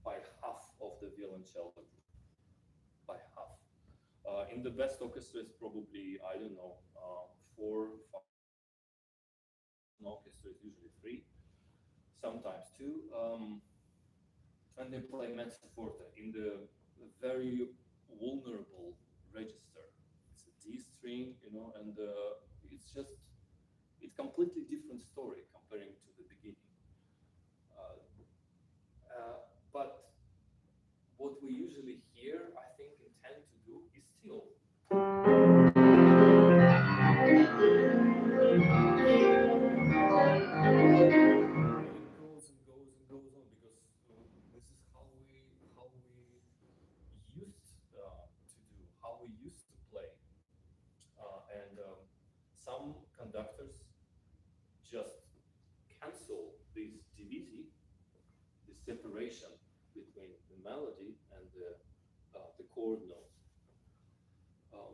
by half of the violoncello group. In the best orchestras, probably, I don't know, 4, 5. An orchestra is usually 3, sometimes 2. And they play mezzo forte in the very vulnerable register. It's a D string, and it's completely different story comparing to the beginning. But what we usually hear, I think, intend to do is still. It goes and goes and goes on because this is how we used to do, how we used to play, and some conductors just cancel this divisi, this separation between the melody and the chord notes.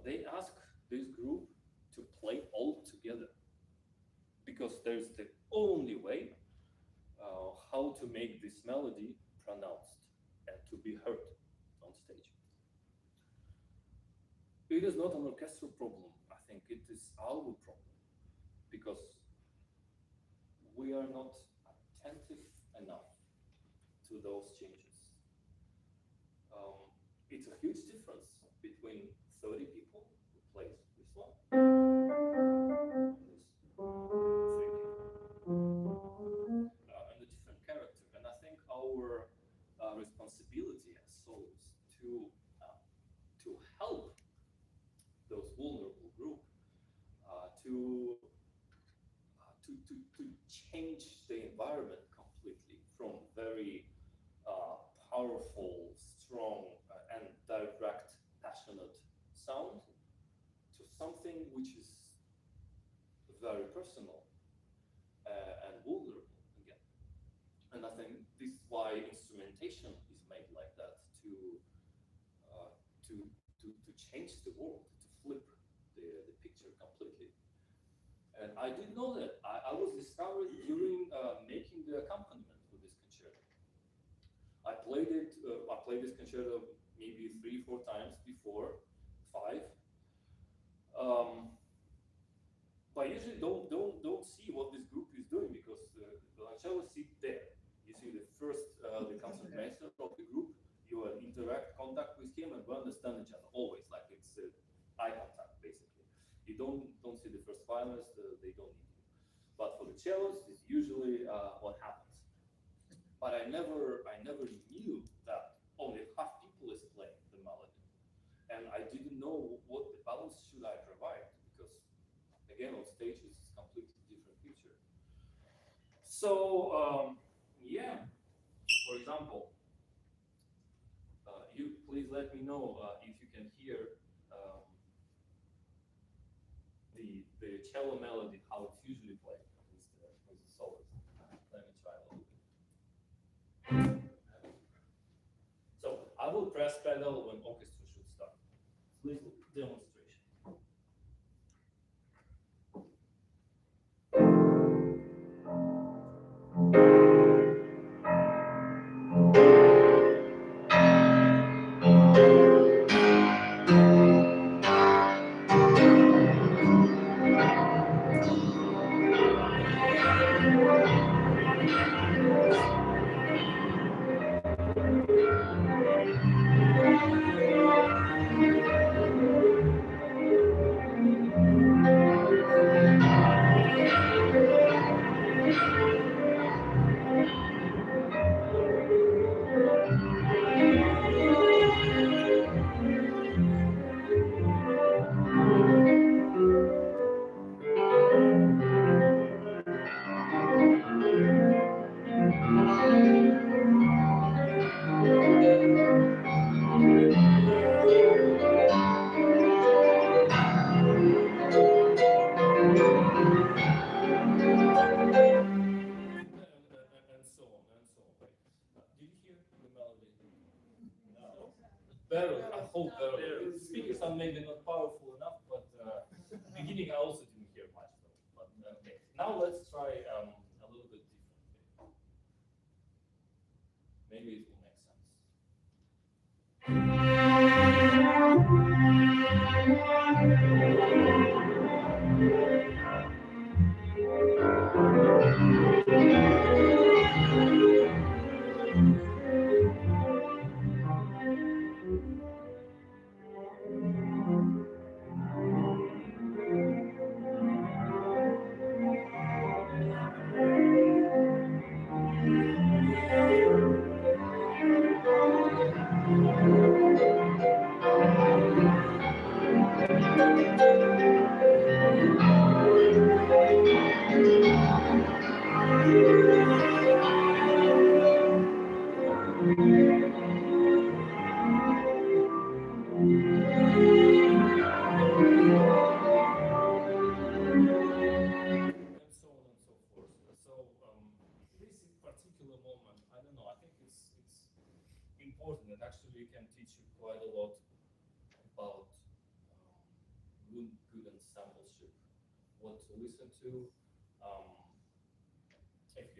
They ask this group to play all together because there's the only way how to make this melody pronounced and to be heard on stage. It is not an orchestral problem. I think it is our problem because we are not attentive enough to those changes. It's a huge difference between 30 people who plays this one and this 3 people. And a different character. And I think our responsibility as soloists to help those vulnerable group to change the environment completely from very powerful, strong, and direct, passionate sound to something which is very personal and vulnerable again. And I think this is why instrumentation is made like that to change the world, to flip the picture completely. And I didn't know that. I was discovered during making the accompaniment for this concerto. I played this concerto maybe 3-4 times before, 5. But I usually don't see what this group is doing because the violoncello sit there. You see the first the concertmaster of the group. You interact, contact with him, and we understand each other always. Like it's eye contact basically. You don't see the first violinist. They don't need you. But for the cellos, it's usually what happens. But I never knew that only half people is playing the melody, and I didn't know what the balance should I provide because again on stage it's a completely different picture. So yeah, for example, you please let me know if you can hear the cello melody how it's usually played with the soloist. Let me try a little bit. So I will press pedal when orchestra should start. Little demonstration. Did you hear the melody? No. Barely, I hope barely. The speakers are maybe not powerful enough, but beginning I also didn't hear much though. But okay, now let's try a little bit differently. Maybe it will make sense. And so on and so forth. So this particular moment, I don't know. I think it's important. It actually can teach you quite a lot about good ensembleship, what to listen to. Um, if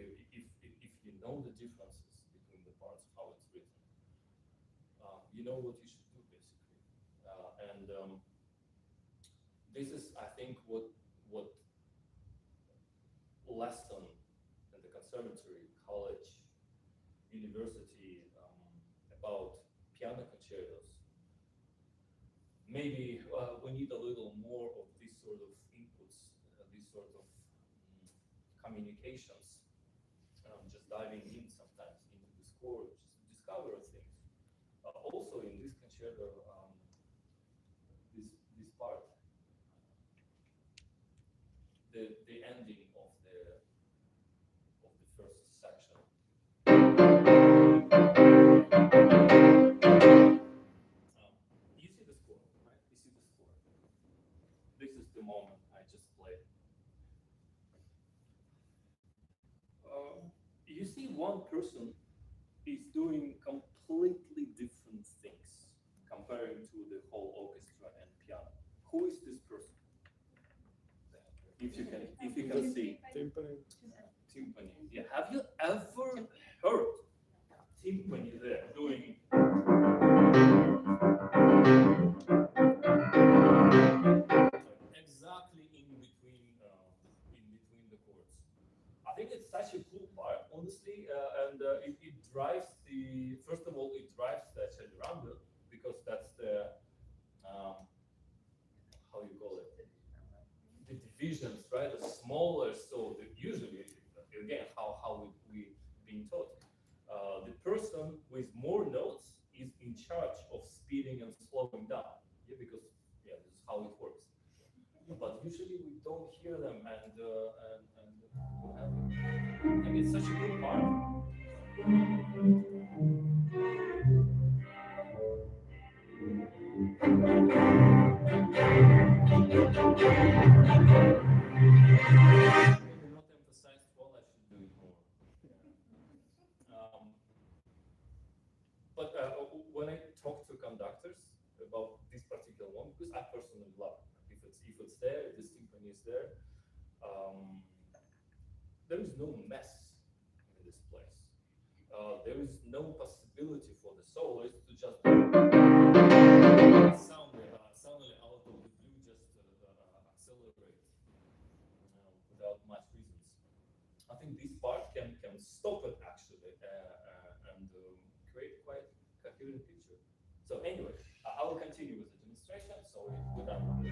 you know the differences between the parts, how it's written, you know what you should do basically. And this is, I think, what lesson in the conservatory, college, university about piano concertos. Maybe we need a little more of these sort of inputs, these sort of communications. Just diving in sometimes into the score, just discover things. Also in this concerto, this part, the ending of the first section. You see the score, right? You see the score. This is the moment I just played. You see one person is doing completely different things comparing to the whole orchestra and piano. Who is this person? If you can see. Timpani. Timpani. Yeah. Have you ever heard timpani there doing? Exactly in between the chords. I think it's such a cool part, honestly, and it drives the. First of all, it drives the accelerando because that's the how you call it, the divisions, right? The smaller, so usually, again, how we being taught, the person with more notes is in charge of speeding and slowing down. Yeah, because yeah, this is how it works. But usually we don't hear them, and what have you. And it's such a good part. Maybe not emphasized well. I should do it more. But when I talk to conductors about this particular one, because I personally love it. If it's there, if this timpani is there, there is no mess in this place. There is no possibility for the soloist to just suddenly out of the blue just accelerate without much reasons. I think this part can stop it actually and create quite coherent picture. So anyway, I will continue with the demonstration. So we're done with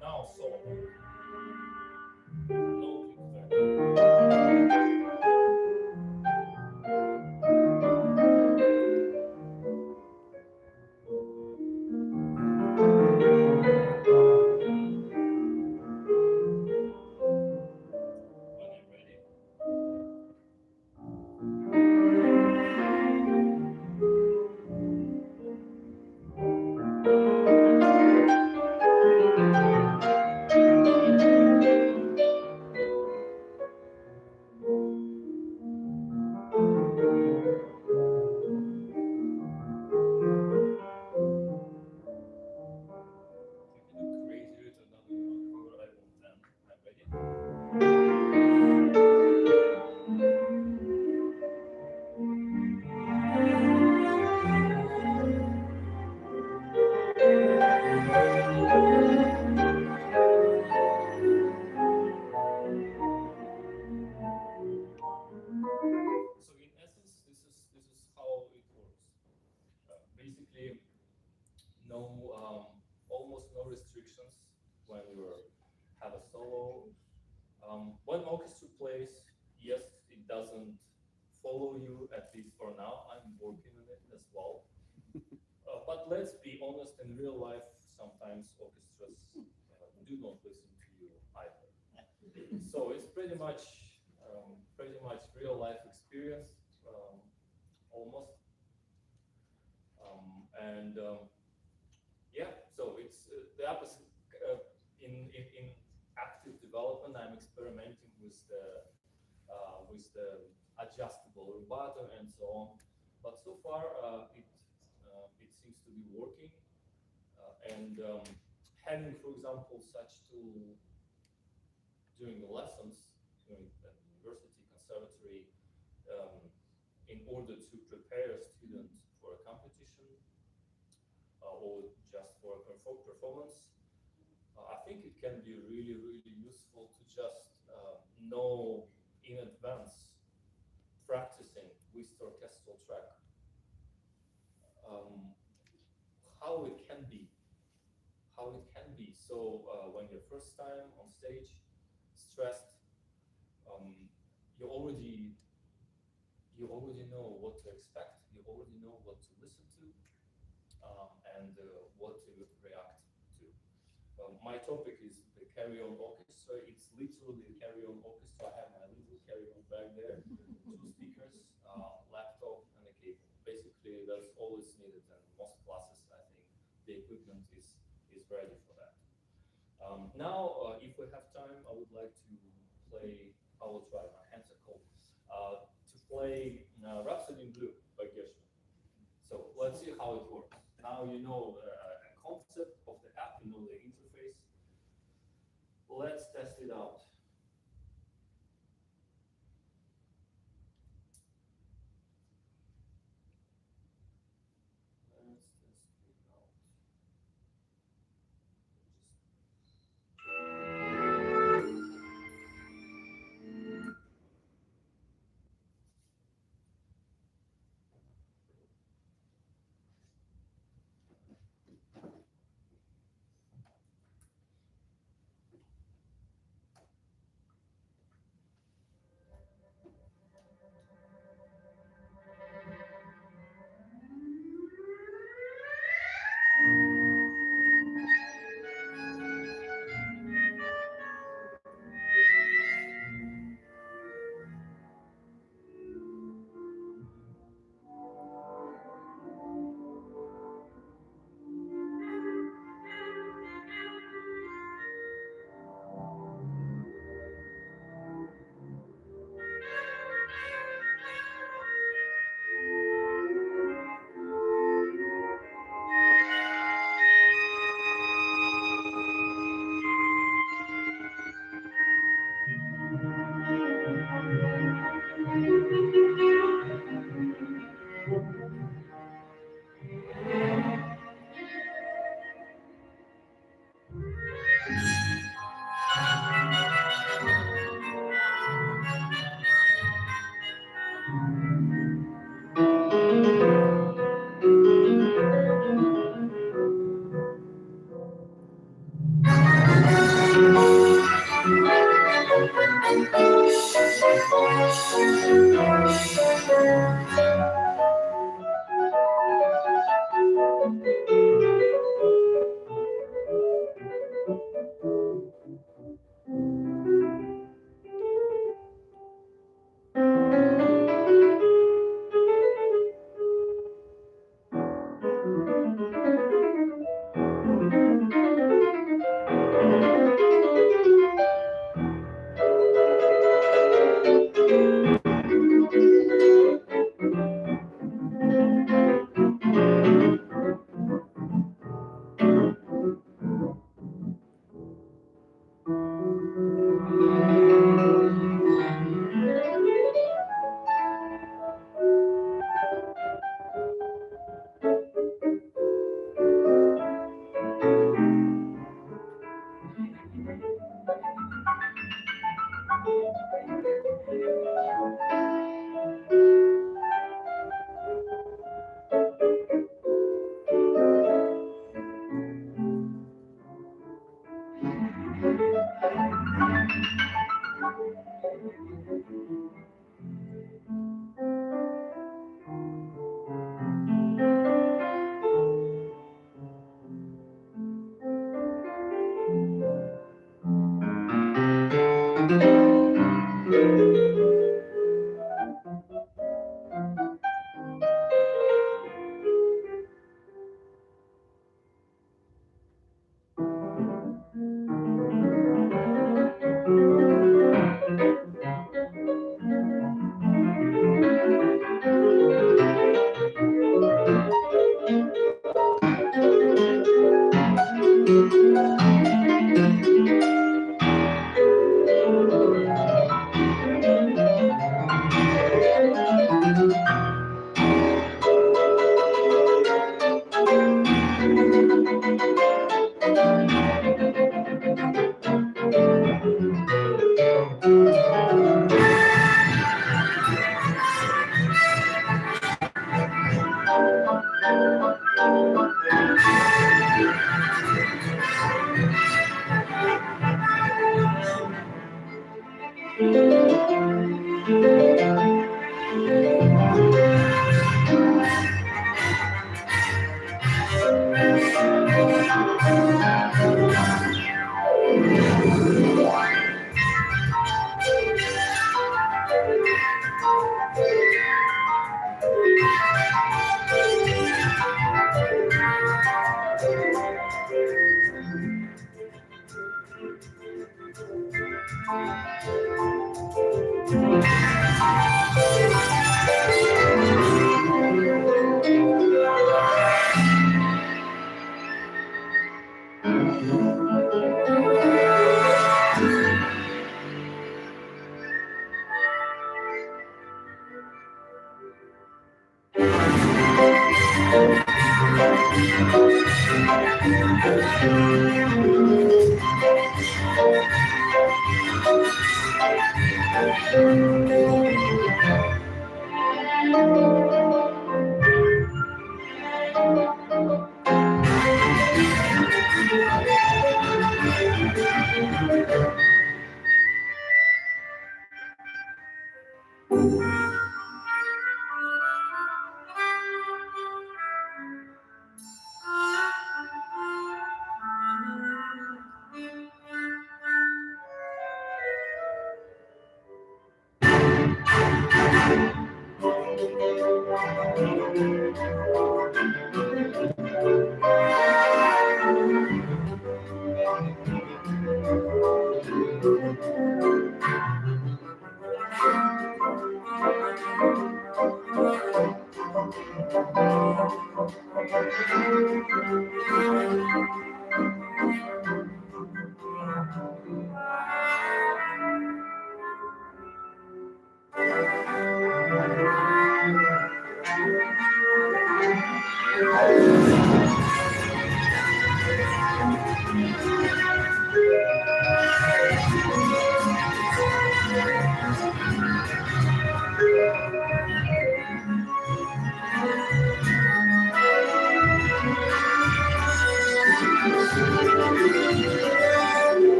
now solo. No click there. When I'm ready. you, at least for now. I'm working on it as well. But let's be honest, in real life, sometimes orchestras do not listen to you either. So it's pretty much real life experience, almost. Yeah, so it's the opposite. In active development, I'm experimenting with the adjustable rubato and so on. But so far, it seems to be working. Having, for example, such tool during the lessons, during the university, conservatory, in order to prepare a student for a competition or just for a performance, I think it can be really, really useful to just know in advance, practicing with the orchestral track, how it can be. So when you're first time on stage, stressed, you already know what to expect. You already know what to listen to, and what to react to. My topic is the carry-on orchestra. It's literally the carry-on orchestra. I have my little carry-on back there, 2 speakers, laptop, and a cable. Basically, that's all that's needed. And most classes, I think, the equipment is ready for that. Now, if we have time, I would like to play. I will try. My hands are cold. To play Rhapsody in Blue by Gershwin. So let's see how it works. Now you know a concept of the app, you know the interface. Let's test it out. Let's test it out.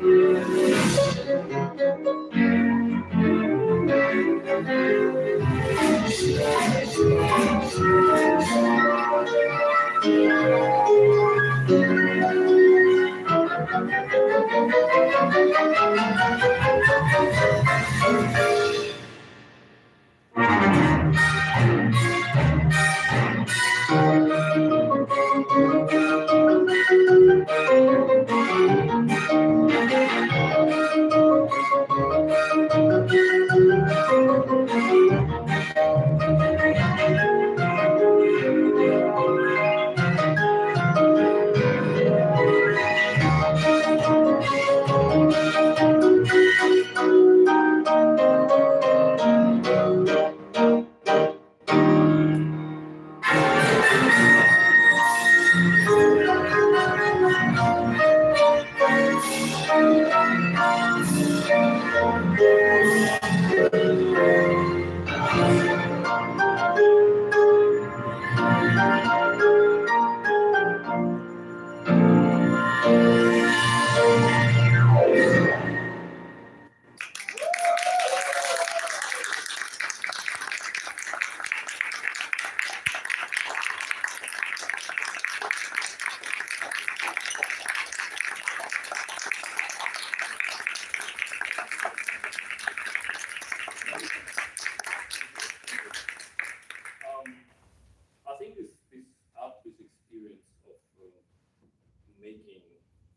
think this experience of making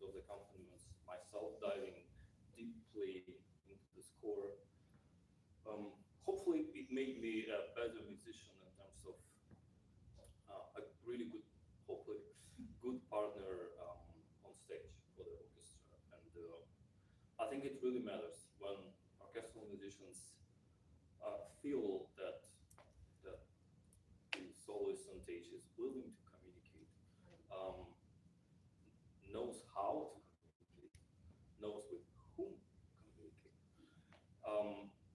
those accompaniments myself, diving deeply into the score, hopefully it made me a better musician in terms of a really good, hopefully good partner on stage for the orchestra. And I think it really matters when orchestral musicians feel that the soloist on stage is willing to communicate, knows how to communicate, knows with whom communicate.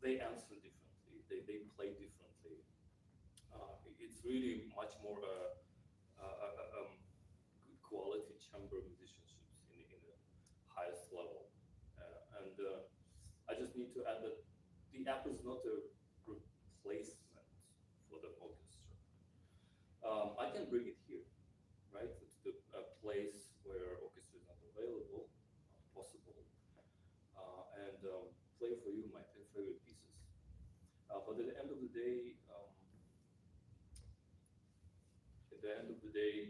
They answer differently, they play differently. It's really much more good quality chamber musicianships in the highest level. And I just need to add that the app is not a replacement for the orchestra. I can bring it here, right, to a place where orchestra is not available, not possible, and play for you my favorite pieces. But at the end of the day,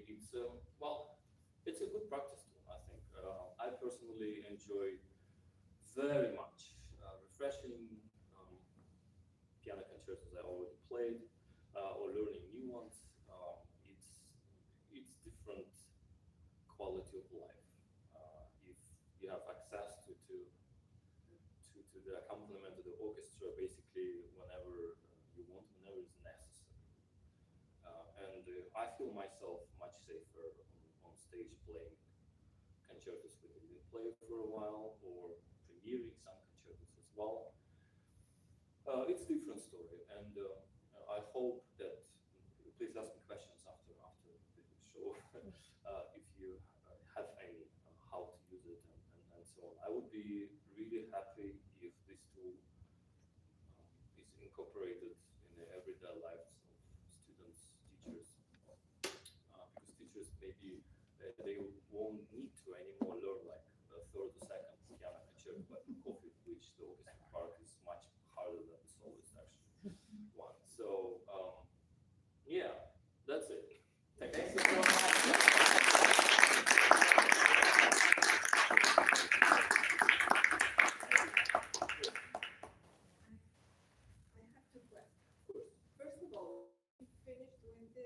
it's well, it's a good practice tool, I think. I personally enjoy very much refreshing piano concertos I already played, or learning new ones. It's different quality of life. If you have access to the accompaniment of the orchestra basically whenever you want, whenever it's necessary. And I feel myself much safer on stage playing concertos we didn't play for a while, or premiering some concertos as well. It's a different story, and I hope that please ask me questions after the show if you have any how to use it and so on. I would be really happy if this tool is incorporated in the everyday lives of students, teachers, because teachers maybe they won't need to anymore.